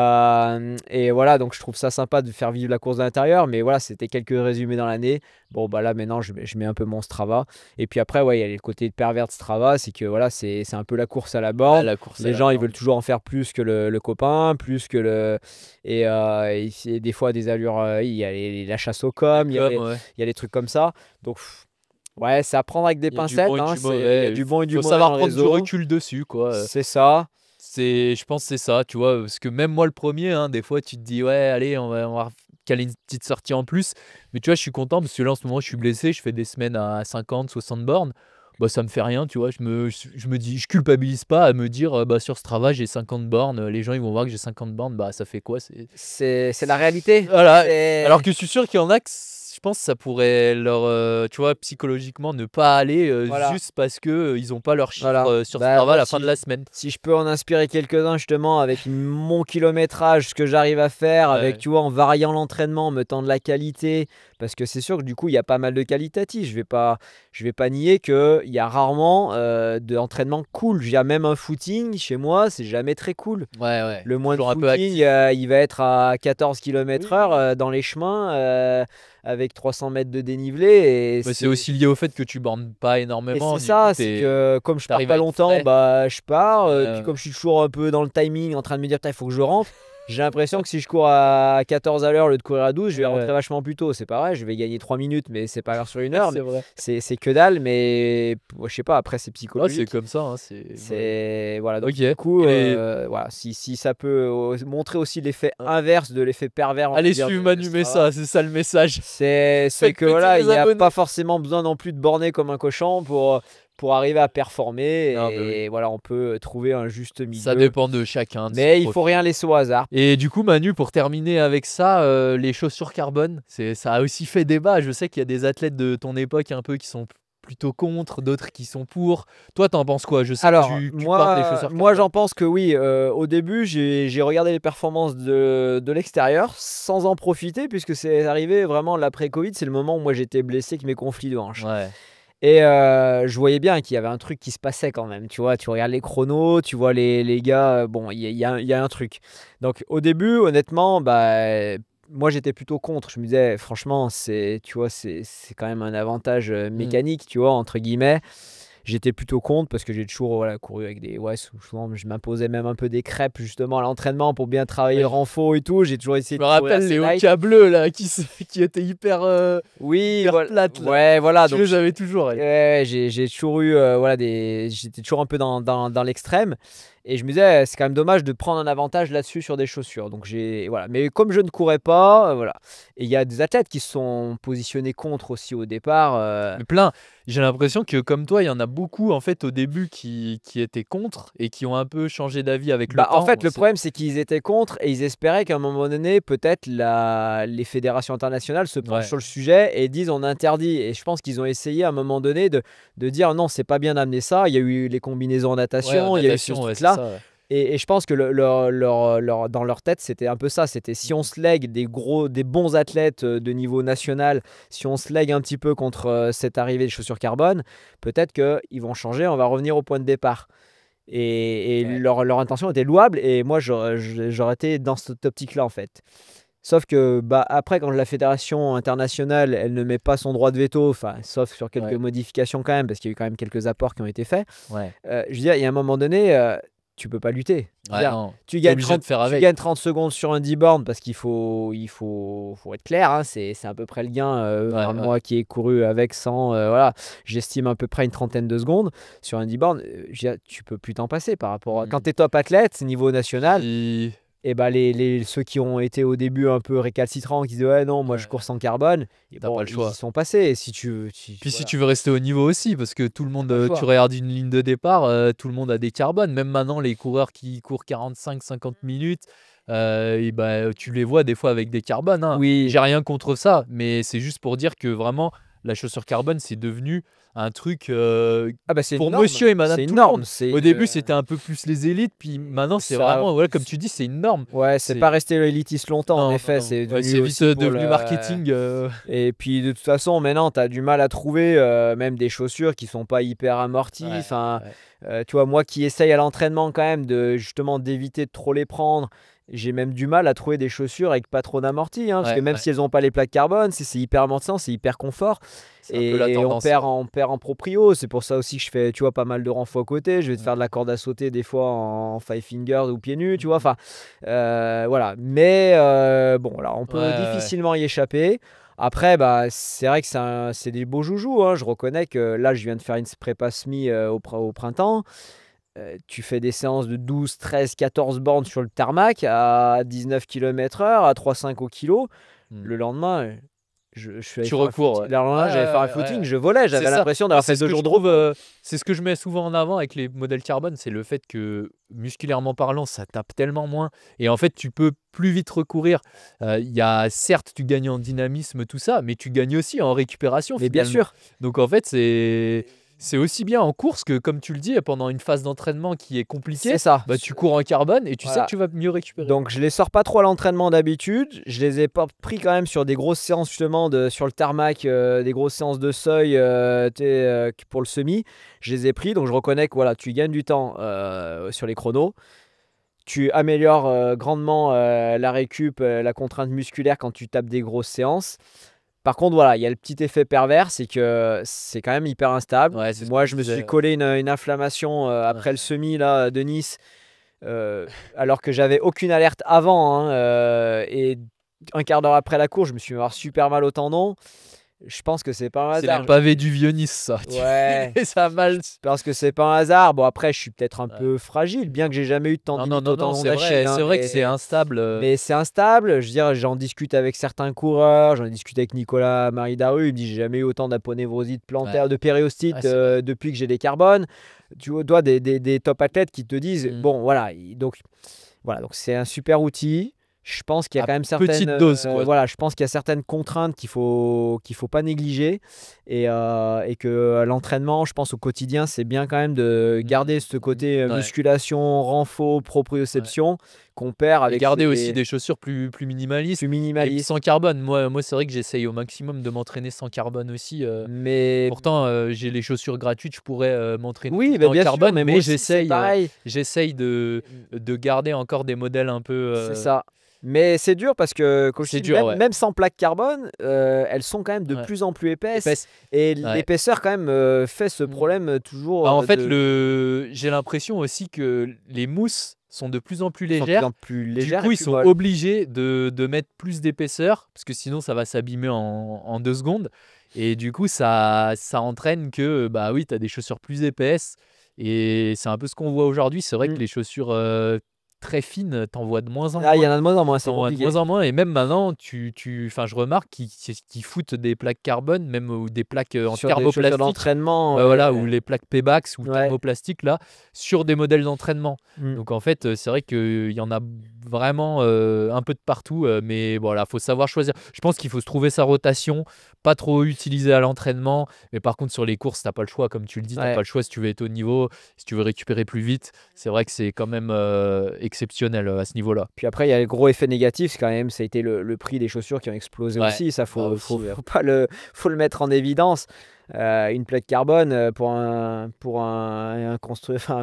voilà, donc je trouve ça sympa de faire vivre la course de l'intérieur. Mais voilà, c'était quelques résumés dans l'année. Bon, bah là, maintenant, je mets un peu mon Strava. Et puis après, ouais, il y a le côté pervers de Strava, c'est que voilà, c'est un peu la course à la Ouais, borne. la course à Les la gens, ils veulent borne. toujours en faire plus que le copain, plus que le. Et c'est des fois des allures. Il y a la chasse au La com, com, ouais. il y a des trucs comme ça. Donc, ouais, c'est à prendre avec des Il y a du bon pincettes, et hein. du Il y a mauvais. du bon et du Faut mauvais dans savoir le prendre du réseau. recul dessus, quoi. C'est ça. Je pense que c'est ça, tu vois? Parce que même moi le premier, hein, des fois tu te dis: «Ouais, allez, on va caler une petite sortie en plus». Mais tu vois, je suis content parce que là, en ce moment, je suis blessé, je fais des semaines à 50-60 bornes. Bah, ça me fait rien, tu vois? Je me dis je culpabilise pas à me dire, bah, sur Strava, j'ai 50 bornes, les gens, ils vont voir que j'ai 50 bornes, bah, ça fait quoi? C'est la réalité. Voilà, alors C'est que je suis sûr qu'il y en a que je pense que ça pourrait leur, tu vois, psychologiquement ne pas aller Voilà. juste parce que ils n'ont pas leur chiffre Voilà. sur Bah, Strava à moi, la fin de la semaine. si je peux en inspirer quelques-uns justement avec mon kilométrage, ce que j'arrive à faire, avec, Ouais. tu vois, en variant l'entraînement, en mettant de la qualité, parce que c'est sûr que du coup, il y a pas mal de qualitatifs. Je vais pas nier qu'il y a rarement d'entraînement cool. Il y a même un footing chez moi, c'est jamais très cool. Ouais, ouais. Le moins de Toujours un peu footing, actif. il va être à 14 Oui, km/h oui. dans les chemins avec 300 mètres de dénivelé. Et Mais c'est aussi lié au fait que tu bornes pas énormément, c'est du coup, ça, c'est que comme je pars t'arrives pas à être longtemps, frais. bah je pars. Puis Ouais. comme je suis toujours un peu dans le timing, en train de me dire, putain, il faut que je rentre. J'ai l'impression que si je cours à 14 à l'heure au lieu de courir à 12, je vais rentrer Ouais. vachement plus tôt. C'est pas vrai, je vais gagner 3 minutes, mais c'est pas grave sur une Ouais, heure. c'est Mais vrai. c'est que dalle, mais je sais pas, après c'est Ouais, c'est psychologique. comme ça, hein, C'est voilà, donc OK. du coup, Et voilà, si ça peut montrer aussi l'effet inverse de l'effet pervers, on va allez dire, suivre de Manu Strava. Messa, c'est ça le message. C'est Faites que péter voilà, il les n'y a abonnés. pas forcément besoin non plus de borner comme un cochon pour arriver à performer. Non, mais oui. Et voilà, on peut trouver un juste Ça milieu. dépend de chacun, de son Mais il faut profil. rien laisser au hasard. Et du coup, Manu, pour terminer avec ça, les chaussures carbone, ça a aussi fait débat. Je sais qu'il y a des athlètes de ton époque un peu qui sont plutôt contre, d'autres qui sont pour. Toi, t'en penses quoi? Je sais que Alors, tu portes des chaussures moi carbone. j'en pense que oui. Au début, j'ai regardé les performances de l'extérieur sans en profiter, puisque c'est arrivé vraiment l'après-Covid. C'est le moment où moi j'étais blessé avec mes conflits de hanche. Ouais. Et je voyais bien qu'il y avait un truc qui se passait quand même, tu vois? Tu regardes les chronos, tu vois les gars, bon, il y a un truc. Donc au début, honnêtement, bah, moi j'étais plutôt contre. Je me disais: «Franchement, tu vois, c'est quand même un avantage, Mm. mécanique», tu vois? Entre guillemets. J'étais plutôt contre parce que j'ai toujours, voilà, couru avec des ouais, souvent je m'imposais même un peu des crêpes justement à l'entraînement pour bien travailler le Ouais. renfort et tout. J'ai toujours Je essayé me de courir rappelle assez les light. Hoka bleus là, qui étaient Oui, hyper voilà, plates là. ouais, voilà, Je donc les avais toujours. ouais, ouais, j'ai toujours eu, voilà, j'étais toujours un peu dans l'extrême. Et je me disais: «C'est quand même dommage de prendre un avantage là-dessus sur des chaussures». Donc voilà, mais comme je ne courais pas, voilà. Et il y a des athlètes qui se sont positionnés contre aussi au départ. Mais plein. J'ai l'impression que comme toi, il y en a beaucoup en fait au début qui étaient contre et qui ont un peu changé d'avis avec le Bah, en temps. fait, le problème, c'est qu'ils étaient contre et ils espéraient qu'à un moment donné, peut-être les fédérations internationales se penchent Ouais. sur le sujet et disent: «On interdit». Et je pense qu'ils ont essayé à un moment donné de dire: «Non, c'est pas bien d'amener ça». Il y a eu les combinaisons en Ouais, en natation, il y a eu ce natation, ouais, c'est truc-là. ça. Ouais. Et je pense que dans leur tête, c'était un peu ça. C'était si on se lègue des bons athlètes de niveau national, si on se lègue un petit peu contre cette arrivée des chaussures carbone, peut-être qu'ils vont changer, on va revenir au point de départ. Et Ouais. leur intention était louable et moi, j'aurais été dans cette optique-là, en fait. Sauf que bah, après, quand la fédération internationale, elle ne met pas son droit de veto, enfin, sauf sur quelques Ouais. modifications quand même, parce qu'il y a eu quand même quelques apports qui ont été faits, Ouais. je veux dire, il y a un moment donné, tu peux pas lutter. Je veux Ouais, dire, non. tu T'es gagnes obligé 30, de faire tu avec. gagnes 30 secondes sur un 10 bornes parce faut être clair, hein, c'est à peu près le gain. Ouais, Enfin, ouais. moi qui ai couru avec 100, voilà, j'estime à peu près une trentaine de secondes sur un 10 bornes. Je veux dire, tu peux plus t'en passer par rapport à. Quand tu es top athlète, niveau national, Puis, et bah ceux qui ont été au début un peu récalcitrants, qui disent ouais, non, moi je ouais, cours sans carbone, et t'as bon, pas le ils y choix. sont passés. Et si Puis si voilà, tu veux rester au niveau aussi, parce que tout le monde, pas le tu choix. regardes une ligne de départ, tout le monde a des carbones. Même maintenant, les coureurs qui courent 45-50 minutes, et bah, tu les vois des fois avec des carbones, hein. Oui, J'ai rien contre ça, mais c'est juste pour dire que vraiment, la chaussure carbone, c'est devenu un truc ah bah c'est une pour norme, monsieur et madame c'est tout une le monde. norme, c'est Au début, c'était un peu plus les élites, puis maintenant, c'est ça. vraiment, ouais, comme tu dis, c'est une norme. Ouais, c'est C'est pas resté élitiste longtemps, en Non, non, effet, non. c'est Ouais, devenu c'est vite aussi pour devenu le. marketing. Et puis de toute façon, maintenant, tu as du mal à trouver même des chaussures qui sont pas hyper amorties. Ouais, Enfin, ouais. tu vois, moi qui essaye à l'entraînement quand même de justement d'éviter de trop les prendre, j'ai même du mal à trouver des chaussures avec pas trop d'amorti, hein, parce que Ouais, même ouais. si elles n'ont pas les plaques carbone, c'est hyper amortissant, c'est hyper confort. C'est un peu la Et tendance, ouais. on perd en proprio. C'est pour ça aussi que je fais, tu vois, pas mal de renfort à côté. Je vais te faire de la corde à sauter des fois en five fingers ou pieds nus, tu vois. Enfin, voilà. Mais bon, là, on Ouais, peut ouais. difficilement y échapper. Après, bah, c'est vrai que c'est des beaux joujoux, hein. Je reconnais que là, je viens de faire une prépa semi au printemps. Tu fais des séances de 12, 13, 14 bornes sur le tarmac à 19 km/h, à 3,5 au kilo. Mmh. Le lendemain, je suis allé Tu faire un recours, footing. ouais. Alors là, j'allais faire un footing, je volais, j'avais C'est ça. l'impression d'avoir C'est fait ce 2 que jours je de repos. trouve, c'est ce que je mets souvent en avant avec les modèles carbone, c'est le fait que musculairement parlant, ça tape tellement moins et en fait, tu peux plus vite recourir. Il y a certes, tu gagnes en dynamisme, tout ça, mais tu gagnes aussi en récupération Mais bien finalement. sûr, Donc en fait, c'est aussi bien en course que, comme tu le dis, pendant une phase d'entraînement qui est c'est compliquée, ça. bah, tu cours en carbone et tu sais Voilà. que tu vas mieux récupérer. Donc je les sors pas trop à l'entraînement d'habitude. Je les ai pas pris quand même sur des grosses séances justement sur le tarmac, des grosses séances de seuil pour le semi. Je les ai pris, donc je reconnais que voilà, tu gagnes du temps sur les chronos. Tu améliores grandement la récup, la contrainte musculaire quand tu tapes des grosses séances. Par contre, voilà, il y a le petit effet pervers, c'est que c'est quand même hyper instable. Ouais, c'est ce Moi, que je je me disais, suis ouais. collé une inflammation après le semi là, de Nice, alors que j'avais aucune alerte avant, hein, et un quart d'heure après la course, je me suis fait avoir super mal au tendon. Je pense que c'est pas un C'est le hasard. pavé du Vieux-Nice, ça. Ouais, Ça a mal. je pense que c'est pas un hasard. Bon, après, je suis peut-être un Ouais. peu fragile, bien que j'ai jamais eu de Non, tendinite non, au non, non, tendon c'est d'Achille, vrai, hein, c'est vrai que c'est instable. mais c'est instable. Je veux dire, j'en discute avec certains coureurs, j'en discute avec Nicolas Marie-Daru. Il me dit j'ai jamais eu autant d'aponévrosite plantaire, Ouais. de périostite Ouais, c'est vrai. depuis que j'ai des carbones. Tu vois, des top athlètes qui te disent Mm. bon, voilà, donc c'est un super outil. Je pense qu'il y a À quand même petite certaines, dose, quoi. voilà, je pense qu'il y a certaines contraintes qu'il faut pas négliger et que l'entraînement, je pense au quotidien, c'est bien quand même de garder ce côté Ouais. musculation, renfo, proprioception qu'on perd Et avec garder aussi ces des chaussures plus minimalistes. plus Et puis minimalistes. sans carbone. Moi c'est vrai que j'essaye au maximum de m'entraîner sans carbone aussi. Mais Pourtant, j'ai les chaussures gratuites, je pourrais m'entraîner tout oui, le bah, temps en bien sûr, carbone, mais moi mais aussi, c'est pareil. j'essaye de garder encore des modèles un peu. C'est ça. Mais c'est dur parce que, comme je C'est dis, dur, même, ouais. même sans plaque carbone, elles sont quand même de Ouais. plus en plus épaisses. Épaisse. Et Ouais. l'épaisseur, quand même, fait ce Mm. problème toujours Bah, en fait, j'ai l'impression aussi que les mousses sont de plus en plus sont de plus légères. en plus Du légères coup, et ils plus sont molles. obligés de mettre plus d'épaisseur, parce que sinon, ça va s'abîmer en 2 secondes. Et du coup, ça entraîne que, bah oui, tu as des chaussures plus épaisses. Et c'est un peu ce qu'on voit aujourd'hui. C'est vrai que Mm. les chaussures très fines, t'en vois de moins en Ah, il y moins. en a de moins en moins, c'est T'en vois de compliqué. moins en moins. Et même maintenant, enfin, je remarque qu'ils foutent des plaques carbone, même ou des plaques en Sur des chaussures thermoplastique. d'entraînement, Ouais, voilà, ou les plaques Pebax ou ouais. thermoplastique là, sur des modèles d'entraînement. Mm. Donc en fait, c'est vrai qu'il y en a vraiment un peu de partout, mais voilà, faut savoir choisir. Je pense qu'il faut se trouver sa rotation, pas trop utiliser à l'entraînement, mais par contre sur les courses, t'as pas le choix, comme tu le dis, t'as Ouais. pas le choix si tu veux être au niveau, si tu veux récupérer plus vite. C'est vrai que c'est quand même exceptionnel à ce niveau-là. Puis après, il y a le gros effet négatif, c'est quand même, ça a été le prix des chaussures qui ont explosé Ouais. aussi. Ça, Ah, faut aussi, ouais. pas faut le mettre en évidence. Une plaque carbone pour un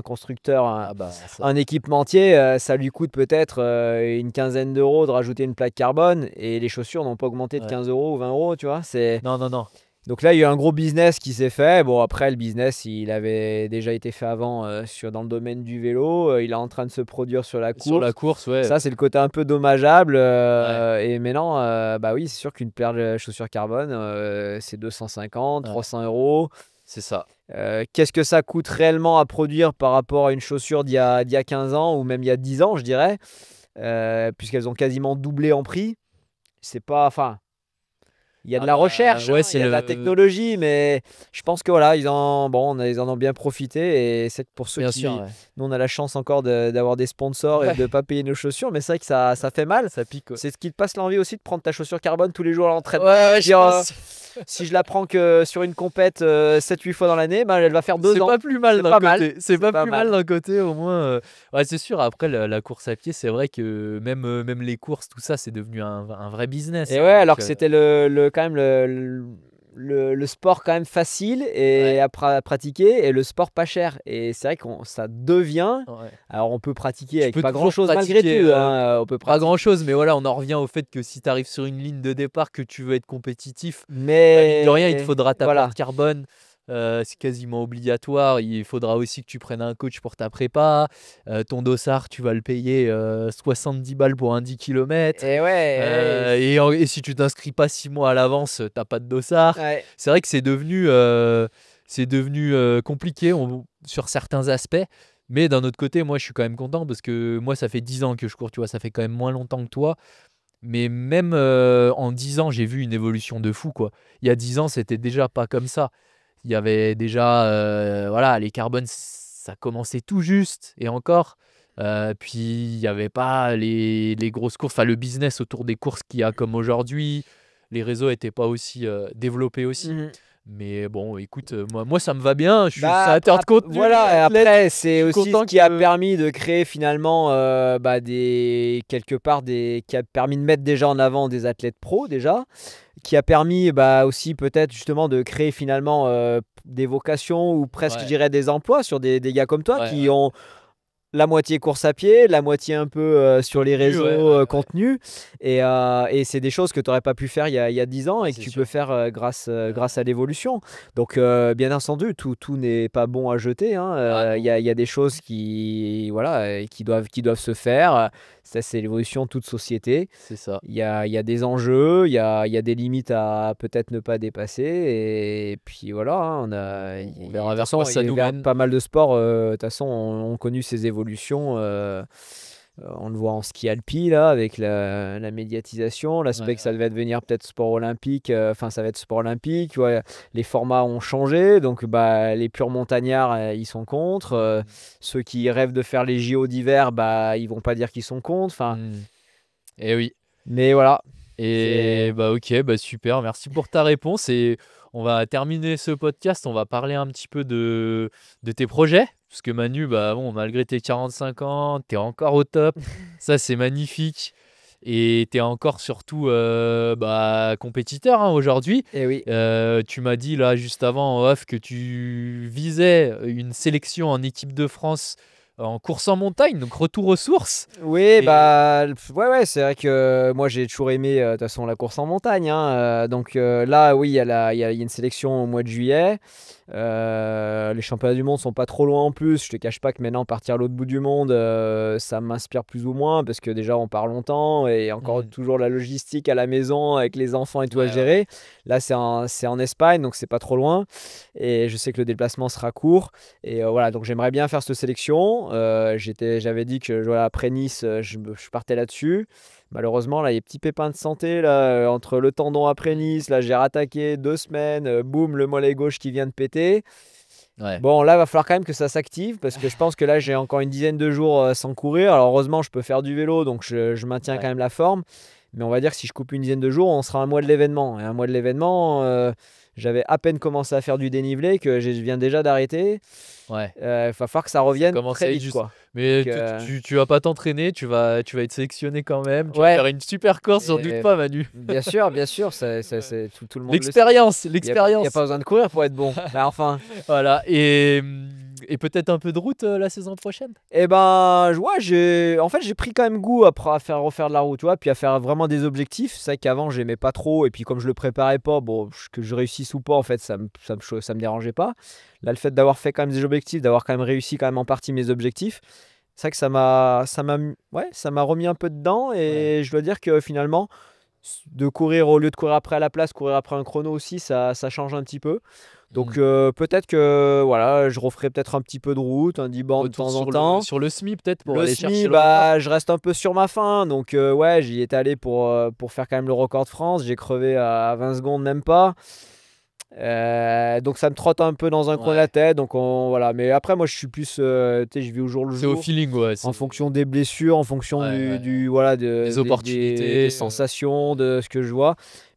constructeur, Ah bah ça. un équipementier, ça lui coûte peut-être une quinzaine d'euros de rajouter une plaque carbone et les chaussures n'ont pas augmenté de Ouais. 15 euros ou 20 euros, tu vois. Non, non, non. Donc là, il y a eu un gros business qui s'est fait. Bon, après, le business, il avait déjà été fait avant dans le domaine du vélo. Il est en train de se produire sur la Sur la course. course, ouais. Ça, c'est le côté un peu dommageable. Et maintenant, bah oui, c'est sûr qu'une paire de chaussures carbone, c'est 250, Ouais. 300 euros. C'est ça. Qu'est-ce que ça coûte réellement à produire par rapport à une chaussure d'il y a 15 ans ou même il y a 10 ans, je dirais, puisqu'elles ont quasiment doublé en prix. C'est pas... Enfin, il y a de Ah la bah, recherche, ouais, hein, c'est il y a de la le- technologie, mais je pense que voilà, ils en ont bien profité. Et c'est que pour ceux Bien qui... sûr, ouais. Nous, on a la chance encore d'avoir des sponsors et Ouais. de ne pas payer nos chaussures, mais c'est vrai que ça fait mal. Ça pique. Ouais. C'est ce qui te passe l'envie aussi de prendre ta chaussure carbone tous les jours à l'entraînement. Ouais, je Dire, pense. Si je la prends que sur une compète 7-8 fois dans l'année, ben, elle va faire 2 C'est ans. pas plus mal C'est d'un pas côté. mal. C'est pas pas plus mal. mal d'un côté, au moins. Ouais, c'est sûr. Après, la course à pied, c'est vrai que même les courses, tout ça, c'est devenu un vrai business. Et hein. ouais, alors Donc, que c'était quand même le sport quand même facile et Ouais. à pratiquer et le sport pas cher. Et c'est vrai que ça devient. ouais. Alors on peut pratiquer Tu avec peux pas toujours grand chose malgré pratiquer, tout, hein, on peut pas pratiquer. grand chose, mais voilà, on en revient au fait que si tu arrives sur une ligne de départ, que tu veux être compétitif, mine Mais de rien, il te faudra ta voilà. plaque carbone. C'est quasiment obligatoire. Il faudra aussi que tu prennes un coach pour ta prépa. Ton dossard, tu vas le payer 70 balles pour un 10 km. Et ouais, Et si tu t'inscris pas 6 mois à l'avance, t'as pas de dossard. ouais. C'est vrai que c'est devenu compliqué sur certains aspects. Mais d'un autre côté, moi, je suis quand même content parce que moi, ça fait 10 ans que je cours, tu vois, ça fait quand même moins longtemps que toi. Mais même en 10 ans, j'ai vu une évolution de fou, quoi. Il y a 10 ans, c'était déjà pas comme ça. Il y avait déjà, voilà, les carbones, ça commençait tout juste, et encore. Puis il n'y avait pas les grosses courses, enfin le business autour des courses qu'il y a comme aujourd'hui. Les réseaux n'étaient pas aussi développés aussi. Mhm. Mais bon, écoute, moi ça me va bien. Je suis Bah, créateur de contenu, voilà, et athlète. après, Je c'est suis aussi ce content qui a que. permis de créer finalement, quelque part, qui a permis de mettre déjà en avant des athlètes pros, déjà, qui a permis aussi peut-être justement de créer finalement des vocations ou presque, je Ouais, dirais, des emplois sur des gars comme toi ouais, qui ouais. ont la moitié course à pied, la moitié un peu sur les Contenu, réseaux ouais, ouais, ouais. contenu. Et c'est des choses que tu n'aurais pas pu faire il y a 10 ans Ouais, et que c'est tu peux sûr. faire grâce Ouais. à l'évolution. Donc, bien entendu, tout n'est pas bon à jeter, hein. Ah non. Il y a des choses qui, voilà, qui doivent se faire. Ça, c'est l'évolution de toute société. C'est ça. Il y a des enjeux, il y a des limites à peut-être ne pas dépasser. Et puis voilà, hein, On de verra toute vers quoi façon, ça il y nous a mène. pas mal de sports, de toute façon, ont connu ces évolutions. On le voit en ski alpi, là, avec la médiatisation, Ouais, l'aspect que ça ouais. devait devenir peut-être sport olympique, enfin, ça va être sport olympique. Tu vois, les formats ont changé, donc les purs montagnards, ils sont contre. Mm, Ceux qui rêvent de faire les JO d'hiver, ils vont pas dire qu'ils sont contre. Enfin, mm. Eh oui. mais voilà. Et C'est bah ok, bah super, merci pour ta réponse. Et on va terminer ce podcast, on va parler un petit peu de tes projets. Parce que Manu, bah bon, malgré tes 45 ans, t'es encore au top. Ça, c'est magnifique. Et t'es encore surtout compétiteur hein, aujourd'hui. Eh oui. Tu m'as dit là juste avant en off que tu visais une sélection en équipe de France en course en montagne, donc retour aux sources. Oui, Et ouais, ouais, c'est vrai que moi j'ai toujours aimé de toute façon la course en montagne, hein. Donc là, oui, il y a une sélection au mois de juillet. Les championnats du monde sont pas trop loin en plus. Je te cache pas que maintenant partir à l'autre bout du monde, ça m'inspire plus ou moins parce que déjà on part longtemps et encore Hmm, toujours la logistique à la maison avec les enfants et tout à ouais, ouais, gérer. Là, c'est en Espagne, donc c'est pas trop loin et je sais que le déplacement sera court. Et voilà, donc j'aimerais bien faire cette sélection. J'avais dit que voilà, après Nice, je partais là-dessus. Malheureusement, là, il y a des petits pépins de santé là, entre le tendon après hmm, Nice, là, j'ai rattaqué 2 semaines, boum, le mollet gauche qui vient de péter. ouais, Bon, là, il va falloir quand même que ça s'active parce que je pense que là, j'ai encore une dizaine de jours sans courir. Alors, heureusement, je peux faire du vélo, donc je maintiens quand ouais, même la forme. Mais on va dire que si je coupe une dizaine de jours, on sera un mois de l'événement. Et un mois de l'événement, j'avais à peine commencé à faire du dénivelé que je viens déjà d'arrêter. ouais. Il va falloir que ça Ça revienne commence très à être vite, juste. quoi. Mais Donc, tu vas pas t'entraîner, tu vas être sélectionné quand même. Tu vas ouais, faire une super course, j'en doute et, pas, Manu. bien sûr, Ouais. tout le monde le sait. L'expérience, Il y a pas l'expérience. besoin de courir pour être bon. Mais enfin, Voilà. Et peut-être un peu de route la saison prochaine. eh ben, ouais, en fait, j'ai pris quand même goût après à faire refaire de la route, tu vois, puis à faire vraiment des objectifs. C'est vrai qu'avant, j'aimais pas trop, et puis comme je le préparais pas, bon, que je réussisse ou pas, en fait, ça me dérangeait pas. Là, le fait d'avoir fait quand même des objectifs, d'avoir quand même réussi quand même en partie mes objectifs, c'est vrai que ouais, ça m'a remis un peu dedans, Ouais. et je dois dire que finalement, de courir au lieu de courir après à la place, courir après un chrono aussi, ça change un petit peu. Donc Hmm. peut-être que voilà, je referai peut-être un petit peu de route, un 10 bornes de Retour temps en sur le, temps. sur le SMI peut-être pour Le aller chercher SMI, le record. je reste un peu sur ma faim. Donc ouais, j'y étais allé pour faire quand même le record de France. J'ai crevé à 20 secondes, même pas. Donc ça me trotte un peu dans un coin de la Ouais. tête. Donc voilà. Mais après, moi, je suis plus, tu sais, je vis au jour le C'est au jour feeling, ouais. en fonction des blessures, en fonction Ouais, ouais, ouais. voilà, Des des opportunités. sensations, de ce que je vois.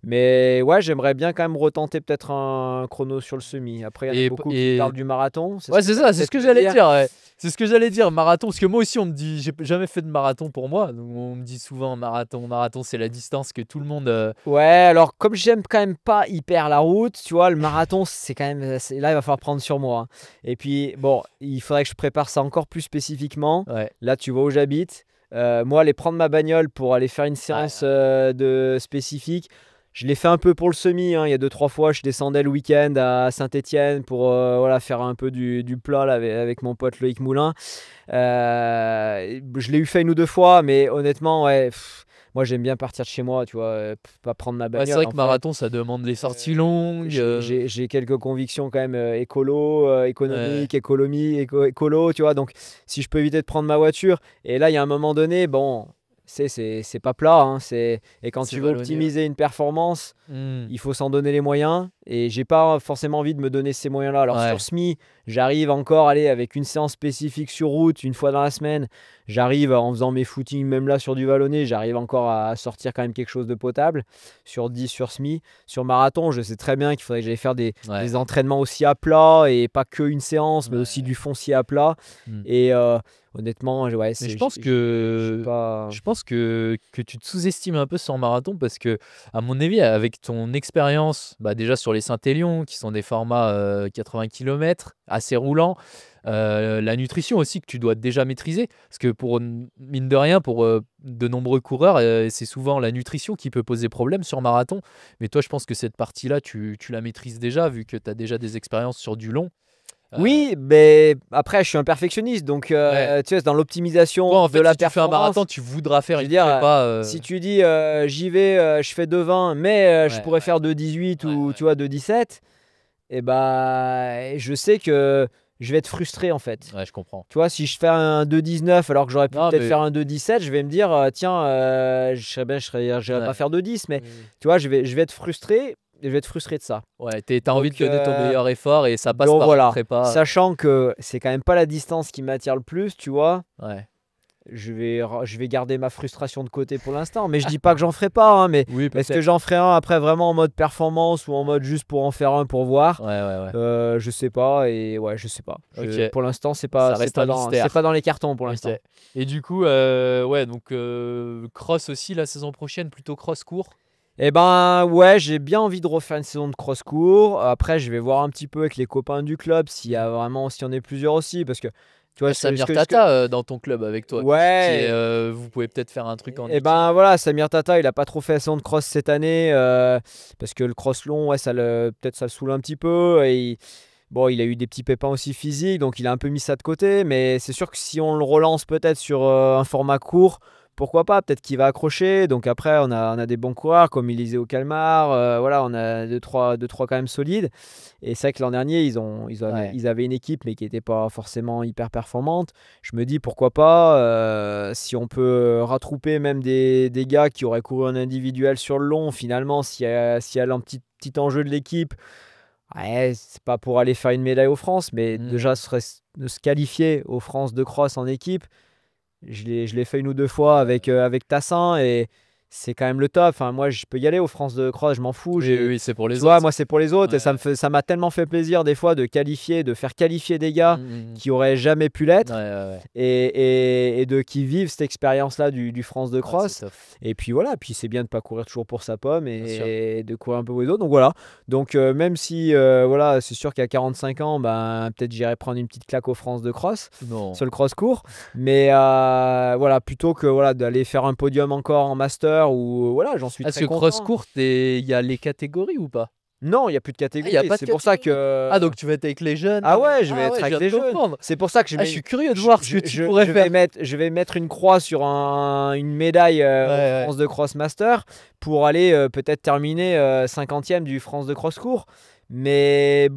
Mais ouais, j'aimerais bien quand même retenter peut-être un chrono sur le semi. Après, il y en a Et, beaucoup qui parlent et du marathon. C'est ce Ouais, que c'est tu allais ça, c'est ce peut-être que me j'allais dire. dire. Ouais. C'est ce que j'allais dire, marathon. Parce que moi aussi, on me dit, j'ai jamais fait de marathon pour moi. Donc on me dit souvent marathon. Marathon, c'est la distance que tout le monde. Ouais, alors comme j'aime quand même pas hyper la route, tu vois, le marathon, c'est quand même. Là, il va falloir prendre sur moi, hein. Et puis, bon, il faudrait que je prépare ça encore plus spécifiquement. Ouais, Là, tu vois où j'habite. Moi, aller prendre ma bagnole pour aller faire une ouais, séance de spécifique, je l'ai fait un peu pour le semi, hein. Il y a 2, 3 fois, je descendais le week-end à Saint-Étienne pour voilà, faire un peu du plat là, avec mon pote Loïc Moulin. Je l'ai eu fait 1 ou 2 fois, mais honnêtement, ouais, moi j'aime bien partir de chez moi, tu vois, pas prendre ma ouais. C'est bagnole vrai en que fait. marathon, ça demande des sorties longues. J'ai quelques convictions quand même Ouais, économiques, écolo, tu vois. Donc si je peux éviter de prendre ma voiture, et là il y a un moment donné, bon, c'est pas plat, hein, et quand C'est tu veux vallonné, optimiser une performance, ouais. il faut s'en donner les moyens et j'ai pas forcément envie de me donner ces moyens-là. Alors Ouais. sur SMI, j'arrive encore aller avec une séance spécifique sur route une fois dans la semaine. J'arrive en faisant mes footings, même là sur du vallonné, j'arrive encore à sortir quand même quelque chose de potable sur 10 sur SMI. Sur marathon, je sais très bien qu'il faudrait que j'aille faire Ouais. des entraînements aussi à plat et pas que une séance, mais Ouais. aussi du foncier à plat. Mm. Et honnêtement, ouais, Mais je pense j'ai que pas. tu te sous-estimes un peu sur marathon parce que, à mon avis, avec ton expérience, bah, déjà sur les Saint-Élion, qui sont des formats 80 km, assez roulants, la nutrition aussi que tu dois déjà maîtriser. Parce que mine de rien, pour de nombreux coureurs, c'est souvent la nutrition qui peut poser problème sur marathon. Mais toi, je pense que cette partie-là, tu la maîtrises déjà, vu que tu as déjà des expériences sur du long. Oui, mais après, je suis un perfectionniste, donc Ouais. tu sais, dans l'optimisation Toi, en de fait, la si tu fais un performance, marathon, tu voudras faire je veux une dire, prépa. si tu dis j'y vais, je fais 2,20, mais je Ouais, pourrais ouais, faire 2,18 ouais, ou ouais. tu vois 2,17, et bah, je sais que je vais être frustré en fait. Ouais, je comprends. Tu vois, si je fais un 2,19 alors que j'aurais pu Non, peut-être mais. faire un 2,17, je vais me dire tiens, j'irai pas Ouais. faire 2,10, mais Oui, oui. tu vois, je vais être frustré, je vais être frustré de ça. Ouais, t'as envie de Donc, donner ton meilleur effort et ça passe donc par une voilà, prépa. sachant que c'est quand même pas la distance qui m'attire le plus, tu vois. Ouais. Je vais garder ma frustration de côté pour l'instant, mais je dis pas que j'en ferai pas, hein, mais Oui, est-ce que peut-être. j'en ferai un après vraiment en mode performance ou en mode juste pour en faire un pour voir? Ouais, ouais, ouais. Je sais pas et ouais, je sais pas. Ok. Pour l'instant, Ça reste un mystère. c'est pas dans les cartons pour Ok. l'instant. Et du coup, ouais, donc cross aussi la saison prochaine, plutôt cross court. Eh ben ouais, j'ai bien envie de refaire une saison de cross court. Après, je vais voir un petit peu avec les copains du club s'il y a vraiment, s'il y en a plusieurs aussi, parce que tu Il y vois a Samir Tata dans ton club avec toi. ouais. Vous pouvez peut-être faire un truc en Et équipe. ben voilà, Samir Tata, il a pas trop fait son de cross cette année parce que le cross long, ouais, peut-être ça le saoule un petit peu. Bon, il a eu des petits pépins aussi physiques, donc il a un peu mis ça de côté. Mais c'est sûr que si on le relance peut-être sur un format court, pourquoi pas? Peut-être qu'il va accrocher. Donc après, on a des bons coureurs comme Élisée au Calmar. Voilà, on a deux, trois quand même solides. Et c'est vrai que l'an dernier, Ouais. ils avaient une équipe, mais qui n'était pas forcément hyper performante. Je me dis pourquoi pas, si on peut rattrouper même des gars qui auraient couru un individuel sur le long, finalement, s'il y a un petit enjeu de l'équipe, ouais, c'est pas pour aller faire une médaille aux France, mais Mm. déjà de se qualifier aux France de cross en équipe. Je l'ai fait une ou deux fois avec Tassin et c'est quand même le top. Enfin, moi, je peux y aller aux France de cross, je m'en fous. Oui, oui, c'est pour Tu les vois, autres. moi, c'est pour les autres et Ouais. ça m'a tellement fait plaisir des fois de faire qualifier des gars Mm. qui auraient jamais pu Ouais, l'être ouais, ouais. et de qui vivent cette expérience-là du France de Ouais, c'est cross. top. Et puis voilà, puis c'est bien de ne pas courir toujours pour sa pomme Bien sûr. et de courir un peu pour les autres. Donc voilà. Donc même si voilà, c'est sûr qu'à 45 ans, ben, peut-être j'irai prendre une petite claque aux France de cross Non. sur le cross court. Mais voilà, plutôt que voilà, d'aller faire un podium encore en master ou voilà, j'en suis Est-ce très que cross content. court, il y a les catégories ou pas? Non, il n'y a plus de Ah, il catégorie. n'y a pas de C'est pour ça catégorie. que. Ah, donc tu vas être avec les jeunes. Ah ouais, je vais Ah être ouais, avec je viens les de jeunes. comprendre. C'est pour ça que je Ah, je suis curieux de voir ce que tu pourrais faire. Je vais mettre une croix sur une médaille Ouais, au ouais. France de Cross Master pour aller peut-être terminer 50e du France de Cross Court. Mais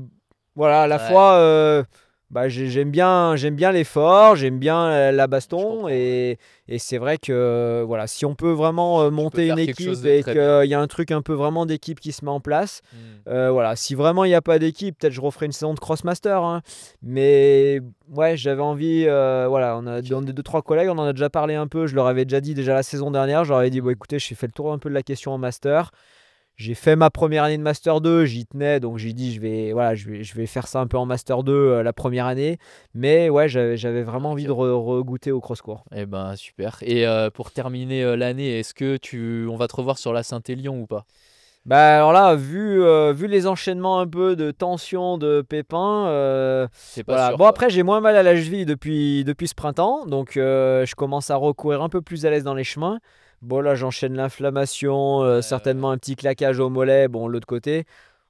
voilà, à la Ouais. fois, bah, j'aime bien l'effort, j'aime bien la Je baston comprends, ouais. et c'est vrai que voilà, si on peut vraiment Tu peux monter faire une quelque chose équipe de et très qu'il bien. y a un truc un peu vraiment d'équipe qui se met en place, Mm. voilà, si vraiment il n'y a pas d'équipe, peut-être je referai une saison de Crossmaster, hein. Mais ouais, j'avais envie, voilà, on est deux, trois collègues, on en a déjà parlé un peu, je leur avais déjà dit déjà la saison dernière, je leur avais dit, bon écoutez, j'ai fait le tour un peu de la question en master. J'ai fait ma première année de Master 2, j'y tenais, donc j'ai dit voilà, je vais faire ça un peu en Master 2 la première année. Mais ouais, j'avais vraiment envie Ok. de regoûter au cross-court. Eh ben super. Et pour terminer l'année, est-ce que on va te revoir sur la Saint-Élion ou pas? Bah alors là, vu les enchaînements un peu de tension, de pépins, C'est pas voilà. sûr Bon quoi. après, j'ai moins mal à la cheville depuis ce printemps, donc je commence à recourir un peu plus à l'aise dans les chemins. Bon là, j'enchaîne l'inflammation, Ouais, ouais, certainement ouais. un petit claquage au mollet, bon l'autre côté.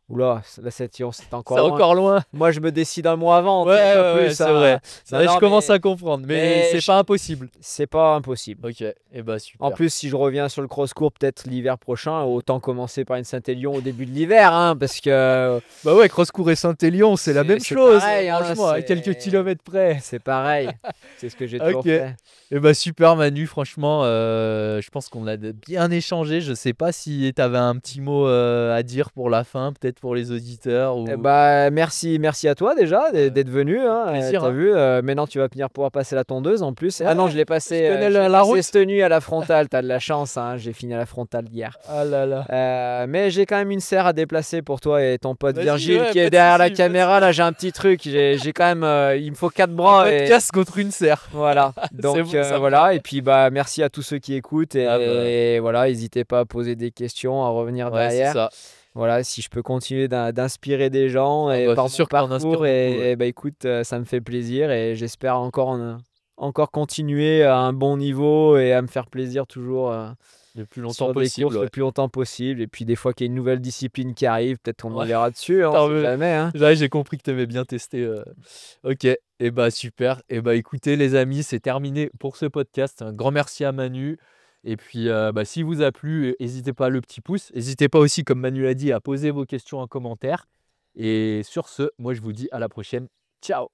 Oula, la Saint-Étienne, c'est C'est encore loin. encore loin. Moi, je me décide un mois avant. Ouais, tu sais, pas ouais, ouais, plus, c'est hein. vrai. C'est Non, vrai, non, je commence mais- à comprendre, mais mais c'est je- pas impossible. C'est pas impossible. Ok, et bah super. En plus, si je reviens sur le cross-court peut-être l'hiver prochain, autant commencer par une Saint-Élion au début de l'hiver, hein, parce que Bah ouais, Crosscourt et Saint-Élion, c'est la même c'est chose. pareil, hein, Franchement, à quelques kilomètres près. c'est pareil. C'est ce que j'ai toujours Ok. fait. Et bah super Manu, franchement, je pense qu'on a bien échangé. Je sais pas si tu avais un petit mot à dire pour la fin, peut-être pour les auditeurs ou. Bah, merci à toi déjà Ouais. d'être venu. Hein, Plaisir, t'as hein. vu, maintenant tu vas venir pouvoir passer la tondeuse en plus. Ah non, Ouais, je l'ai passé, je connais je l'ai la passé route. cette nuit à la frontale. T'as de la chance, hein, j'ai fini à la frontale hier. Ah là là. Mais j'ai quand même une serre à déplacer pour toi et ton pote Vas-y, Virgile ouais, qui pas est de derrière la souci, pas de caméra. Là, j'ai un petit truc. J'ai quand même, il me faut 4 bras. Et Podcast contre une serre. voilà. Donc bon, ça me voilà. Et puis bah merci à tous ceux qui écoutent et, Ah bah. et voilà, n'hésitez pas à poser des questions, à revenir Ouais, c'est derrière. ça. Voilà, si je peux continuer d'inspirer des gens et bah, par c'est sûr mon que t'en parcours inspires beaucoup, ouais. et bah écoute, ça me fait plaisir et j'espère encore continuer à un bon niveau et à me faire plaisir toujours Le plus longtemps sur des possible. courses Ouais. le plus longtemps possible. Et puis des fois qu'il y a une nouvelle discipline qui arrive, peut-être qu'on Ouais. y verra dessus, hein, T'en on sait veux. jamais. Hein. Là, j'ai compris que tu aimais bien tester. Ok, et bah super. Et bah écoutez les amis, c'est terminé pour ce podcast. Un grand merci à Manu. Et puis bah, si vous a plu, n'hésitez pas à le petit pouce. N'hésitez pas aussi, comme Manu l'a dit, à poser vos questions en commentaire. Et sur ce, moi je vous dis à la prochaine. Ciao.